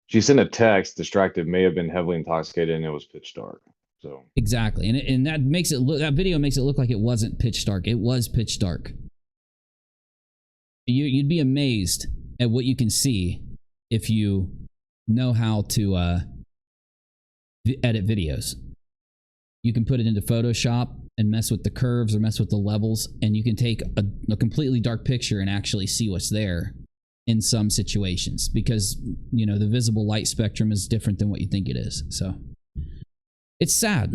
She sent a text, distracted, may have been heavily intoxicated, and it was pitch dark. So Exactly. And that makes it look, that video makes it look like it wasn't pitch dark. It was pitch dark. You'd be amazed at what you can see if you know how to edit videos. You can put it into Photoshop and mess with the curves or mess with the levels, and you can take a completely dark picture and actually see what's there in some situations, because, you know, the visible light spectrum is different than what you think it is. So It's sad.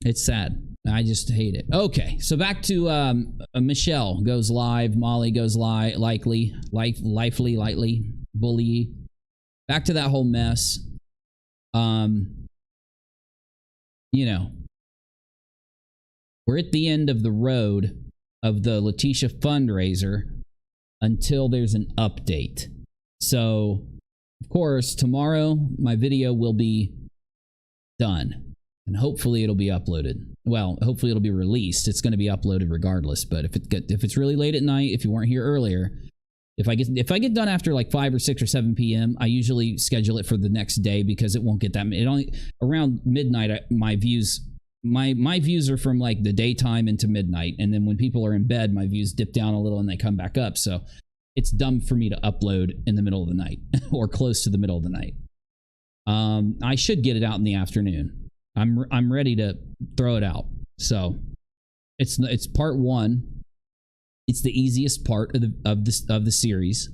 It's sad. I just hate it. Okay, so back to Michelle goes live, Molly goes live, lightly, bully. Back to that whole mess. You know, we're at the end of the road of the Letitia fundraiser until there's an update. So, of course, tomorrow my video will be done. And hopefully it'll be uploaded. Well, hopefully it'll be released. It's going to be uploaded regardless. But if it's really late at night, if you weren't here earlier, if I get done after like 5 or 6 or 7 p.m., I usually schedule it for the next day because it won't get that. It only around midnight. My views are from like the daytime into midnight, and then when people are in bed, my views dip down a little and they come back up. So it's dumb for me to upload in the middle of the night or close to the middle of the night. I should get it out in the afternoon. I'm ready to throw it out. So it's part 1. It's the easiest part of the series,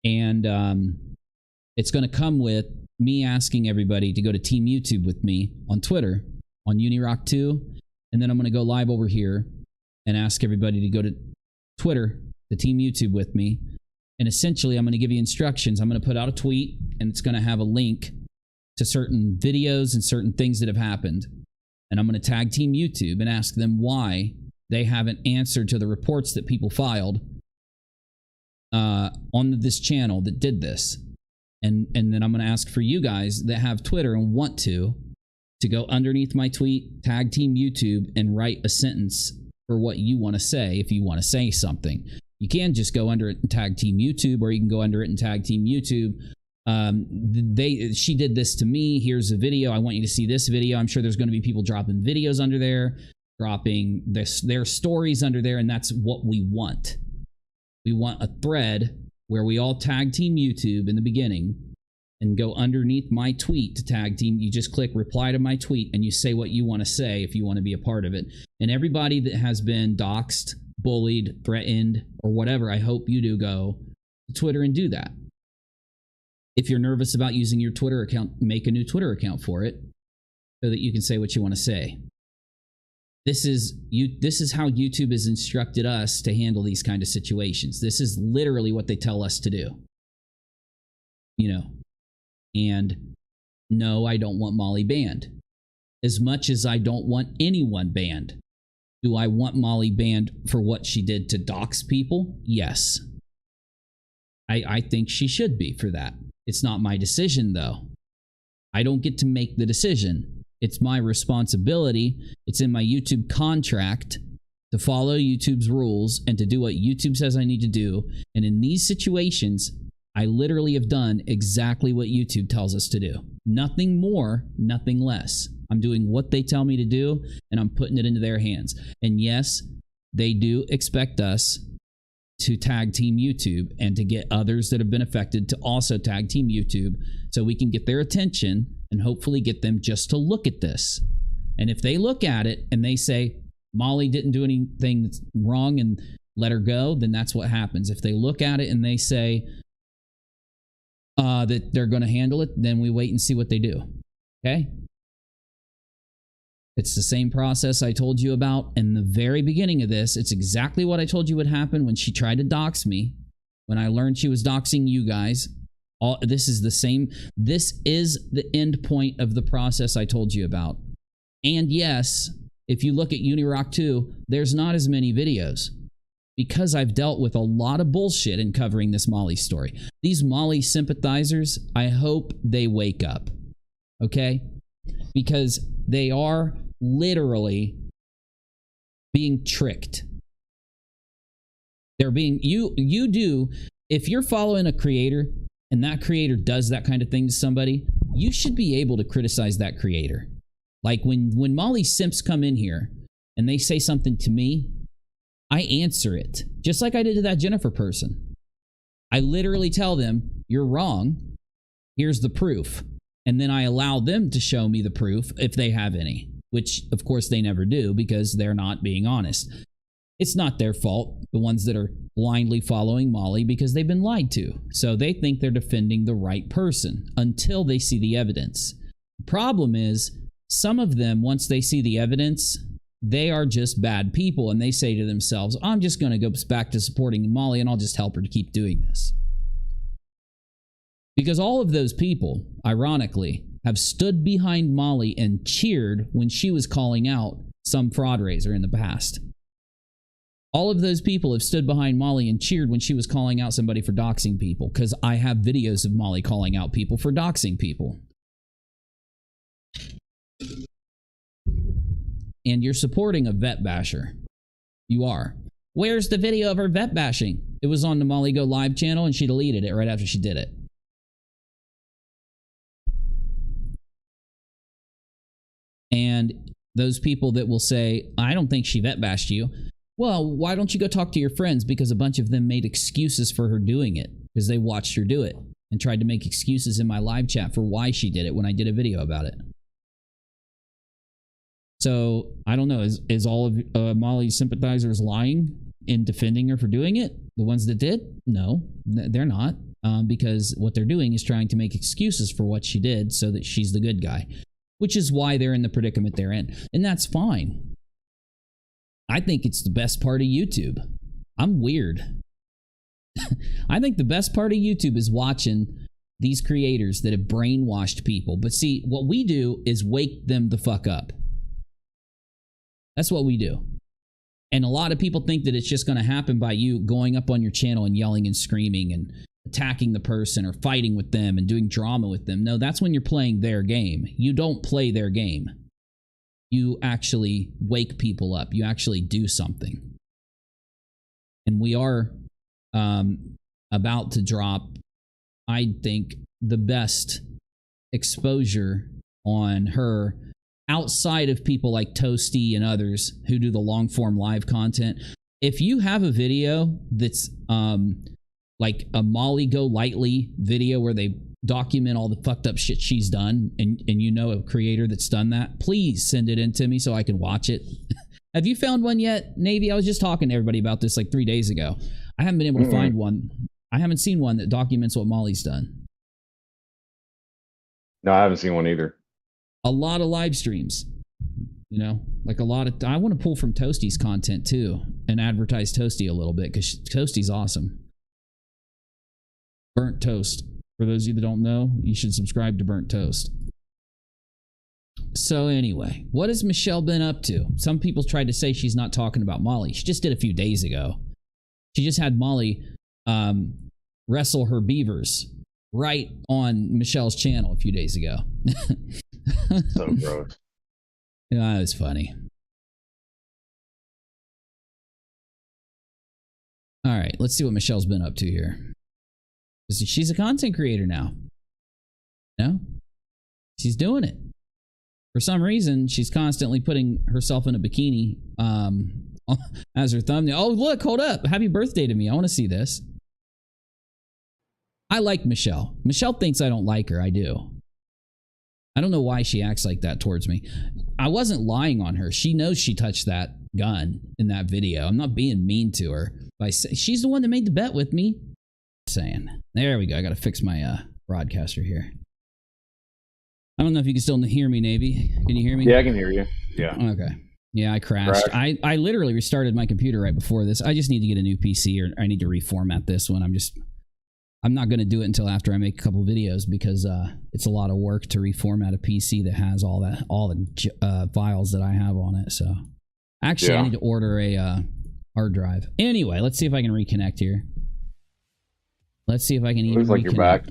and it's going to come with me asking everybody to go to Team YouTube with me on Twitter on UNIRock2, and then I'm going to go live over here and ask everybody to go to Twitter, the Team YouTube with me, and essentially I'm going to give you instructions. I'm going to put out a tweet, and it's going to have a link to certain videos and certain things that have happened. And I'm going to tag Team YouTube and ask them why they haven't answered to the reports that people filed on this channel that did this. And then I'm going to ask for you guys that have Twitter and want to go underneath my tweet, tag Team YouTube, and write a sentence for what you want to say if you want to say something. You can just go under it and tag Team YouTube, or you can go under it and tag Team YouTube. She did this to me. Here's a video. I want you to see this video. I'm sure there's going to be people dropping videos under there, dropping their stories under there, and that's what we want. We want a thread where we all tag Team YouTube in the beginning and go underneath my tweet to tag Team. You just click reply to my tweet and you say what you want to say if you want to be a part of it. And everybody that has been doxxed, bullied, threatened, or whatever, I hope you do go to Twitter and do that. If you're nervous about using your Twitter account, make a new Twitter account for it so that you can say what you want to say. This is how YouTube has instructed us to handle these kind of situations. This is literally what they tell us to do. You know, and no, I don't want Molly banned. As much as I don't want anyone banned. Do I want Molly banned for what she did to dox people? Yes. I think she should be for that. It's not my decision, though. I don't get to make the decision. It's my responsibility. It's in my YouTube contract to follow YouTube's rules and to do what YouTube says I need to do. And in these situations, I literally have done exactly what YouTube tells us to do. Nothing more, nothing less. I'm doing what they tell me to do, and I'm putting it into their hands. And yes, they do expect us to tag Team YouTube and to get others that have been affected to also tag Team YouTube so we can get their attention and hopefully get them just to look at this. And if they look at it and they say, Molly didn't do anything that's wrong and let her go, then that's what happens. If they look at it and they say that they're going to handle it, then we wait and see what they do. Okay? It's the same process I told you about in the very beginning of this. It's exactly what I told you would happen when she tried to dox me. When I learned she was doxing you guys. This is the same. This is the end point of the process I told you about. And yes, if you look at UNIRock 2, there's not as many videos because I've dealt with a lot of bullshit in covering this Molly story. These Molly sympathizers, I hope they wake up. Okay? Because they are literally being tricked. They're being, you do, if you're following a creator and that creator does that kind of thing to somebody, you should be able to criticize that creator. Like when Molly simps come in here and they say something to me, I answer it. Just like I did to that Jennifer person. I literally tell them, you're wrong. Here's the proof. And then I allow them to show me the proof if they have any, which of course they never do because they're not being honest. It's not their fault, the ones that are blindly following Molly, because they've been lied to. So they think they're defending the right person until they see the evidence. Problem is, some of them, once they see the evidence, they are just bad people, and they say to themselves, I'm just going to go back to supporting Molly, and I'll just help her to keep doing this. Because all of those people, ironically, have stood behind Molly and cheered when she was calling out some fraud raiser in the past. All of those people have stood behind Molly and cheered when she was calling out somebody for doxing people, because I have videos of Molly calling out people for doxing people. And you're supporting a vet basher. You are. Where's the video of her vet bashing? It was on the Molly Go Live channel, and she deleted it right after she did it. And those people that will say, I don't think she vet bashed you. Well, why don't you go talk to your friends? Because a bunch of them made excuses for her doing it because they watched her do it and tried to make excuses in my live chat for why she did it when I did a video about it. So, I don't know. Is all of Molly's sympathizers lying in defending her for doing it? The ones that did? No, they're not. Because what they're doing is trying to make excuses for what she did so that she's the good guy. Which is why they're in the predicament they're in. And that's fine. I think it's the best part of YouTube. I'm weird. I think the best part of YouTube is watching these creators that have brainwashed people. But see, what we do is wake them the fuck up. That's what we do. And a lot of people think that it's just going to happen by you going up on your channel and yelling and screaming and attacking the person or fighting with them and doing drama with them. No, that's when you're playing their game. You don't play their game. You actually wake people up. You actually do something. And we are about to drop, I think, the best exposure on her outside of people like Toasty and others who do the long form live content. If you have a video that's like a Molly GoLightly video where they document all the fucked up shit she's done, and you know a creator that's done that, please send it in to me so I can watch it. Have you found one yet, Navy? I was just talking to everybody about this like 3 days ago. I haven't been able to find one. I haven't seen one that documents what Molly's done. No, I haven't seen one either. A lot of live streams, you know, like a lot of, I want to pull from Toasty's content too and advertise Toasty a little bit because Toasty's awesome. Burnt Toast. For those of you that don't know, you should subscribe to Burnt Toast. So anyway, what has Michelle been up to? Some people tried to say she's not talking about Molly. She just did a few days ago. She just had Molly wrestle her beavers right on Michelle's channel a few days ago. So gross. Yeah, that was funny. All right, let's see what Michelle's been up to here. She's a content creator now. No? She's doing it. For some reason, she's constantly putting herself in a bikini as her thumbnail. Oh, look, hold up. Happy birthday to me. I want to see this. I like Michelle. Michelle thinks I don't like her. I do. I don't know why she acts like that towards me. I wasn't lying on her. She knows she touched that gun in that video. I'm not being mean to her. She's the one that made the bet with me. Saying. There we go. I got to fix my broadcaster here. I don't know if you can still hear me, Navy. Can you hear me? Yeah, I can hear you. Yeah. Okay. Yeah, I crashed. I literally restarted my computer right before this. I just need to get a new PC, or I need to reformat this one. I'm not going to do it until after I make a couple videos because it's a lot of work to reformat a PC that has all the files that I have on it. So actually, I need to order a hard drive. Anyway, let's see if I can reconnect here. Let's see if I can even. Looks like you're back.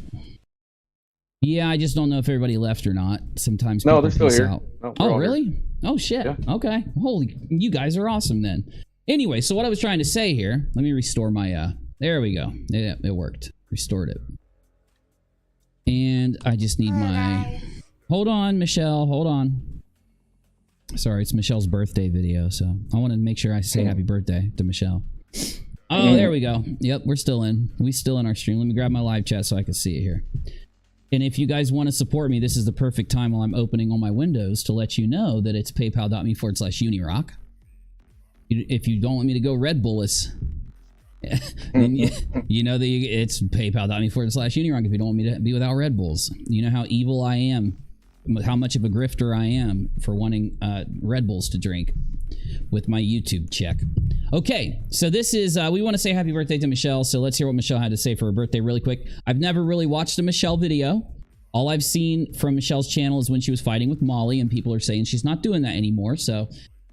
Yeah, I just don't know if everybody left or not. Sometimes no, people they're still here. out. No, oh, really? Here. Oh, shit. Yeah. Okay. Holy, you guys are awesome then. Anyway, so what I was trying to say here, let me restore my, there we go. Yeah, it worked. Restored it. And I just need my, hold on, Michelle, hold on. Sorry, it's Michelle's birthday video, so I want to make sure I say happy birthday to Michelle. Oh, there we go. Yep, we're still in. We're still in our stream. Let me grab my live chat so I can see it here. And if you guys want to support me, this is the perfect time while I'm opening all my windows to let you know that it's paypal.me/UNIRock. If you don't want me to go Red Bullis, then you know that it's paypal.me/UNIRock if you don't want me to be without Red Bulls. You know how evil I am how much of a grifter I am for wanting Red Bulls to drink with my YouTube check. Okay, so this is, we want to say happy birthday to Michelle, so let's hear what Michelle had to say for her birthday really quick. I've never really watched a Michelle video. All I've seen from Michelle's channel is when she was fighting with Molly, and people are saying she's not doing that anymore, so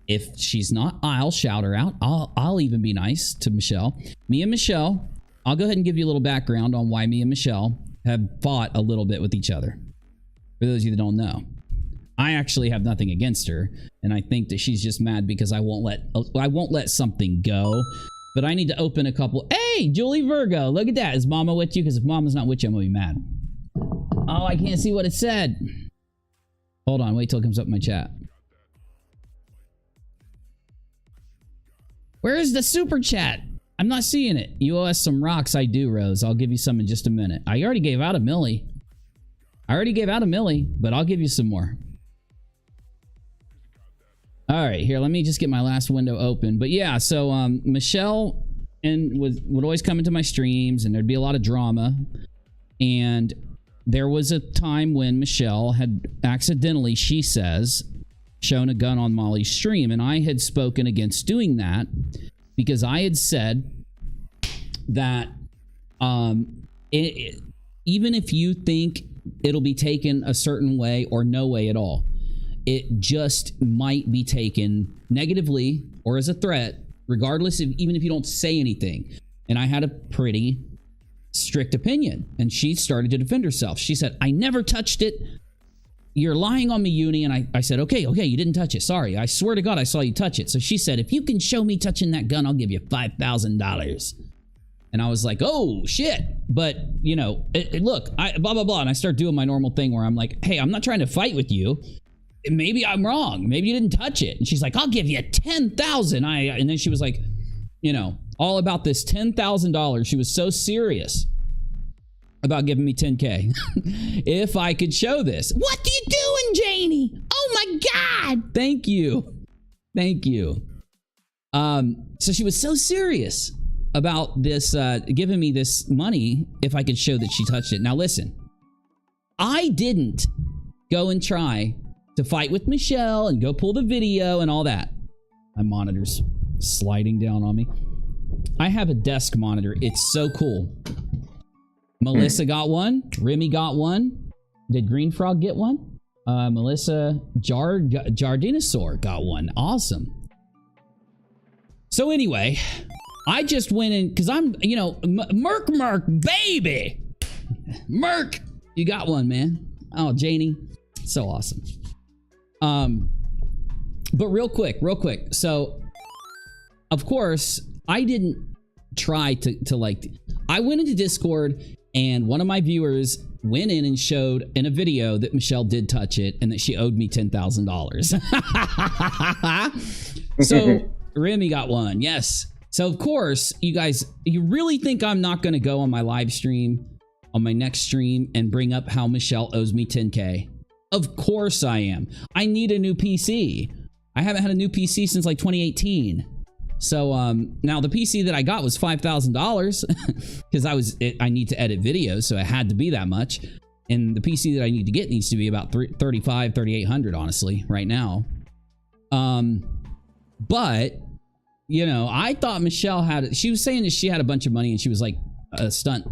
if she's not, I'll shout her out. I'll even be nice to Michelle. Me and Michelle, I'll go ahead and give you a little background on why me and Michelle have fought a little bit with each other. For those of you that don't know, I actually have nothing against her, and I think that she's just mad because I won't let something go. But I need to open a couple. Hey, Julie Virgo, look at that. Is Mama with you? Because if Mama's not with you, I'm gonna be mad. Oh, I can't see what it said. Hold on, wait till it comes up in my chat. Where is the super chat? I'm not seeing it. You owe us some rocks. I do, Rose. I'll give you some in just a minute. I already gave out a milli. But I'll give you some more. All right, here, let me just get my last window open. But yeah, so Michelle would always come into my streams, and there'd be a lot of drama. And there was a time when Michelle had accidentally, she says, shown a gun on Molly's stream, and I had spoken against doing that because I had said that even if you think it'll be taken a certain way or no way at all, it just might be taken negatively or as a threat, regardless of, even if you don't say anything. And I had a pretty strict opinion, and she started to defend herself. She said, I never touched it. You're lying on me, Uni. And I said, okay, you didn't touch it. Sorry. I swear to God, I saw you touch it. So she said, if you can show me touching that gun, I'll give you $5,000. And I was like, oh, shit. But, you know, look, blah, blah, blah. And I start doing my normal thing where I'm like, hey, I'm not trying to fight with you. Maybe I'm wrong. Maybe you didn't touch it. And she's like, I'll give you $10,000. And then she was like, you know, all about this $10,000. She was so serious about giving me 10K if I could show this. What are you doing, Janie? Oh my God. Thank you. So she was so serious about this, giving me this money if I could show that she touched it. Now listen, I didn't go and try to fight with Michelle and go pull the video and all that. My monitor's sliding down on me. I have a desk monitor. It's so cool. Melissa got one. Remy got one. Did Green Frog get one? Melissa Jardinosaur got one. Awesome. So anyway, I just went in because I'm, you know, Merc, baby. Merc, you got one, man. Oh, Janie, so awesome. But real quick. So, of course, I didn't try to like, I went into Discord and one of my viewers went in and showed in a video that Michelle did touch it and that she owed me $10,000. So Remy got one. Yes. So of course, you guys, you really think I'm not going to go on my live stream, on my next stream, and bring up how Michelle owes me 10K? Of course I am. I need a new PC. I haven't had a new PC since like 2018. So now the PC that I got was $5,000 because I need to edit videos, so it had to be that much. And the PC that I need to get needs to be about $3,800 honestly right now. But you know, I thought Michelle she was saying that she had a bunch of money and she was like a stunt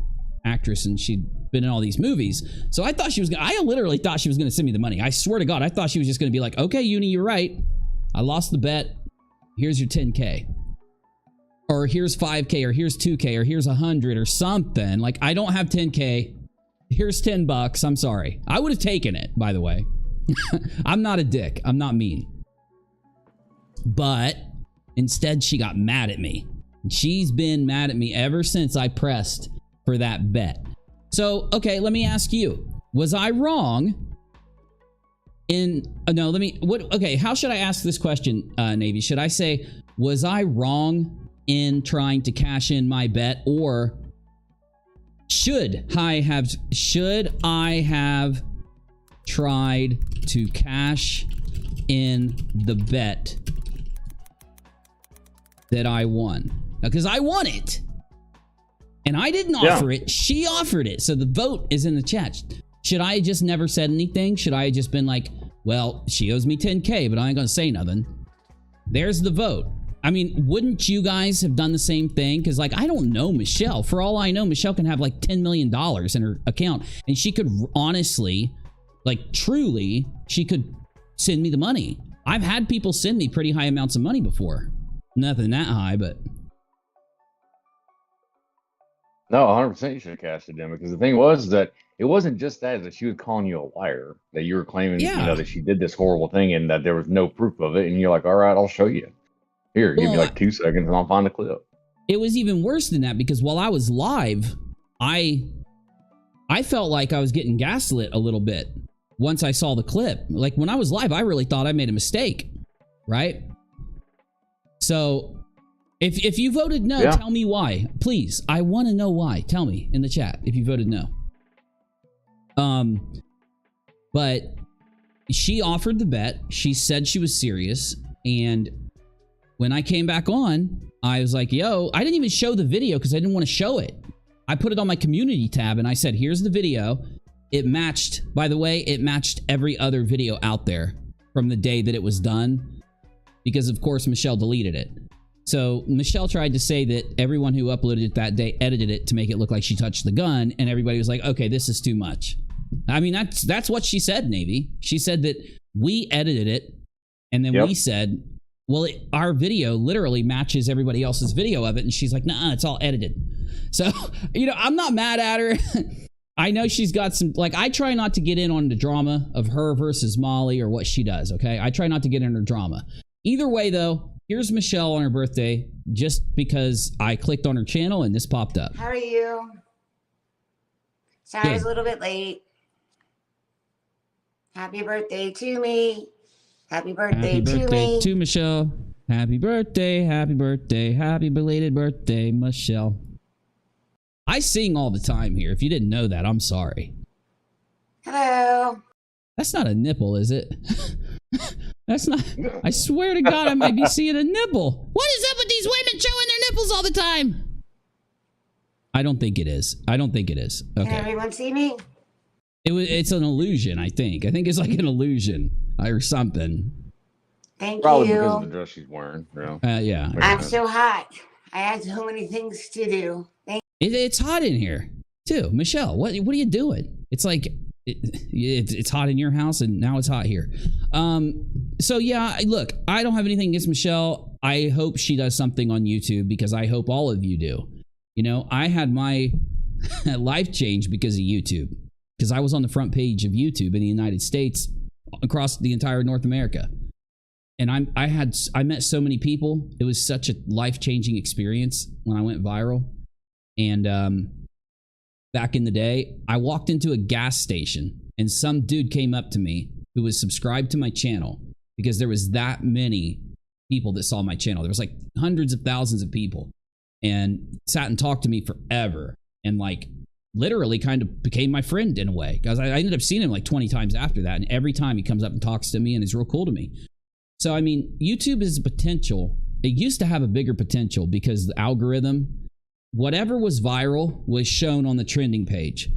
actress and she'd been in all these movies. So I thought I literally thought she was going to send me the money. I swear to God, I thought she was just going to be like, okay, Uni, you're right. I lost the bet. Here's your 10K. Or here's 5K, or here's 2K, or here's 100 or something. Like, I don't have 10K. Here's $10. I'm sorry. I would have taken it, by the way. I'm not a dick. I'm not mean. But instead, she got mad at me. She's been mad at me ever since I pressed for that bet. So, okay, let me ask you. Was I wrong okay, how should I ask this question, Navy? Should I say, was I wrong in trying to cash in my bet, or should I have tried to cash in the bet that I won? Because I won it. And I didn't offer it. She offered it. So the vote is in the chat. Should I just never said anything? Should I have just been like, well, she owes me 10K, but I ain't gonna say nothing. There's the vote. I mean, wouldn't you guys have done the same thing? Because, like, I don't know Michelle. For all I know, Michelle can have like $10 million in her account, and she could honestly, like, truly, she could send me the money. I've had people send me pretty high amounts of money before. Nothing that high, but No, 100% you should have cashed it in, because the thing was that it wasn't just that she was calling you a liar, that you were claiming, that she did this horrible thing and that there was no proof of it. And you're like, all right, I'll show you. Here, give me like 2 seconds and I'll find the clip. It was even worse than that, because while I was live, I felt like I was getting gaslit a little bit once I saw the clip. Like, when I was live, I really thought I made a mistake, right? So if you voted no, tell me why. Please, I want to know why. Tell me in the chat if you voted no. But she offered the bet. She said she was serious. And when I came back on, I was like, yo, I didn't even show the video because I didn't want to show it. I put it on my community tab and I said, here's the video. It matched, by the way, it matched every other video out there from the day that it was done. Because, of course, Michelle deleted it. So Michelle tried to say that everyone who uploaded it that day edited it to make it look like she touched the gun, and everybody was like, okay, this is too much. I mean, that's what she said, Navy. She said that we edited it, and then we said, well, our video literally matches everybody else's video of it, and she's like, nah, it's all edited. So, I'm not mad at her. I know she's got some, like, I try not to get in on the drama of her versus Molly or what she does, okay? I try not to get in her drama. Either way, though, here's Michelle on her birthday, just because I clicked on her channel and this popped up. How are you? Sorry I was a little bit late. Happy birthday to me. Happy birthday to me. To Michelle. Happy birthday, happy belated birthday, Michelle. I sing all the time here. If you didn't know that, I'm sorry. Hello. That's not a nipple, is it? That's not. I swear to God, I might be seeing a nipple. What is up with these women showing their nipples all the time? I don't think it is. Okay. Can everyone see me? It's an illusion, I think. I think it's like an illusion or something. Thank Probably you. because of the dress she's wearing. Yeah. I'm so hot. I had so many things to do. It's hot in here, too. Michelle, what are you doing? It's like... It's hot in your house and now it's hot here. So yeah, look, I don't have anything against Michelle. I hope she does something on YouTube, because I hope all of you do. I had my life change because of YouTube, because I was on the front page of YouTube in the United States, across the entire North America. And I met so many people. It was such a life-changing experience when I went viral. And back in the day, I walked into a gas station and some dude came up to me who was subscribed to my channel, because there was that many people that saw my channel. There was like hundreds of thousands of people, and sat and talked to me forever, and like literally kind of became my friend in a way, because I ended up seeing him like 20 times after that. And every time he comes up and talks to me, and he's real cool to me. So, I mean, YouTube is a potential. It used to have a bigger potential because the algorithm, whatever was viral was shown on the trending page.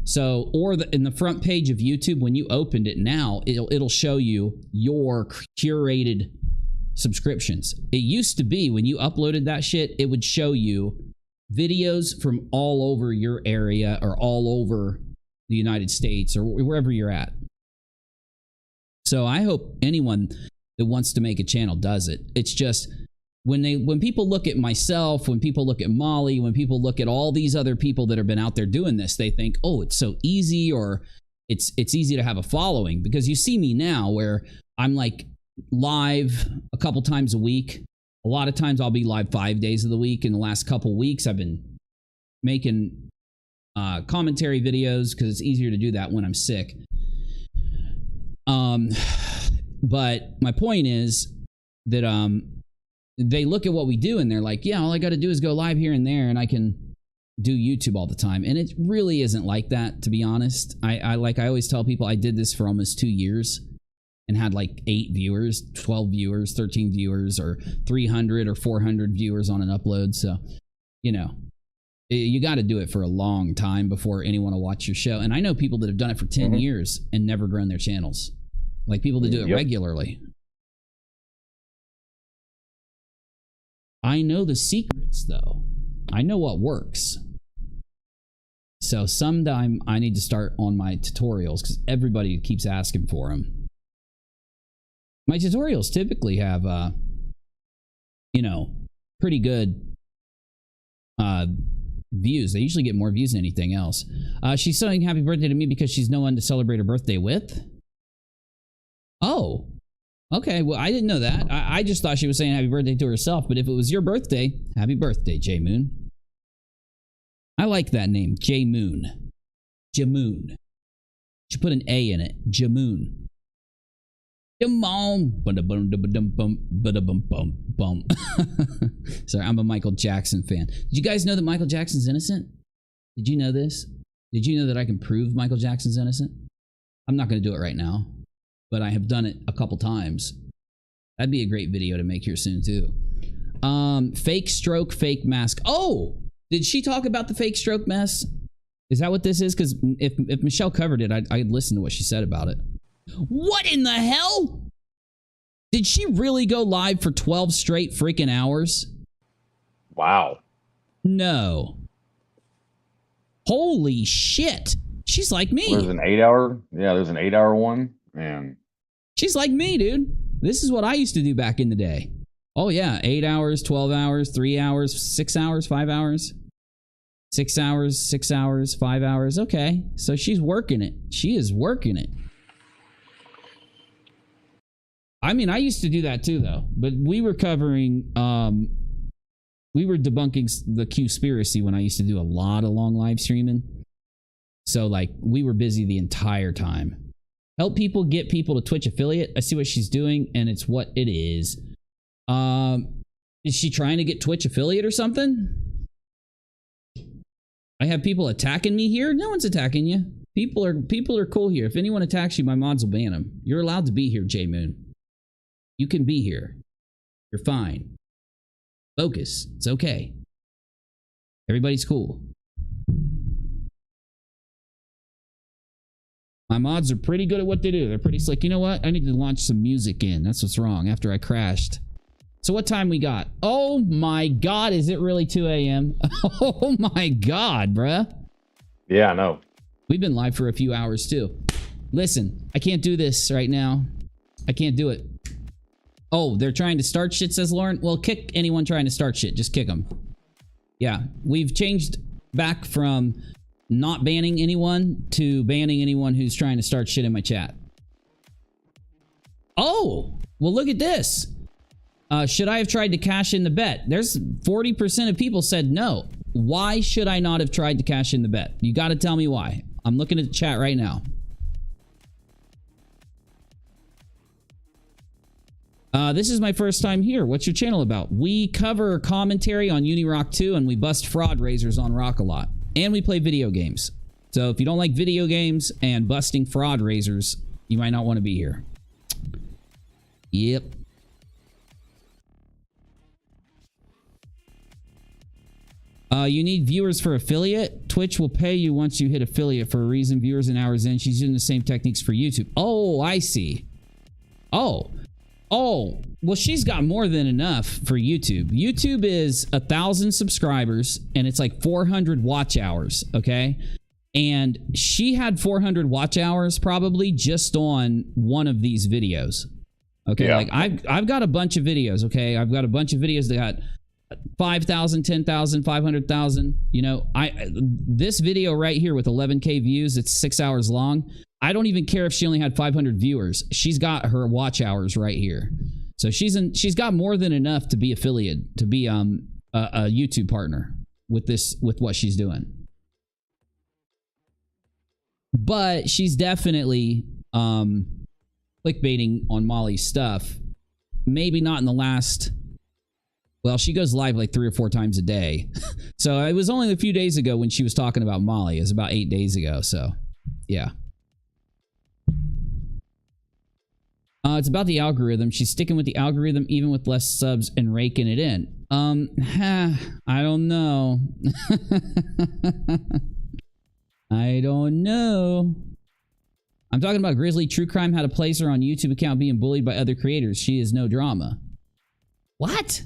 So, or in the front page of YouTube, when you opened it now, it'll show you your curated subscriptions. It used to be when you uploaded that shit, it would show you videos from all over your area or all over the United States or wherever you're at. So I hope anyone that wants to make a channel does it. It's just when people look at myself, when people look at Molly, when people look at all these other people that have been out there doing this, they think, oh, it's so easy, or it's easy to have a following. Because you see me now where I'm like live a couple times a week. A lot of times I'll be live 5 days of the week. In the last couple weeks, I've been making commentary videos because it's easier to do that when I'm sick. But my point is that they look at what we do and they're like, yeah, all I got to do is go live here and there and I can do YouTube all the time. And it really isn't like that, to be honest. I always tell people, I did this for almost 2 years and had like 8 viewers, 12 viewers, 13 viewers, or 300 or 400 viewers on an upload. So, you know, You got to do it for a long time before anyone will watch your show. And I know people that have done it for 10 years and never grown their channels. Like people that do it regularly. I know the secrets, though. I know what works. So sometime I need to start on my tutorials because everybody keeps asking for them. My tutorials typically have, you know, pretty good views. They usually get more views than anything else. She's saying happy birthday to me because she's no one to celebrate her birthday with. Oh, okay. Well, I didn't know that. I just thought she was saying happy birthday to herself. But if it was your birthday, happy birthday, J Moon. I like that name, J Moon. Jamoon. Should put an A in it. Jamoon. Sorry, I'm a Michael Jackson fan. Did you guys know that Michael Jackson's innocent? Did you know this? Did you know that I can prove Michael Jackson's innocent? I'm not going to do it right now, but I have done it a couple times. That'd be a great video to make here soon too. Fake stroke, fake mask. Oh, did she talk about the fake stroke mess? Is that what this is? Because if Michelle covered it, I'd listen to what she said about it. What in the hell? Did she really go live for 12 straight freaking hours? Wow. No. Holy shit. She's like me. There's an 8-hour. Yeah, there's an 8-hour one. Man. She's like me, dude. This is what I used to do back in the day. Oh, yeah. 8 hours, 12 hours, 3 hours, 6 hours, 5 hours. 6 hours, 6 hours, 5 hours. Okay. So she's working it. She is working it. I mean, I used to do that too, though. But we were covering, we were debunking the Q-spiracy when I used to do a lot of long live streaming. So, like, we were busy the entire time. Help people get people to Twitch affiliate. I see what she's doing, and it's what it is. Is she trying to get Twitch affiliate or something? I have people attacking me here. No one's attacking you. People are cool here. If anyone attacks you, my mods will ban them. You're allowed to be here, J Moon. You can be here. You're fine. Focus. It's okay. Everybody's cool. My mods are pretty good at what they do. They're pretty slick. You know what? I need to launch some music in. That's what's wrong after I crashed. So what time we got? Oh my God. Is it really 2 a.m.? Oh my God, bruh. Yeah, I know. We've been live for a few hours too. Listen, I can't do this right now. I can't do it. Oh, they're trying to start shit, says Lauren. Well, kick anyone trying to start shit. Just kick them. Yeah, we've changed back from not banning anyone to banning anyone who's trying to start shit in my chat. Oh, well, look at this. Should I have tried to cash in the bet? There's 40% of people said no. Why should I not have tried to cash in the bet? You got to tell me why. I'm looking at the chat right now. This is my first time here. What's your channel about? We cover commentary on UNIRock 2 and we bust fraud raisers on rockAlot. And we play video games. So if you don't like video games and busting fraud raisers, you might not want to be here. Yep. You need viewers for affiliate. Twitch will pay you once you hit affiliate for a reason. Viewers and hours in. She's using the same techniques for YouTube. Oh, I see. Oh, well, she's got more than enough for YouTube. YouTube is 1,000 subscribers and it's like 400 watch hours. Okay. And she had 400 watch hours probably just on one of these videos. Okay. Yeah. Like I've got a bunch of videos. Okay. I've got a bunch of videos that got 5,000, 10,000, 500,000. You know, this video right here with 11K views, it's 6 hours long. I don't even care if she only had 500 viewers. She's got her watch hours right here. So she's got more than enough to be affiliate, to be a YouTube partner with what she's doing. But she's definitely clickbaiting on Molly's stuff. Maybe not in the last. Well, she goes live like 3 or 4 times a day. So it was only a few days ago when she was talking about Molly. It was about 8 days ago. So, yeah. It's about the algorithm. She's sticking with the algorithm even with less subs and raking it in. I don't know. I don't know. I'm talking about Grizzly True Crime had a place her on YouTube account being bullied by other creators. She is no drama. What?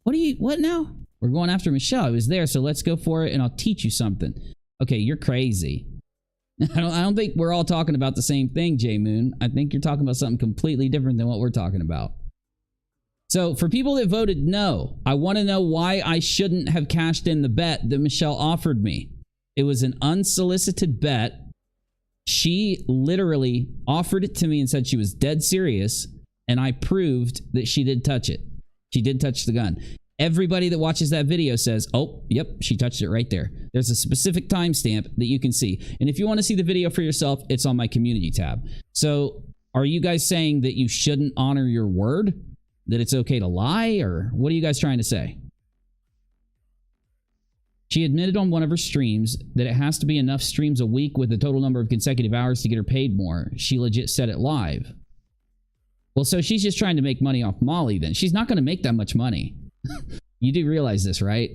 What now? We're going after Michelle. I was there, so let's go for it and I'll teach you something. Okay, you're crazy. I don't think we're all talking about the same thing, J Moon. I think you're talking about something completely different than what we're talking about. So for people that voted no, I want to know why I shouldn't have cashed in the bet that Michelle offered me. It was an unsolicited bet. She literally offered it to me and said she was dead serious, and I proved that she did touch it. She did touch the gun. Everybody that watches that video says, oh, yep, she touched it right there. There's a specific timestamp that you can see. And if you want to see the video for yourself, it's on my community tab. So are you guys saying that you shouldn't honor your word? That it's okay to lie? Or what are you guys trying to say? She admitted on one of her streams that it has to be enough streams a week with a total number of consecutive hours to get her paid more. She legit said it live. Well, so she's just trying to make money off Molly then. She's not going to make that much money. You do realize this, right?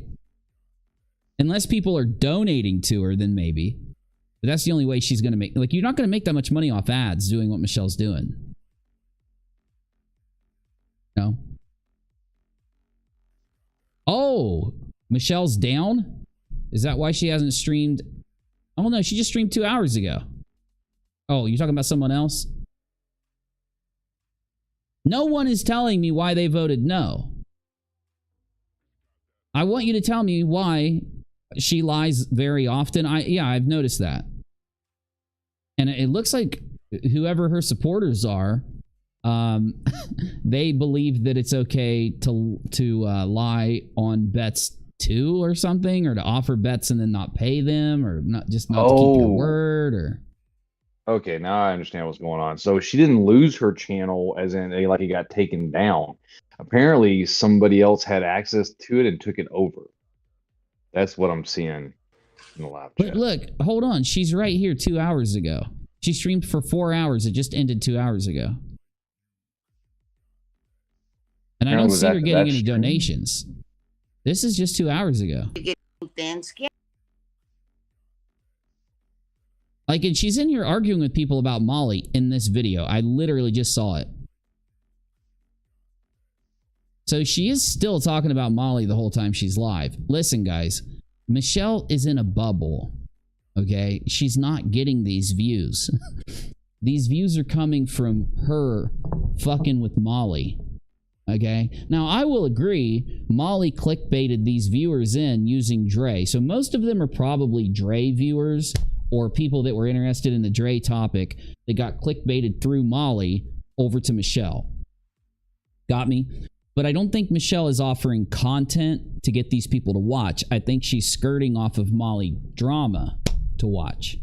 Unless people are donating to her, then maybe. But that's the only way she's going to make... Like, you're not going to make that much money off ads doing what Michelle's doing. No? Oh! Michelle's down? Is that why she hasn't streamed? Oh, no, she just streamed 2 hours ago. Oh, you're talking about someone else? No one is telling me why they voted no. I want you to tell me why she lies very often. Yeah, I've noticed that. And it looks like whoever her supporters are, they believe that it's okay to lie on bets too or something, or to offer bets and then not pay them, or not to keep your word, or... Okay, now I understand what's going on. So she didn't lose her channel as in like it got taken down. Apparently somebody else had access to it and took it over. That's what I'm seeing in the live chat. But look, hold on. She's right here 2 hours ago. She streamed for 4 hours. It just ended 2 hours ago. And I don't see her getting any donations. This is just 2 hours ago. Like, and she's in here arguing with people about Molly in this video. I literally just saw it. So she is still talking about Molly the whole time she's live. Listen, guys, Michelle is in a bubble, okay? She's not getting these views. These views are coming from her fucking with Molly, okay? Now, I will agree, Molly clickbaited these viewers in using Dre. So most of them are probably Dre viewers or people that were interested in the Dre topic that got clickbaited through Molly over to Michelle. Got me? But I don't think Michelle is offering content to get these people to watch. I think she's skirting off of Molly drama to watch.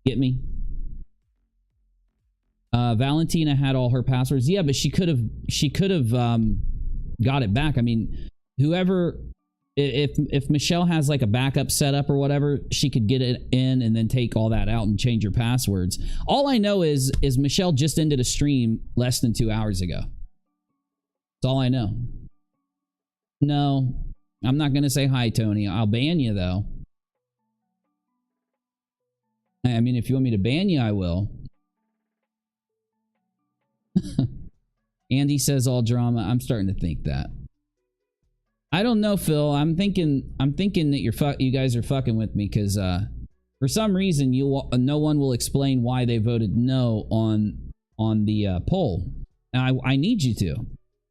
Get me? Valentina had all her passwords. Yeah, but she could have got it back. I mean, whoever, if Michelle has like a backup setup or whatever, she could get it in and then take all that out and change her passwords. All I know is Michelle just ended a stream less than 2 hours ago. That's all I know. No, I'm not going to say hi, Tony. I'll ban you, though. I mean, if you want me to ban you, I will. Andy says all drama. I'm starting to think that. I don't know, Phil. I'm thinking that you guys are fucking with me because for some reason no one will explain why they voted no on the poll. And I need you to.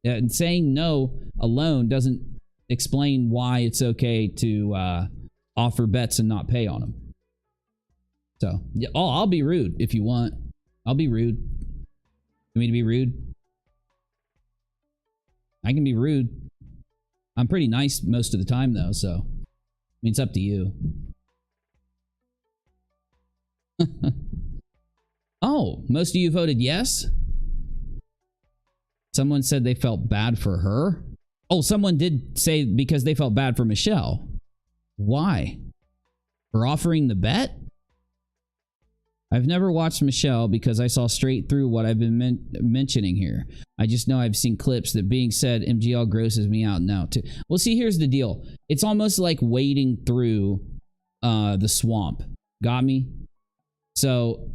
And saying no alone doesn't explain why it's okay to offer bets and not pay on them. So, yeah, I'll be rude if you want. I'll be rude. You want me to be rude? I can be rude. I'm pretty nice most of the time, though, so I mean, it's up to you. Oh, most of you voted yes? Someone said they felt bad for her. Oh, someone did say because they felt bad for Michelle. Why? For offering the bet? I've never watched Michelle because I saw straight through what I've been mentioning here. I just know I've seen clips. That being said, MGL grosses me out now too. Well, see, here's the deal. It's almost like wading through the swamp. Got me? So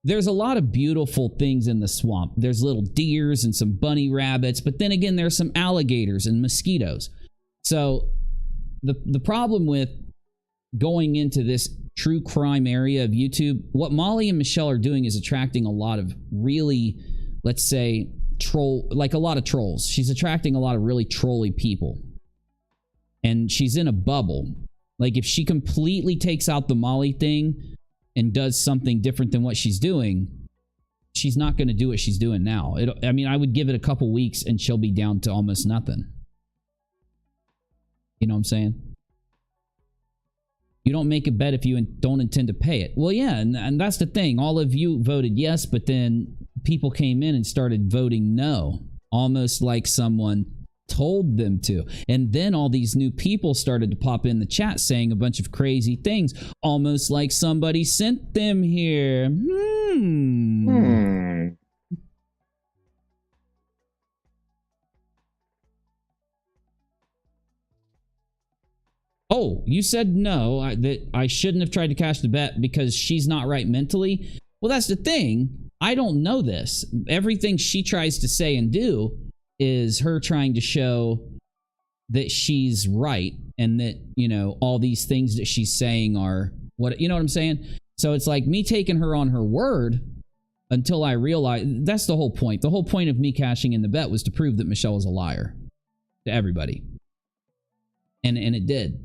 there's a lot of beautiful things in the swamp. There's little deers and some bunny rabbits, but then again, there's some alligators and mosquitoes. So the problem with going into this true crime area of YouTube, what Molly and Michelle are doing is attracting a lot of really, let's say, a lot of trolls. She's attracting a lot of really trolly people. And she's in a bubble. Like, if she completely takes out the Molly thing and does something different than what she's doing, she's not going to do what she's doing now. I mean, I would give it a couple weeks and she'll be down to almost nothing. You know what I'm saying? You don't make a bet if you don't intend to pay it. Well, yeah, and that's the thing. All of you voted yes, but then people came in and started voting no, almost like someone told them to. And then all these new people started to pop in the chat saying a bunch of crazy things, almost like somebody sent them here. Oh, you said no, that I shouldn't have tried to cash the bet because she's not right mentally. Well, that's the thing. I don't know this. Everything she tries to say and do is her trying to show that she's right and that, you know, all these things that she's saying are what, you know what I'm saying? So it's like me taking her on her word until I realize that's the whole point. The whole point of me cashing in the bet was to prove that Michelle was a liar to everybody. And it did.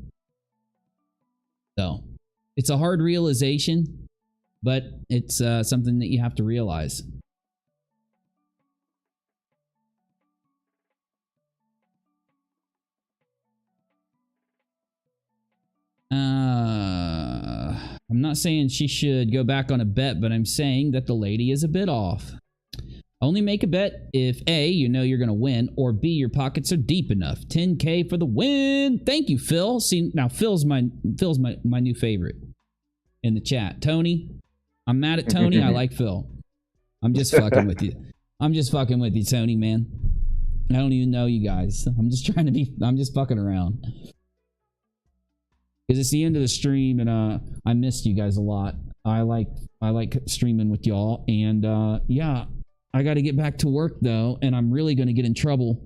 So it's a hard realization, but it's something that you have to realize. I'm not saying she should go back on a bet, but I'm saying that the lady is a bit off. Only make a bet if A, you know you're going to win, or B, your pockets are deep enough. 10K for the win. Thank you, Phil. See, now Phil's my new favorite in the chat. Tony, I'm mad at Tony. I like Phil. I'm just fucking with you. I'm just fucking with you, Tony, man. I don't even know you guys. I'm just fucking around. Because it's the end of the stream, and I missed you guys a lot. I like streaming with y'all, and yeah, I got to get back to work though, and I'm really going to get in trouble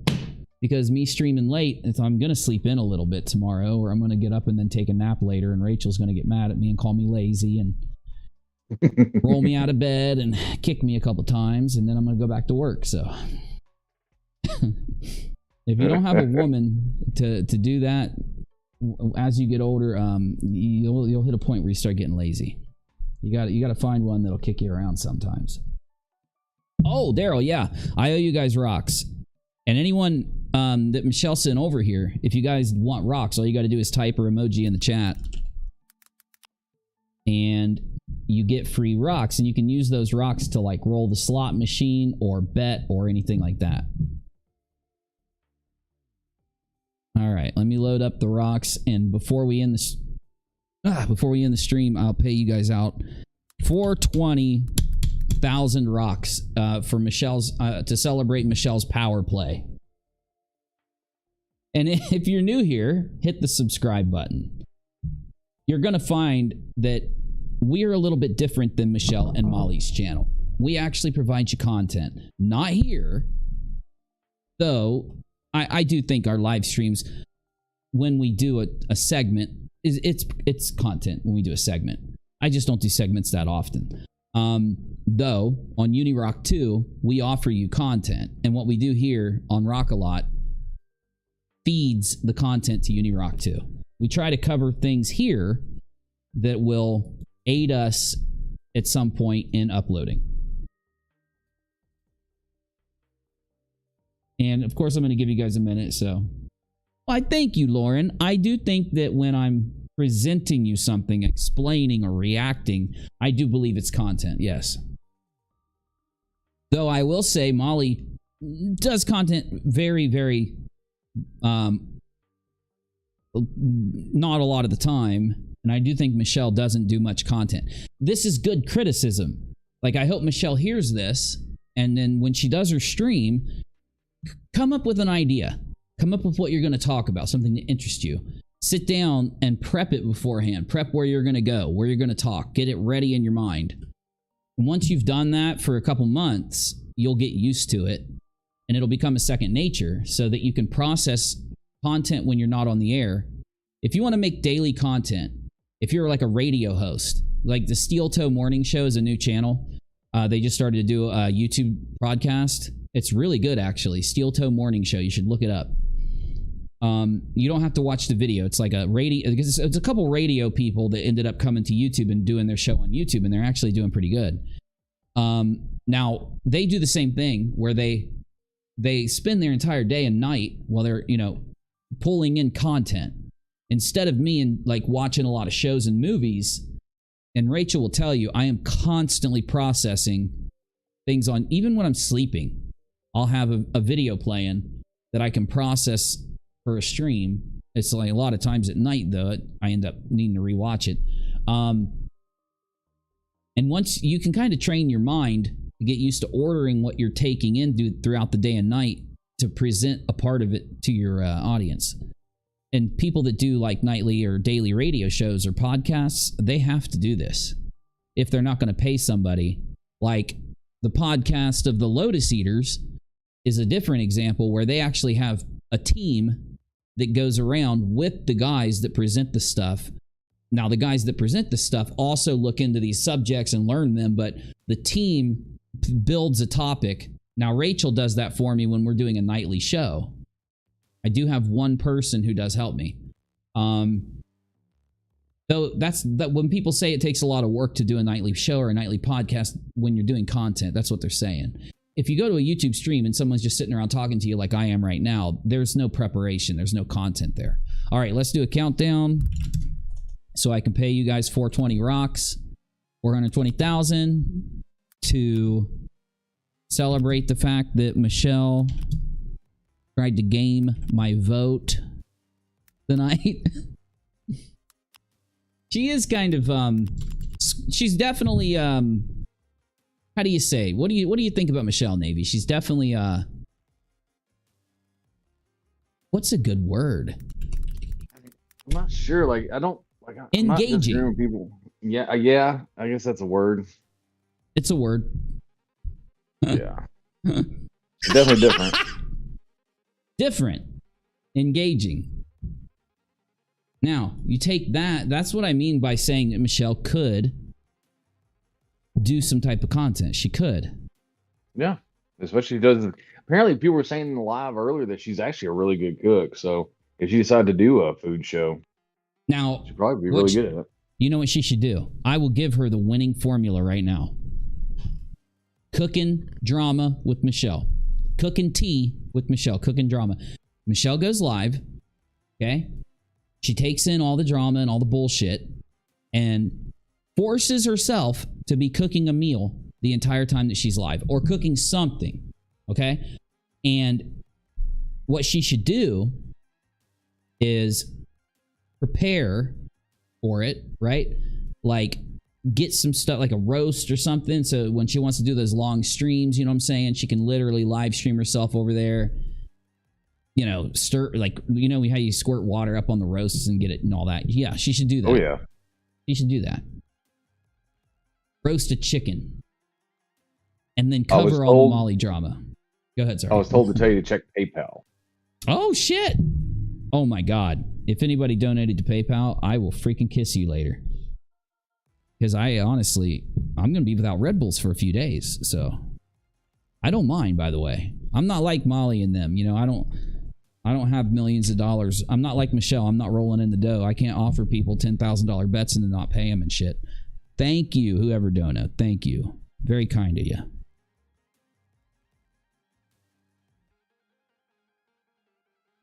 because me streaming late, I'm going to sleep in a little bit tomorrow, or I'm going to get up and then take a nap later, and Rachel's going to get mad at me and call me lazy and roll me out of bed and kick me a couple times, and then I'm going to go back to work. So if you don't have a woman to do that as you get older, you'll hit a point where you start getting lazy. You got to find one that'll kick you around sometimes. Oh, Daryl, yeah. I owe you guys rocks. And anyone that Michelle sent over here, if you guys want rocks, all you got to do is type her emoji in the chat. And you get free rocks. And you can use those rocks to, like, roll the slot machine or bet or anything like that. All right, let me load up the rocks. And before we end the stream, I'll pay you guys out 420,000 rocks for Michelle's to celebrate Michelle's power play. And if you're new here, hit the subscribe button. You're gonna find that we're a little bit different than Michelle and Molly's channel. We actually provide you content, not here, though. I do think our live streams, when we do a segment, it's content when we do a segment. I just don't do segments that often. Though on UNIRock2, we offer you content, and what we do here on rockAlot feeds the content to UNIRock2. We try to cover things here that will aid us at some point in uploading. And of course, I'm going to give you guys a minute. So, well, I thank you, Lauren. I do think that when I'm presenting you something, explaining or reacting, I do believe it's content. Yes. Though I will say Molly does content very, very, not a lot of the time. And I do think Michelle doesn't do much content. This is good criticism. Like, I hope Michelle hears this, and then when she does her stream, come up with an idea. Come up with what you're going to talk about, something that interests you. Sit down and prep it beforehand. Prep where you're going to go, where you're going to talk. Get it ready in your mind. And once you've done that for a couple months, you'll get used to it, and it'll become a second nature so that you can process content when you're not on the air. If you want to make daily content, if you're like a radio host, like the Steel Toe Morning Show is a new channel. They just started to do a YouTube broadcast. It's really good, actually. Steel Toe Morning Show. You should look it up. You don't have to watch the video. It's like a radio. It's a couple radio people that ended up coming to YouTube and doing their show on YouTube, and they're actually doing pretty good. Now they do the same thing where they spend their entire day and night while they're pulling in content. Instead of me and like watching a lot of shows and movies, and Rachel will tell you, I am constantly processing things on, even when I'm sleeping, I'll have a video playing that I can process for a stream. It's like a lot of times at night, though, I end up needing to rewatch it. And once you can kind of train your mind to get used to ordering what you're taking in throughout the day and night to present a part of it to your audience. And people that do like nightly or daily radio shows or podcasts, they have to do this if they're not going to pay somebody. Like the podcast of the Lotus Eaters is a different example where they actually have a team that goes around with the guys that present the stuff. Now, the guys that present the stuff also look into these subjects and learn them, but the team builds a topic. Now, Rachel does that for me when we're doing a nightly show. I do have one person who does help me. Though that when people say it takes a lot of work to do a nightly show or a nightly podcast when you're doing content, that's what they're saying. If you go to a YouTube stream and someone's just sitting around talking to you like I am right now, there's no preparation. There's no content there. All right, let's do a countdown so I can pay you guys 420 rocks, 420,000 to celebrate the fact that Michelle tried to game my vote tonight. She is kind of she's definitely how do you say? What do you think about Michelle Navy? She's definitely what's a good word? I'm not sure. Like I'm engaging. not disagreeing with people. Yeah. I guess that's a word. It's a word. Yeah. Definitely different. Different. Engaging. Now, you take that. That's what I mean by saying that Michelle could do some type of content. She could. Yeah. Especially does. Apparently, people were saying in the live earlier that she's actually a really good cook. So if she decided to do a food show, now she'd probably be really good at it. You know what she should do? I will give her the winning formula right now. Cooking drama with Michelle. Cooking tea with Michelle. Cooking drama. Michelle goes live. Okay? She takes in all the drama and all the bullshit and forces herself to be cooking a meal the entire time that she's live or cooking something. Okay? And what she should do is prepare for it, right? Like get some stuff like a roast or something. So when she wants to do those long streams, you know what I'm saying? She can literally live stream herself over there. You know, stir, like, you know, how you squirt water up on the roasts and get it and all that. Yeah, she should do that. Oh, yeah. She should do that. Roast a chicken. And then cover all the Molly drama. Go ahead, sir. I was told to tell you to check PayPal. Oh, shit. Oh, my God. If anybody donated to PayPal, I will freaking kiss you later. Because I'm going to be without Red Bulls for a few days. So I don't mind, by the way. I'm not like Molly and them. You know, I don't have millions of dollars. I'm not like Michelle. I'm not rolling in the dough. I can't offer people $10,000 bets and then not pay them and shit. Thank you, whoever donated. Thank you. Very kind of you.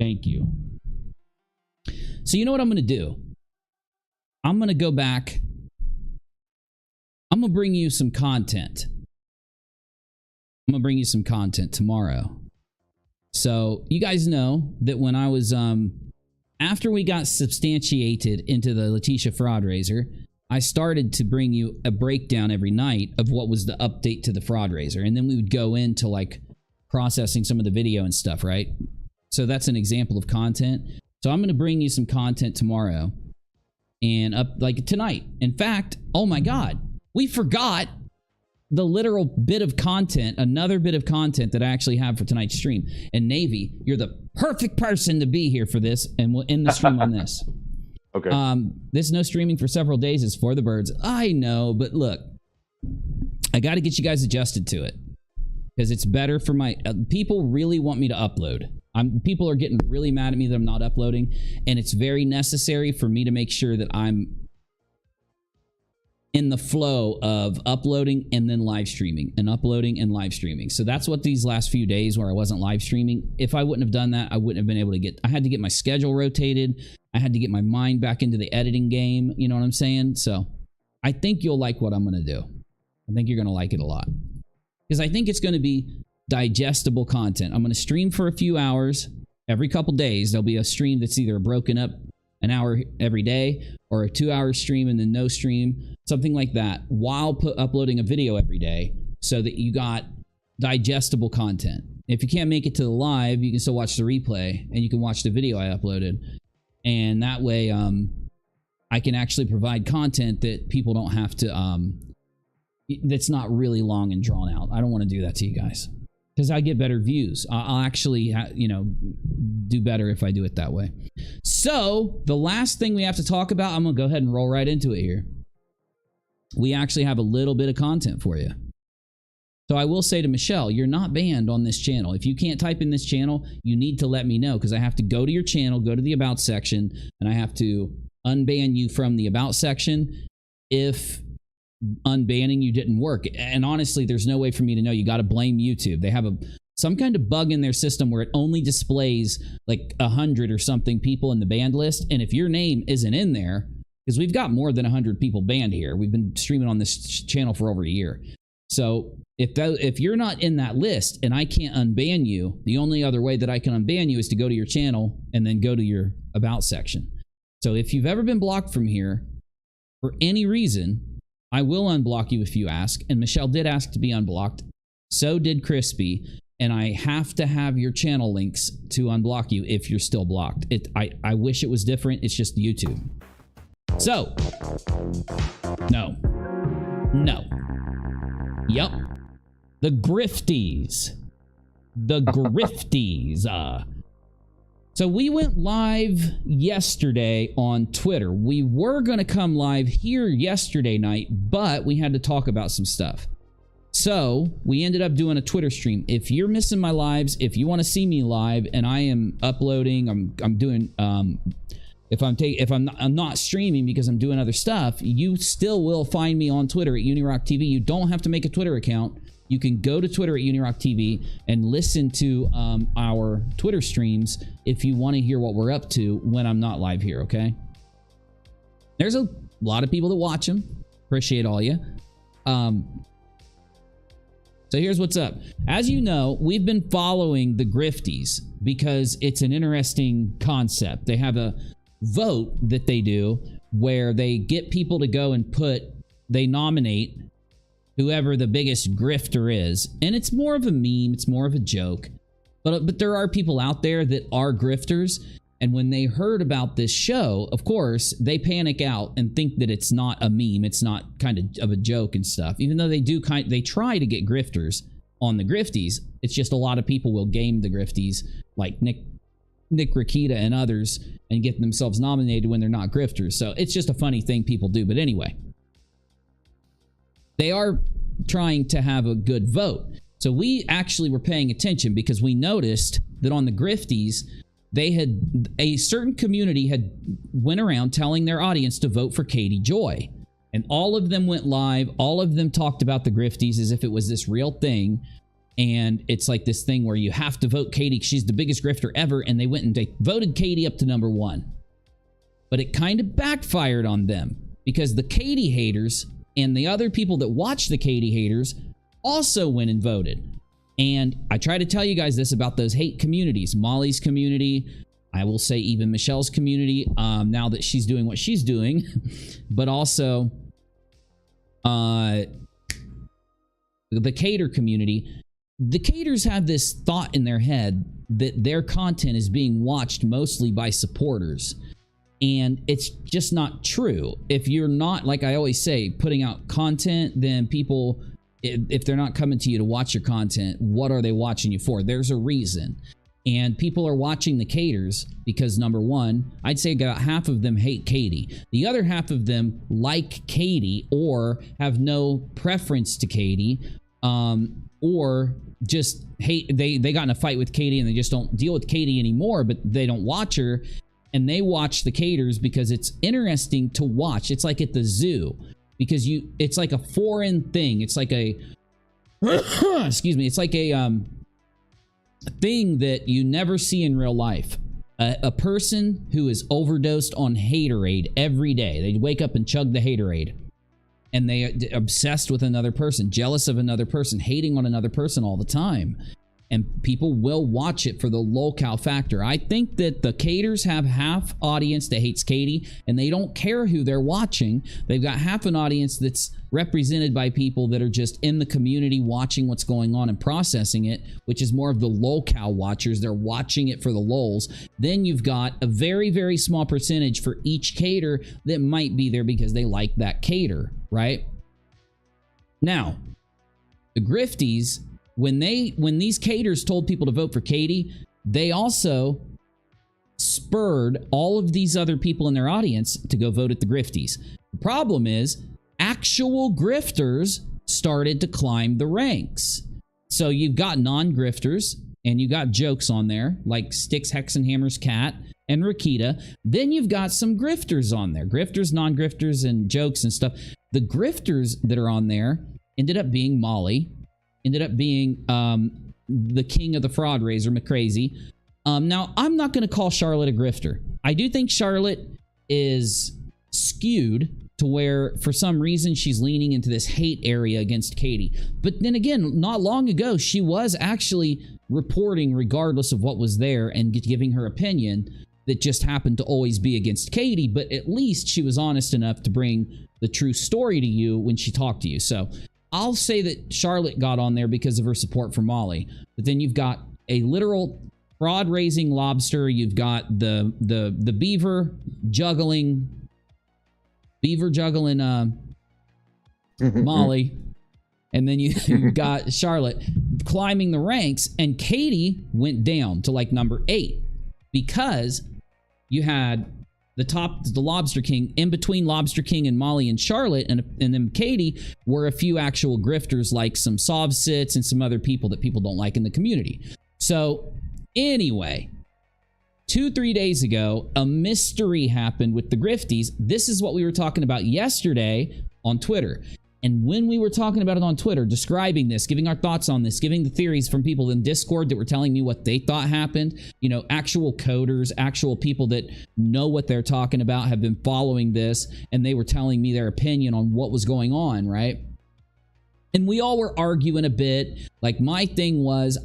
Thank you. So you know what I'm going to do? I'm going to go back. I'm going to bring you some content. I'm going to bring you some content tomorrow. So you guys know that when I was after we got substantiated into the Letitia fraud raiser, I started to bring you a breakdown every night of what was the update to the fraud raiser. And then we would go into like processing some of the video and stuff, right? So that's an example of content. So I'm going to bring you some content tomorrow and up like tonight. In fact, oh my God, we forgot the literal bit of content, another bit of content that I actually have for tonight's stream. And Navy, you're the perfect person to be here for this, and we'll end the stream on this. Okay. This no streaming for several days is for the birds. I know, but look, I got to get you guys adjusted to it because it's better for my people. Really want me to upload. People are getting really mad at me that I'm not uploading, and it's very necessary for me to make sure that I'm in the flow of uploading and then live streaming and uploading and live streaming. So that's what these last few days where I wasn't live streaming. If I wouldn't have done that, I wouldn't have been able to get, I had to get my schedule rotated. I had to get my mind back into the editing game. You know what I'm saying? So I think you'll like what I'm going to do. I think you're going to like it a lot because I think it's going to be digestible content. I'm going to stream for a few hours every couple days. There'll be a stream that's either broken up an hour every day or a 2-hour stream and then no stream, something like that, while uploading a video every day so that you got digestible content. If you can't make it to the live, you can still watch the replay and you can watch the video I uploaded. And that way, I can actually provide content that people don't have to, that's not really long and drawn out. I don't want to do that to you guys because I get better views. I'll actually, do better if I do it that way. So the last thing we have to talk about, I'm going to go ahead and roll right into it here. We actually have a little bit of content for you. So I will say to Michelle, you're not banned on this channel. If you can't type in this channel, you need to let me know because I have to go to your channel, go to the About section, and I have to unban you from the About section if unbanning you didn't work. And honestly, there's no way for me to know. You got to blame YouTube. They have some kind of bug in their system where it only displays like 100 or something people in the banned list. And if your name isn't in there, because we've got more than 100 people banned here. We've been streaming on this channel for over a year. So if you're not in that list and I can't unban you, the only other way that I can unban you is to go to your channel and then go to your About section. So if you've ever been blocked from here for any reason, I will unblock you if you ask. And Michelle did ask to be unblocked. So did Crispy. And I have to have your channel links to unblock you if you're still blocked. I wish it was different. It's just YouTube. So, no. Yep. The Grifties. So we went live yesterday on Twitter. We were going to come live here yesterday night, but we had to talk about some stuff. So we ended up doing a Twitter stream. If you're missing my lives, if you want to see me live and I am uploading, I'm doing, if I'm not streaming because I'm doing other stuff, you still will find me on Twitter at UNIRocktv. You don't have to make a Twitter account. You can go to Twitter at UNIRocktv and listen to our Twitter streams if you want to hear what we're up to when I'm not live here, okay? There's a lot of people that watch them. Appreciate all you. So here's what's up. As you know, we've been following the Grifties because it's an interesting concept. They have a vote that they do where they get people to go and they nominate whoever the biggest grifter is. And it's more of a meme. It's more of a joke. But there are people out there that are grifters. And when they heard about this show, of course, they panic out and think that it's not a meme. It's not kind of a joke and stuff. Even though they try to get grifters on the Grifties. It's just a lot of people will game the Grifties like Nick Rakita and others and get themselves nominated when they're not grifters. So it's just a funny thing people do. But anyway, they are trying to have a good vote. So we actually were paying attention because we noticed that on the Grifties, a certain community had went around telling their audience to vote for Katie Joy. And all of them went live. All of them talked about the Grifties as if it was this real thing. And it's like this thing where you have to vote Katie. She's the biggest grifter ever. And they went and they voted Katie up to #1. But it kind of backfired on them because the Katie haters and the other people that watch the Katie haters also went and voted. And I try to tell you guys this about those hate communities. Molly's community, I will say even Michelle's community, now that she's doing what she's doing, but also the cater community. The caters have this thought in their head that their content is being watched mostly by supporters. And it's just not true. If you're not, like I always say, putting out content, then people, if they're not coming to you to watch your content, what are they watching you for? There's a reason. And people are watching the caters because, number one, I'd say about half of them hate Katie. The other half of them like Katie or have no preference to Katie, or just hate, they got in a fight with Katie and they just don't deal with Katie anymore, but they don't watch her, and they watch the caters because it's interesting to watch. It's like at the zoo, because it's like a foreign thing. It's like a excuse me, it's like a thing that you never see in real life. A person who is overdosed on haterade every day. They wake up and chug the haterade, and they are obsessed with another person, jealous of another person, hating on another person all the time. And people will watch it for the lolcow factor. I think that the caters have half audience that hates Katie, and they don't care who they're watching. They've got half an audience that's represented by people that are just in the community watching what's going on and processing it, which is more of the lolcow watchers. They're watching it for the lols. Then you've got a very, very small percentage for each cater that might be there because they like that cater, right? Now, the Grifties, when these caters told people to vote for Katie, they also spurred all of these other people in their audience to go vote at the Grifties. The problem is, actual grifters started to climb the ranks. So you've got non-grifters, and you got jokes on there, like Sticks, Hexenhammer's Cat, and Rakita. Then you've got some grifters on there. Grifters, non-grifters, and jokes and stuff. The grifters that are on there ended up being Molly, ended up being the king of the fraud raiser, McCrazy. Now, I'm not going to call Charlotte a grifter. I do think Charlotte is skewed to where, for some reason, she's leaning into this hate area against Katie. But then again, not long ago, she was actually reporting regardless of what was there and giving her opinion that just happened to always be against Katie. But at least she was honest enough to bring the true story to you when she talked to you. So I'll say that Charlotte got on there because of her support for Molly. But then you've got a literal fraud-raising lobster. You've got the beaver juggling Molly. And then you've got Charlotte climbing the ranks. And Katie went down to like number 8 because you had the Lobster King. In between Lobster King and Molly and Charlotte and then Katie were a few actual grifters, like some Sovsits and some other people that people don't like in the community. So anyway, 2-3 days ago, a mystery happened with the Grifties. This is what we were talking about yesterday on Twitter. And when we were talking about it on Twitter, describing this, giving our thoughts on this, giving the theories from people in Discord that were telling me what they thought happened, you know, actual coders, actual people that know what they're talking about, have been following this, and they were telling me their opinion on what was going on, right? And we all were arguing a bit. Like, my thing was,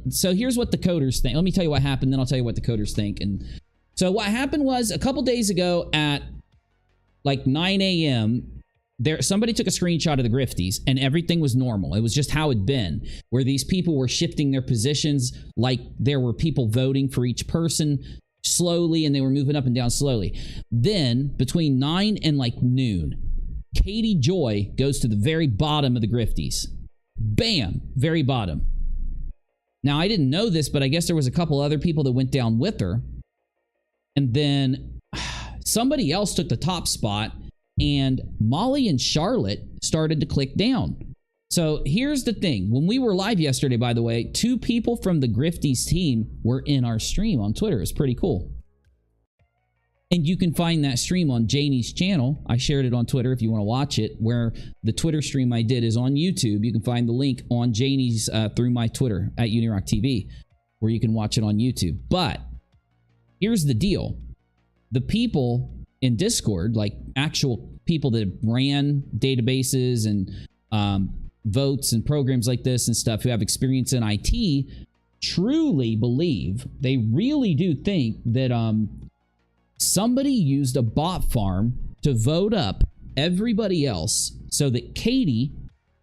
so here's what the coders think. Let me tell you what happened, then I'll tell you what the coders think. And so what happened was, a couple days ago at like 9 a.m., somebody took a screenshot of the Grifties and everything was normal. It was just how it'd been, where these people were shifting their positions, like there were people voting for each person slowly and they were moving up and down slowly. Then between 9 and like noon, Katie Joy goes to the very bottom of the Grifties. Bam! Very bottom. Now, I didn't know this, but I guess there was a couple other people that went down with her. And then somebody else took the top spot, and Molly and Charlotte started to click down. So here's the thing. When we were live yesterday, by the way, 2 people from the Grifties team were in our stream on Twitter. It's pretty cool. And you can find that stream on Janie's channel. I shared it on Twitter if you want to watch it, where the Twitter stream I did is on YouTube. You can find the link on Janie's through my Twitter at UNIRocktv, where you can watch it on YouTube. But here's the deal. The people in Discord, like actual people that ran databases and votes and programs like this and stuff, who have experience in IT, truly believe, they really do think that somebody used a bot farm to vote up everybody else so that Katie,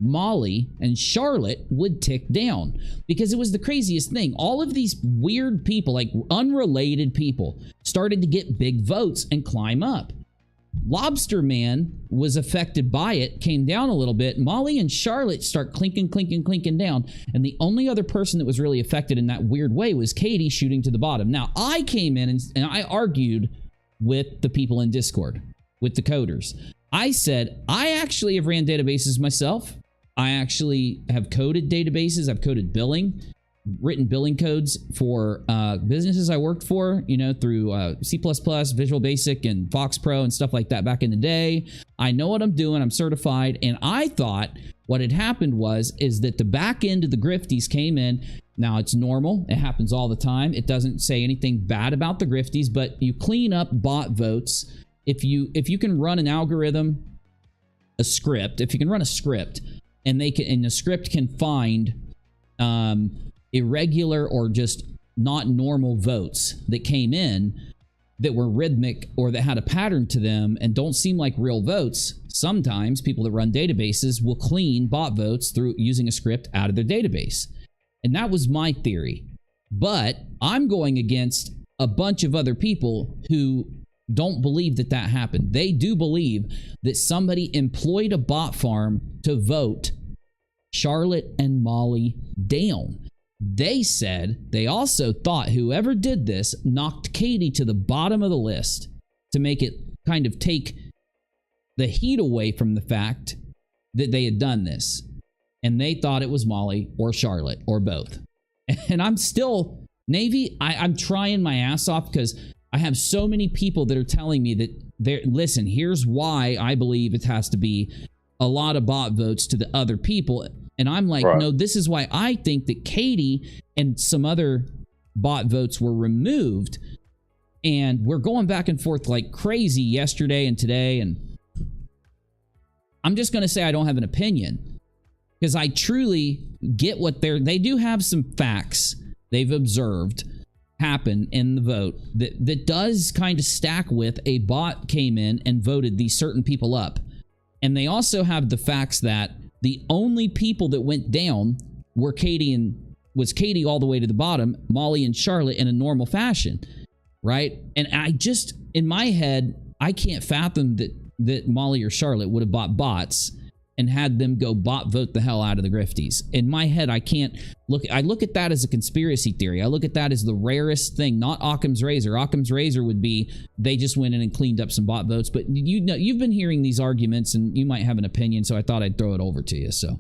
Molly, and Charlotte would tick down, because it was the craziest thing. All of these weird people, like unrelated people, started to get big votes and climb up. Lobster Man was affected by it, came down a little bit. Molly and Charlotte start clinking down. And the only other person that was really affected in that weird way was Katie shooting to the bottom. Now, I came in and I argued with the people in Discord, with the coders. I said, I actually have ran databases myself. I actually have coded databases. I've coded billing, written billing codes for businesses I worked for, you know, through C++, Visual Basic, and Fox Pro and stuff like that back in the day. I know what I'm doing. I'm certified. And I thought what had happened is that the back end of the Grifties came in. Now, it's normal. It happens all the time. It doesn't say anything bad about the Grifties, but you clean up bot votes. If you can run an algorithm, a script, if you can run a script, and the script can find irregular or just not normal votes that came in that were rhythmic or that had a pattern to them and don't seem like real votes, sometimes people that run databases will clean bot votes through using a script out of their database. And that was my theory. But I'm going against a bunch of other people who don't believe that happened. They do believe that somebody employed a bot farm to vote Charlotte and Molly down. They said they also thought whoever did this knocked Katie to the bottom of the list to make it kind of take the heat away from the fact that they had done this. And they thought it was Molly or Charlotte or both. And I'm still, Navy, I'm trying my ass off because I have so many people that are telling me that, listen, here's why I believe it has to be a lot of bot votes to the other people. And I'm like, right. No, this is why I think that Katie and some other bot votes were removed. And we're going back and forth like crazy yesterday and today. And I'm just going to say I don't have an opinion because I truly get what they do have some facts they've observed happen in the vote that does kind of stack with a bot came in and voted these certain people up. And they also have the facts that the only people that went down were Katie all the way to the bottom, Molly and Charlotte in a normal fashion, right? And I just, in my head, I can't fathom that Molly or Charlotte would have bought bots and had them go bot vote the hell out of the Grifties. In my head, I look at that as a conspiracy theory. I look at that as the rarest thing, not Occam's razor. Occam's razor would be they just went in and cleaned up some bot votes. But you know, you've been hearing these arguments and you might have an opinion, so I thought I'd throw it over to you. So,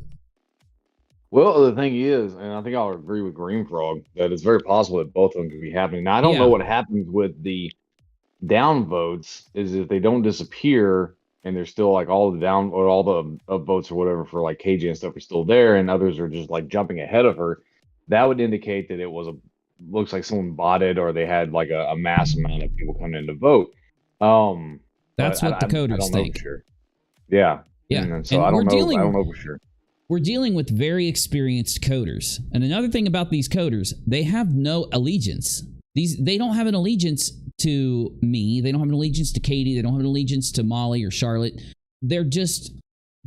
well, the thing is, and I think I'll agree with Green Frog, that it's very possible that both of them could be happening. Now, I don't know what happens with the down votes is if they don't disappear and there's still like all the down or all the votes or whatever for like KJ and stuff are still there, and others are just like jumping ahead of her. That would indicate that it was looks like someone botted or they had like a mass amount of people coming in to vote. That's what the coders think. Sure. Yeah. And so I don't know for sure. We're dealing with very experienced coders. And another thing about these coders, they have no allegiance. They don't have an allegiance to me. They don't have an allegiance to Katie. They don't have an allegiance to Molly or Charlotte. They're just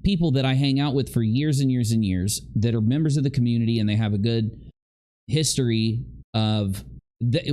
people that I hang out with for years and years and years that are members of the community, and they have a good history of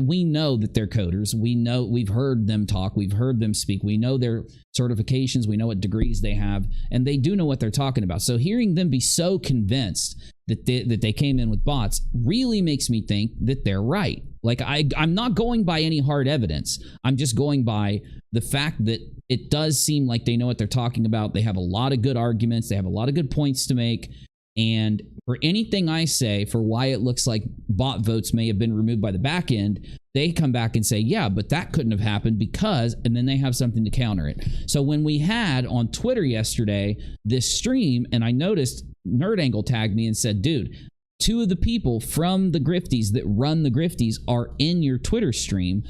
we know that they're coders. We know, we've heard them talk. We've heard them speak. We know their certifications. We know what degrees they have, and they do know what they're talking about. So hearing them be so convinced that they came in with bots really makes me think that they're right. Like I'm not going by any hard evidence. I'm just going by the fact that it does seem like they know what they're talking about. They have a lot of good arguments. They have a lot of good points to make. And for anything I say for why it looks like bot votes may have been removed by the back end, they come back and say, yeah, but that couldn't have happened because, and then they have something to counter it. So when we had on Twitter yesterday this stream, and I noticed Nerd Angle tagged me and said, dude, 2 of the people from the Grifties that run the Grifties are in your Twitter stream.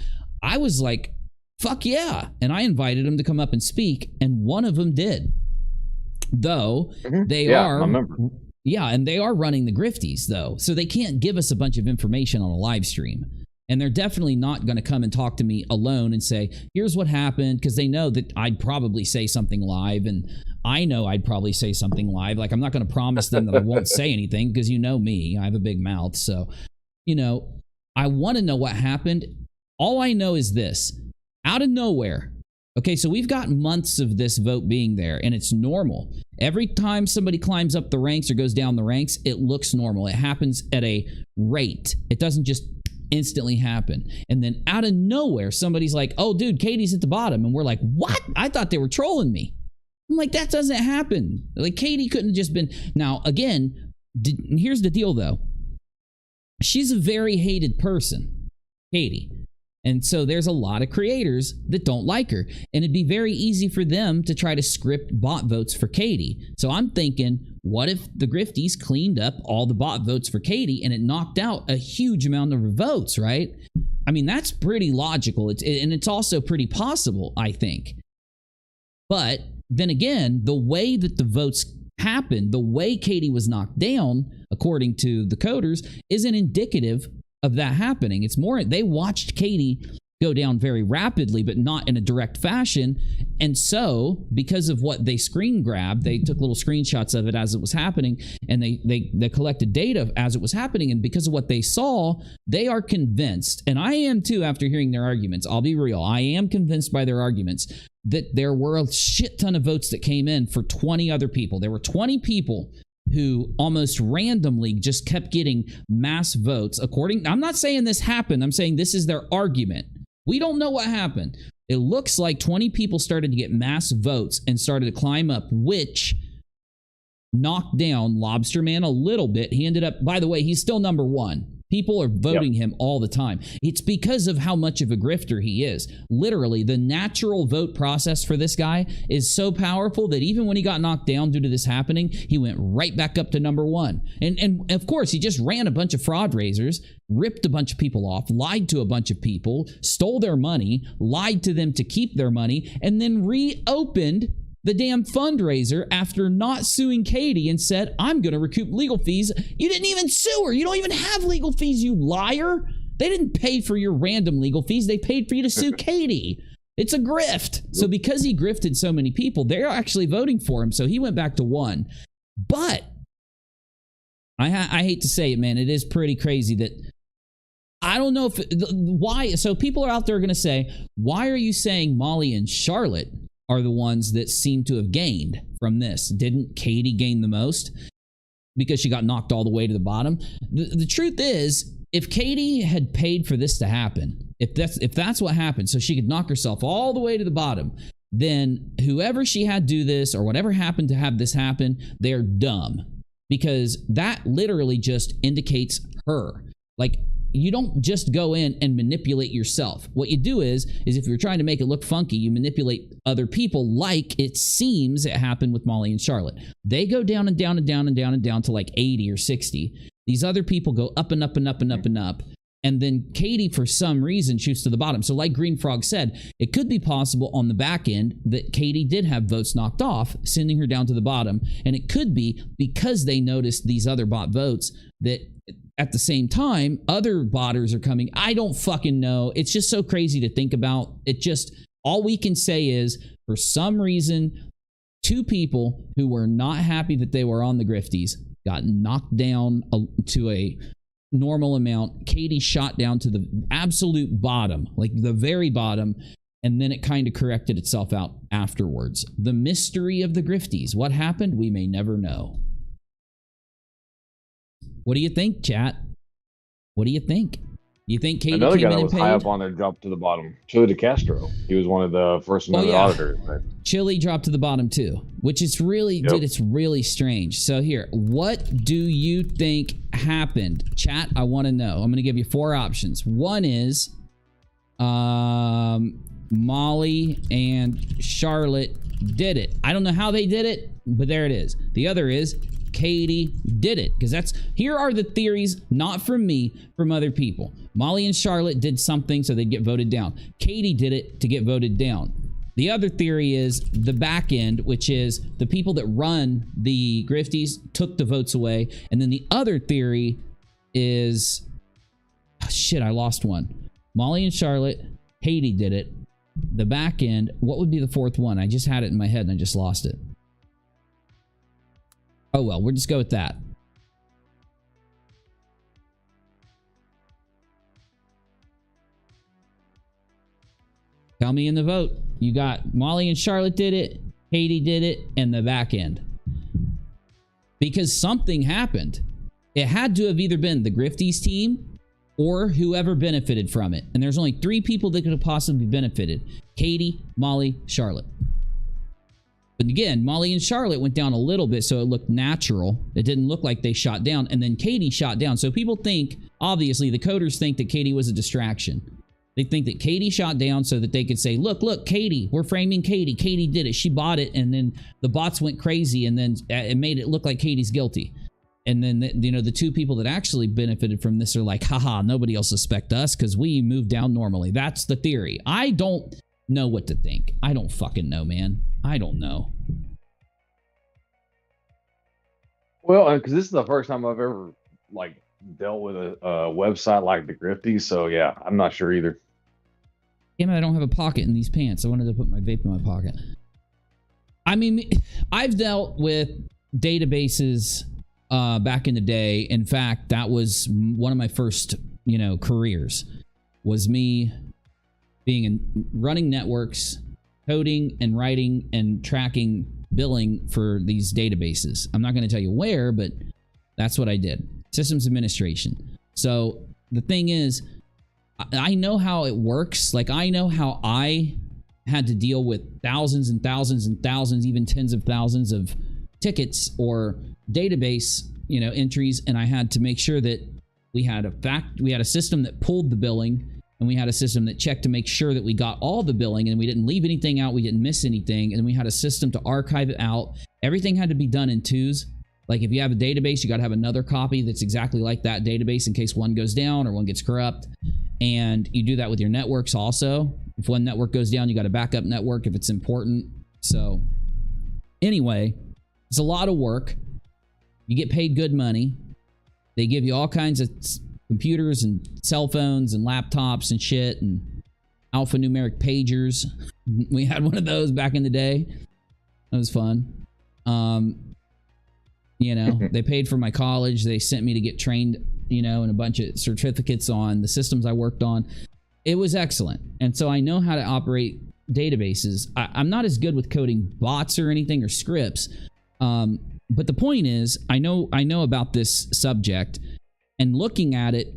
I was like, fuck yeah. And I invited them to come up and speak, and one of them did. Though they are Yeah, and they are running the Grifties, though. So they can't give us a bunch of information on a live stream. And they're definitely not going to come and talk to me alone and say, here's what happened, because they know that I'd probably say something live, and I know I'd probably say something live. Like, I'm not going to promise them that I won't say anything, because you know me. I have a big mouth. So, you know, I want to know what happened. All I know is this. Out of nowhere. Okay, so we've got months of this vote being there, and it's normal. Every time somebody climbs up the ranks or goes down the ranks, it looks normal. It happens at a rate. It doesn't just instantly happen. And then out of nowhere, somebody's like, oh, dude, Katie's at the bottom. And we're like, what? I thought they were trolling me. I'm like, that doesn't happen. Like, Katie couldn't have just been... Now, again, here's the deal, though. She's a very hated person, Katie. And so there's a lot of creators that don't like her. And it'd be very easy for them to try to script bot votes for Katie. So I'm thinking, what if the Grifties cleaned up all the bot votes for Katie and it knocked out a huge amount of votes, right? I mean, that's pretty logical. And it's also pretty possible, I think. But then again, the way that the votes happened, the way Katie was knocked down, according to the coders, isn't indicative of that happening. It's more, they watched Katie go down very rapidly, but not in a direct fashion. And so, because of what they screen grabbed, they took little screenshots of it as it was happening, and they collected data as it was happening. And because of what they saw, they are convinced, and I am too after hearing their arguments, I'll be real, I am convinced by their arguments, that there were a shit ton of votes that came in for 20 other people. There were 20 people who almost randomly just kept getting mass votes. I'm not saying this happened. I'm saying this is their argument. We don't know what happened. It looks like 20 people started to get mass votes and started to climb up, which knocked down Lobster Man a little bit. He ended up, by the way, he's still number one. People are voting him all the time. It's because of how much of a grifter he is. Literally, the natural vote process for this guy is so powerful that even when he got knocked down due to this happening, he went right back up to number one. And of course, he just ran a bunch of fraud raisers, ripped a bunch of people off, lied to a bunch of people, stole their money, lied to them to keep their money, and then reopened the damn fundraiser after not suing Katie and said, I'm going to recoup legal fees. You didn't even sue her. You don't even have legal fees, you liar. They didn't pay for your random legal fees. They paid for you to sue Katie. It's a grift. So because he grifted so many people, they're actually voting for him. So he went back to one. But I hate to say it, man. It is pretty crazy that I don't know why. So people are out there going to say, why are you saying Molly and Charlotte are the ones that seem to have gained from this? Didn't Katie gain the most because she got knocked all the way to the bottom? The truth is, if Katie had paid for this to happen, if that's what happened, so she could knock herself all the way to the bottom, then whoever she had do this or whatever happened to have this happen, they're dumb, because that literally just indicates her. Like, you don't just go in and manipulate yourself. What you do is if you're trying to make it look funky, you manipulate other people, like it seems it happened with Molly and Charlotte. They go down and down and down and down and down to like 80 or 60. These other people go up and up and up and up and up. And then Katie, for some reason, shoots to the bottom. So like Green Frog said, it could be possible on the back end that Katie did have votes knocked off, sending her down to the bottom. And it could be because they noticed these other bot votes that at the same time, other botters are coming. I don't fucking know. It's just so crazy to think about. It just, all we can say is, for some reason, two people who were not happy that they were on the Grifties got knocked down to a normal amount. Katie shot down to the absolute bottom, like the very bottom, and then it kind of corrected itself out afterwards. The mystery of the Grifties. What happened? We may never know. What do you think, chat? What do you think? You think Katie Another came guy in that and was paid? high up on there dropped to the bottom. Chili DeCastro. He was one of the first auditors. Right? Chili dropped to the bottom too, which is really, dude, it's really strange. So here, what do you think happened? Chat, I want to know. I'm going to give you four options. One is Molly and Charlotte did it. I don't know how they did it, but there it is. The other is Katie did it, because here are the theories, not from me, from other people. Molly and Charlotte did something so they'd get voted down. Katie did it to get voted down. The other theory is the back end, which is the people that run the Grifties took the votes away. And then the other theory is, oh, shit, I lost one. Molly and Charlotte, Haiti did it. The back end, what would be the fourth one? I just had it in my head and I just lost it. Oh well, we'll just go with that. Tell me in the vote. You got Molly and Charlotte did it, Haiti did it, and the back end. Because something happened. It had to have either been the Grifties team or whoever benefited from it. And there's only 3 people that could have possibly benefited. Katie, Molly, Charlotte. But again, Molly and Charlotte went down a little bit, so it looked natural. It didn't look like they shot down. And then Katie shot down. So people think, obviously, the coders think that Katie was a distraction. They think that Katie shot down so that they could say, look, Katie, we're framing Katie. Katie did it. She bought it. And then the bots went crazy and then it made it look like Katie's guilty. And then, the 2 people that actually benefited from this are like, haha, nobody will suspect us because we moved down normally. That's the theory. I don't know what to think. I don't fucking know, man. I don't know. Well, because this is the first time I've ever, like, dealt with a website like the Grifties, so yeah, I'm not sure either. Damn it, I don't have a pocket in these pants. I wanted to put my vape in my pocket. I mean, I've dealt with databases back in the day. In fact, that was one of my first, careers, was me running networks, coding and writing and tracking billing for these databases. I'm not going to tell you where, but that's what I did. Systems administration. So the thing is, I know how it works. Like, I know how I had to deal with thousands and thousands and thousands, even tens of thousands of tickets or database, entries. And I had to make sure that we had a system that pulled the billing, and we had a system that checked to make sure that we got all the billing and we didn't leave anything out. We didn't miss anything. And we had a system to archive it out. Everything had to be done in 2s. Like, if you have a database, you got to have another copy that's exactly like that database in case one goes down or one gets corrupt. And you do that with your networks also. If one network goes down, you got a backup network if it's important. So anyway, it's a lot of work. You get paid good money. They give you all kinds of computers and cell phones and laptops and shit and alphanumeric pagers. We had one of those back in the day. That was fun. They paid for my college. They sent me to get trained, and a bunch of certificates on the systems I worked on. It was excellent. And so I know how to operate databases. I'm not as good with coding bots or anything or scripts. But the point is, I know about this subject, and looking at it,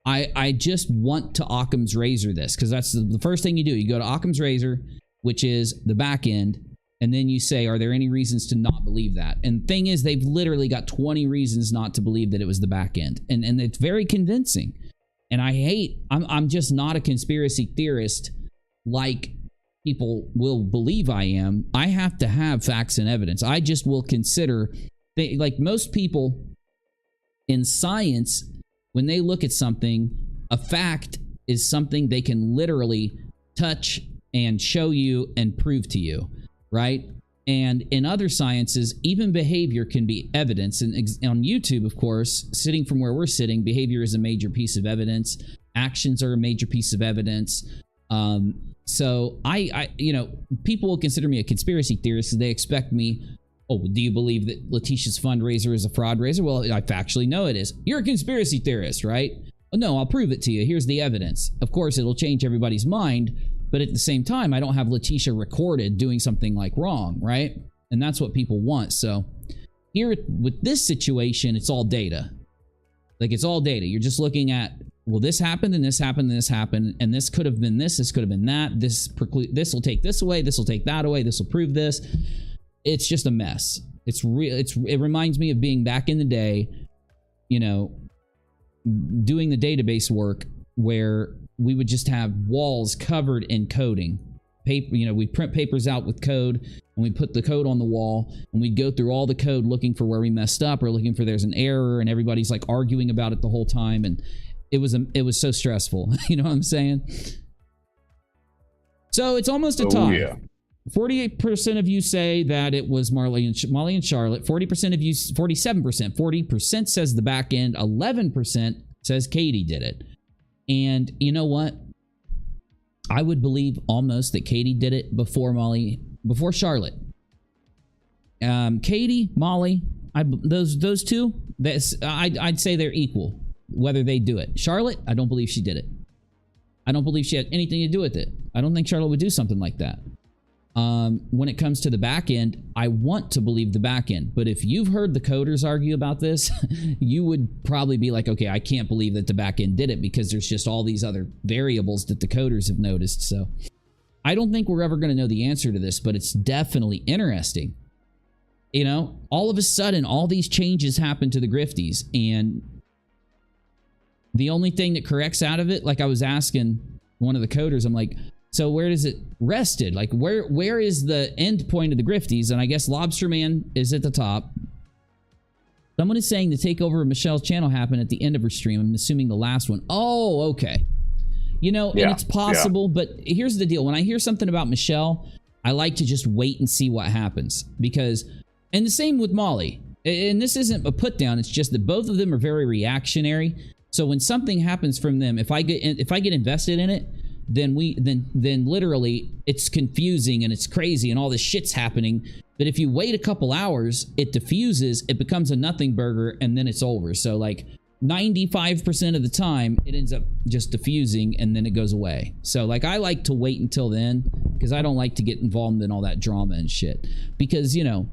I just want to Occam's razor this, because that's the first thing you do. You go to Occam's razor, which is the back end. And then you say, are there any reasons to not believe that? And the thing is, they've literally got 20 reasons not to believe that it was the back end. And it's very convincing. And I'm just not a conspiracy theorist like people will believe I am. I have to have facts and evidence. I just will consider, like most people in science, when they look at something, a fact is something they can literally touch and show you and prove to you. Right? And in other sciences, even behavior can be evidence. And on YouTube, of course, sitting from where we're sitting, behavior is a major piece of evidence. Actions are a major piece of evidence. So people will consider me a conspiracy theorist. So they expect me, do you believe that Letitia's fundraiser is a fraud raiser? Well, I factually know it is. You're a conspiracy theorist, right? No, I'll prove it to you. Here's the evidence. Of course, it'll change everybody's mind. But at the same time, I don't have Letitia recorded doing something like wrong, right? And that's what people want. So here with this situation, it's all data. Like, it's all data. You're just looking at, well, this happened and this happened and this happened, and this could have been this could have been that. This will take this away. This will take that away. This will prove this. It's just a mess. It reminds me of being back in the day, doing the database work where we would just have walls covered in coding. Paper, we print papers out with code, and we put the code on the wall, and we'd go through all the code looking for where we messed up or looking for there's an error, and everybody's like arguing about it the whole time, and it was so stressful. You know what I'm saying? So it's almost a tie. Yeah. 48% of you say that it was Molly and Charlotte. 40% of you, 47%. 40% says the back end. 11% says Katie did it. And you know what? I would believe almost that Katie did it before Charlotte. Katie, Molly, those two, I'd say they're equal, whether they do it. Charlotte, I don't believe she did it. I don't believe she had anything to do with it. I don't think Charlotte would do something like that. When it comes to the back end, I want to believe the back end. But if you've heard the coders argue about this, you would probably be like, okay, I can't believe that the back end did it because there's just all these other variables that the coders have noticed. So I don't think we're ever going to know the answer to this, but it's definitely interesting. You know, all of a sudden, all these changes happen to the Grifties, and the only thing that corrects out of it, like I was asking one of the coders, I'm like, so where does it rested? Like, where is the end point of the Grifties? And I guess Lobster Man is at the top. Someone is saying the takeover of Michelle's channel happened at the end of her stream. I'm assuming the last one. Oh, okay. You know, and it's possible, but here's the deal. When I hear something about Michelle, I like to just wait and see what happens. Because, and the same with Molly. And this isn't a put down. It's just that both of them are very reactionary. So when something happens from them, if I get invested in it, then literally it's confusing and it's crazy and all this shit's happening. But if you wait a couple hours, it diffuses, it becomes a nothing burger, and then it's over. So like 95% of the time, it ends up just diffusing and then it goes away. So like I like to wait until then because I don't like to get involved in all that drama and shit. Because, you know,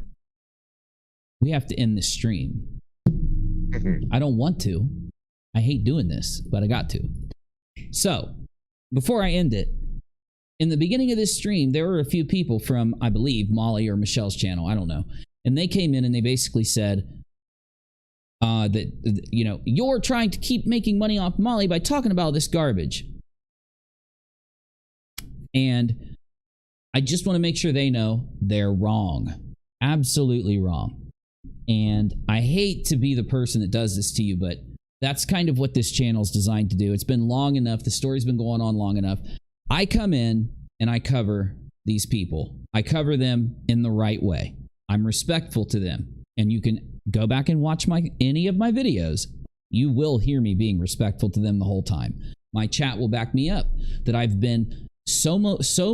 we have to end this stream. I don't want to. I hate doing this, but I got to. So before I end it, in the beginning of this stream, there were a few people from, I believe, Molly or Michelle's channel. I don't know. And they came in and they basically said that, you know, you're trying to keep making money off Molly by talking about this garbage. And I just want to make sure they know they're wrong. Absolutely wrong. And I hate to be the person that does this to you, but that's kind of what this channel is designed to do. It's been long enough. The story's been going on long enough. I come in and I cover these people. I cover them in the right way. I'm respectful to them. And you can go back and watch any of my videos. You will hear me being respectful to them the whole time. My chat will back me up that I've been so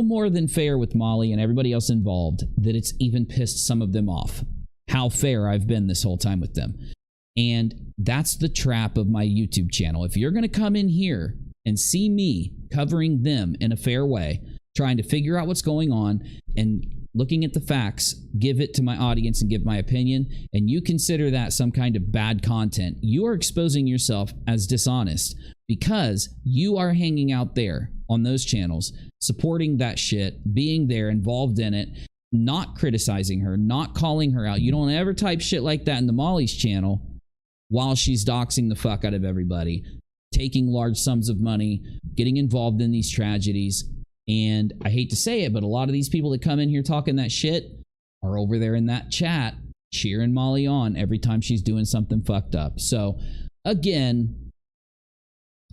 more than fair with Molly and everybody else involved that it's even pissed some of them off. How fair I've been this whole time with them. And that's the trap of my YouTube channel. If you're going to come in here and see me covering them in a fair way, trying to figure out what's going on and looking at the facts, give it to my audience and give my opinion, and you consider that some kind of bad content, you are exposing yourself as dishonest because you are hanging out there on those channels, supporting that shit, being there, involved in it, not criticizing her, not calling her out. You don't ever type shit like that into Molly's channel while she's doxing the fuck out of everybody, taking large sums of money, getting involved in these tragedies. And I hate to say it, but a lot of these people that come in here talking that shit are over there in that chat cheering Molly on every time she's doing something fucked up. So again,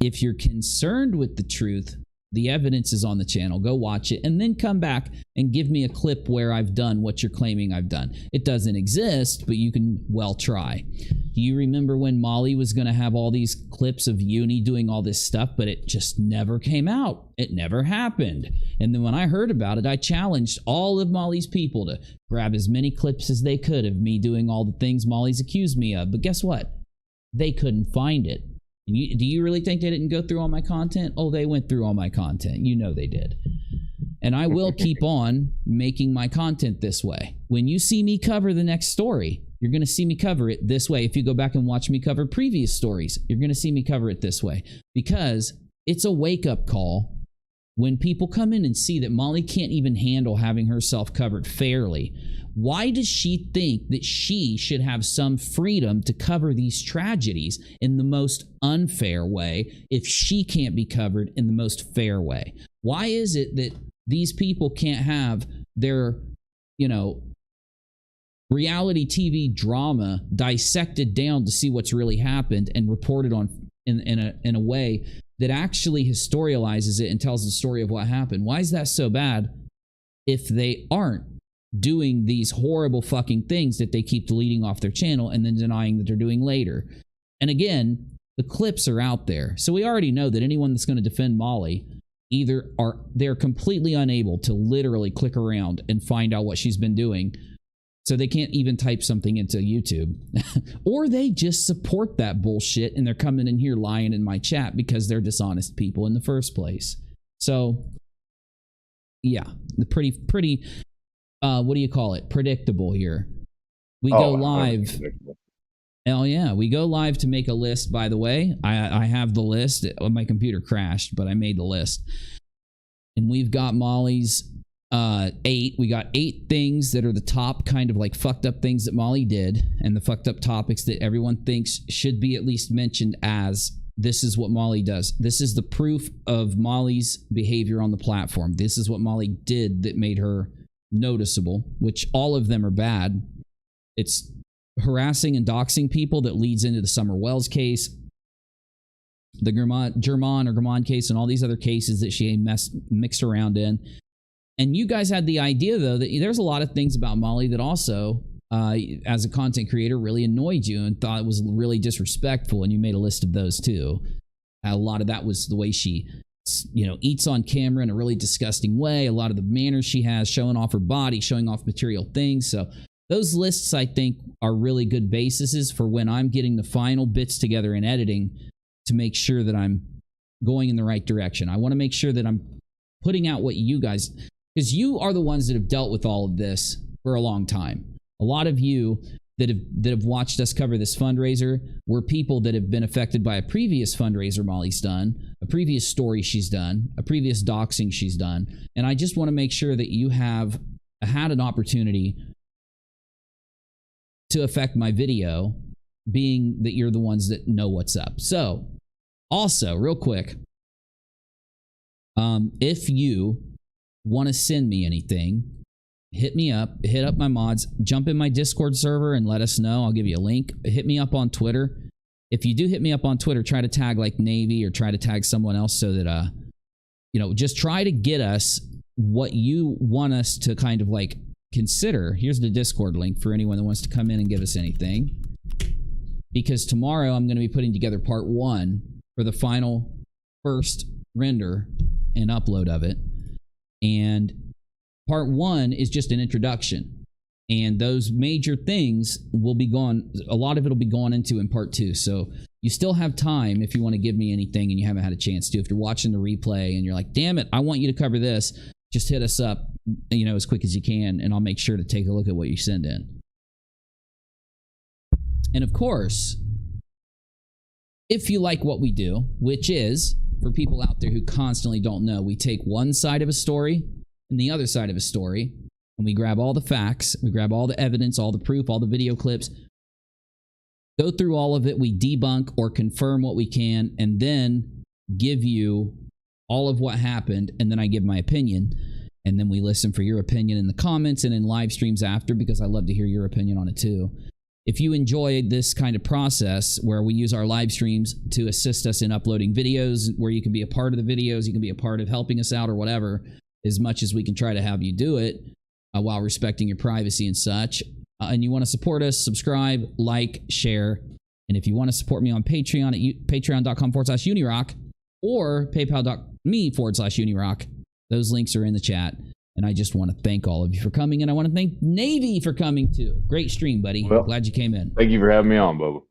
if you're concerned with the truth, the evidence is on the channel. Go watch it and then come back and give me a clip where I've done what you're claiming I've done. It doesn't exist, but you can well try. Do you remember when Molly was going to have all these clips of Uni doing all this stuff, but it just never came out? It never happened. And then when I heard about it, I challenged all of Molly's people to grab as many clips as they could of me doing all the things Molly's accused me of. But guess what? They couldn't find it. Do you really think they didn't go through all my content? Oh, they went through all my content. You know they did. And I will keep on making my content this way. When you see me cover the next story, you're going to see me cover it this way. If you go back and watch me cover previous stories, you're going to see me cover it this way. Because it's a wake-up call when people come in and see that Molly can't even handle having herself covered fairly. Why does she think that she should have some freedom to cover these tragedies in the most unfair way if she can't be covered in the most fair way? Why is it that these people can't have their, you know, reality TV drama dissected down to see what's really happened and reported on in a way that actually historializes it and tells the story of what happened? Why is that so bad if they aren't doing these horrible fucking things that they keep deleting off their channel and then denying that they're doing later. And again, the clips are out there. So we already know that anyone that's going to defend Molly they're completely unable to literally click around and find out what she's been doing. So they can't even type something into YouTube. Or they just support that bullshit and they're coming in here lying in my chat because they're dishonest people in the first place. So yeah, the pretty what do you call it? Predictable here. We go live. Hell yeah. We go live to make a list, by the way. I have the list. My computer crashed, but I made the list. And we've got Molly's 8. We got 8 things that are the top kind of like fucked up things that Molly did and the fucked up topics that everyone thinks should be at least mentioned as this is what Molly does. This is the proof of Molly's behavior on the platform. This is what Molly did that made her noticeable, which all of them are bad. It's harassing and doxing people that leads into the Summer Wells case, the German case, and all these other cases that she mixed around in. And you guys had the idea, though, that there's a lot of things about Molly that also, as a content creator, really annoyed you and thought it was really disrespectful, and you made a list of those, too. A lot of that was the way she eats on camera in a really disgusting way. A lot of the manners she has, showing off her body, showing off material things. So those lists, I think, are really good bases for when I'm getting the final bits together in editing to make sure that I'm going in the right direction. I want to make sure that I'm putting out what you guys, because you are the ones that have dealt with all of this for a long time. A lot of you that have watched us cover this fundraiser were people that have been affected by a previous fundraiser Molly's done, a previous story she's done, a previous doxing she's done. And I just want to make sure that you have had an opportunity to affect my video, being that you're the ones that know what's up. So also, real quick, if you want to send me anything, hit me up, hit up my mods, jump in my Discord server and let us know. I'll give you a link. Hit me up on Twitter. If you do hit me up on Twitter, try to tag like Navy or try to tag someone else so that, just try to get us what you want us to kind of like consider. Here's the Discord link for anyone that wants to come in and give us anything. Because tomorrow I'm going to be putting together part 1 for the final first render and upload of it. And part 1 is just an introduction. And those major things will be gone. A lot of it will be gone into in part 2. So you still have time if you want to give me anything and you haven't had a chance to. If you're watching the replay and you're like, damn it, I want you to cover this, just hit us up, as quick as you can, and I'll make sure to take a look at what you send in. And of course, if you like what we do, which is, for people out there who constantly don't know, we take one side of a story and the other side of a story, and we grab all the facts, we grab all the evidence, all the proof, all the video clips, go through all of it, we debunk or confirm what we can, and then give you all of what happened, and then I give my opinion, and then we listen for your opinion in the comments and in live streams after, because I love to hear your opinion on it too. If you enjoy this kind of process where we use our live streams to assist us in uploading videos, where you can be a part of the videos, you can be a part of helping us out or whatever, as much as we can try to have you do it while respecting your privacy and such, and you want to support us, subscribe, like, share, and if you want to support me on Patreon at patreon.com/UNIRock or paypal.me/UNIRock, those links are in the chat. And I just want to thank all of you for coming, and I want to thank Navy for coming too. Great stream, buddy. Well, glad you came in. Thank you for having me on, Bubba.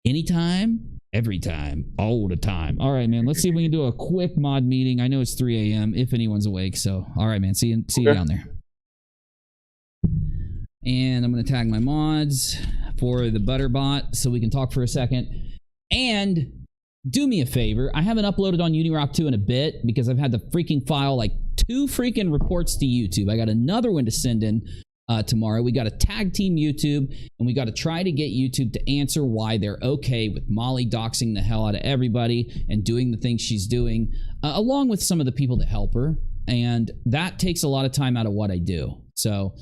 Anytime, every time, all the time. All right, man. Let's see if we can do a quick mod meeting. I know it's 3 a.m. if anyone's awake. So, all right, man. See you down there. And I'm going to tag my mods for the Butterbot so we can talk for a second. And do me a favor. I haven't uploaded on UNIRock 2 in a bit because I've had the freaking file like 2 freaking reports to YouTube. I got another one to send in tomorrow. We got to tag team YouTube, and we got to try to get YouTube to answer why they're okay with Molly doxing the hell out of everybody and doing the things she's doing, along with some of the people that help her. And that takes a lot of time out of what I do. So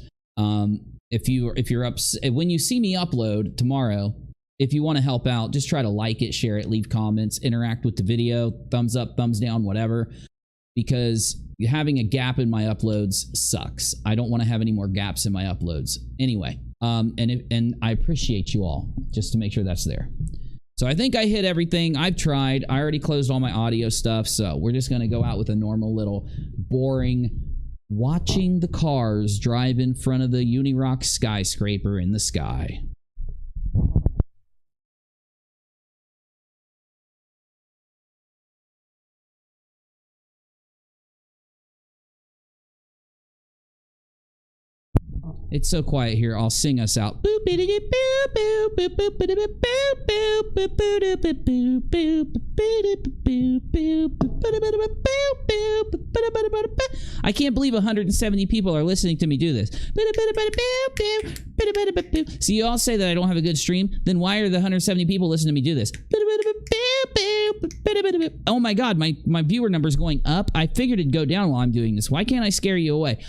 if you're upset when you see me upload tomorrow, if you want to help out, just try to like it, share it, leave comments, interact with the video, thumbs up, thumbs down, whatever. because having a gap in my uploads sucks. I don't want to have any more gaps in my uploads. Anyway, and I appreciate you all, just to make sure that's there. So I think I hit everything. I've tried. I already closed all my audio stuff, so we're just going to go out with a normal little boring watching the cars drive in front of the UNIRock skyscraper in the sky. It's so quiet here. I'll sing us out. I can't believe 170 people are listening to me do this. See, you all say that I don't have a good stream. Then why are the 170 people listening to me do this? Oh my God, my viewer number is going up. I figured it'd go down while I'm doing this. Why can't I scare you away?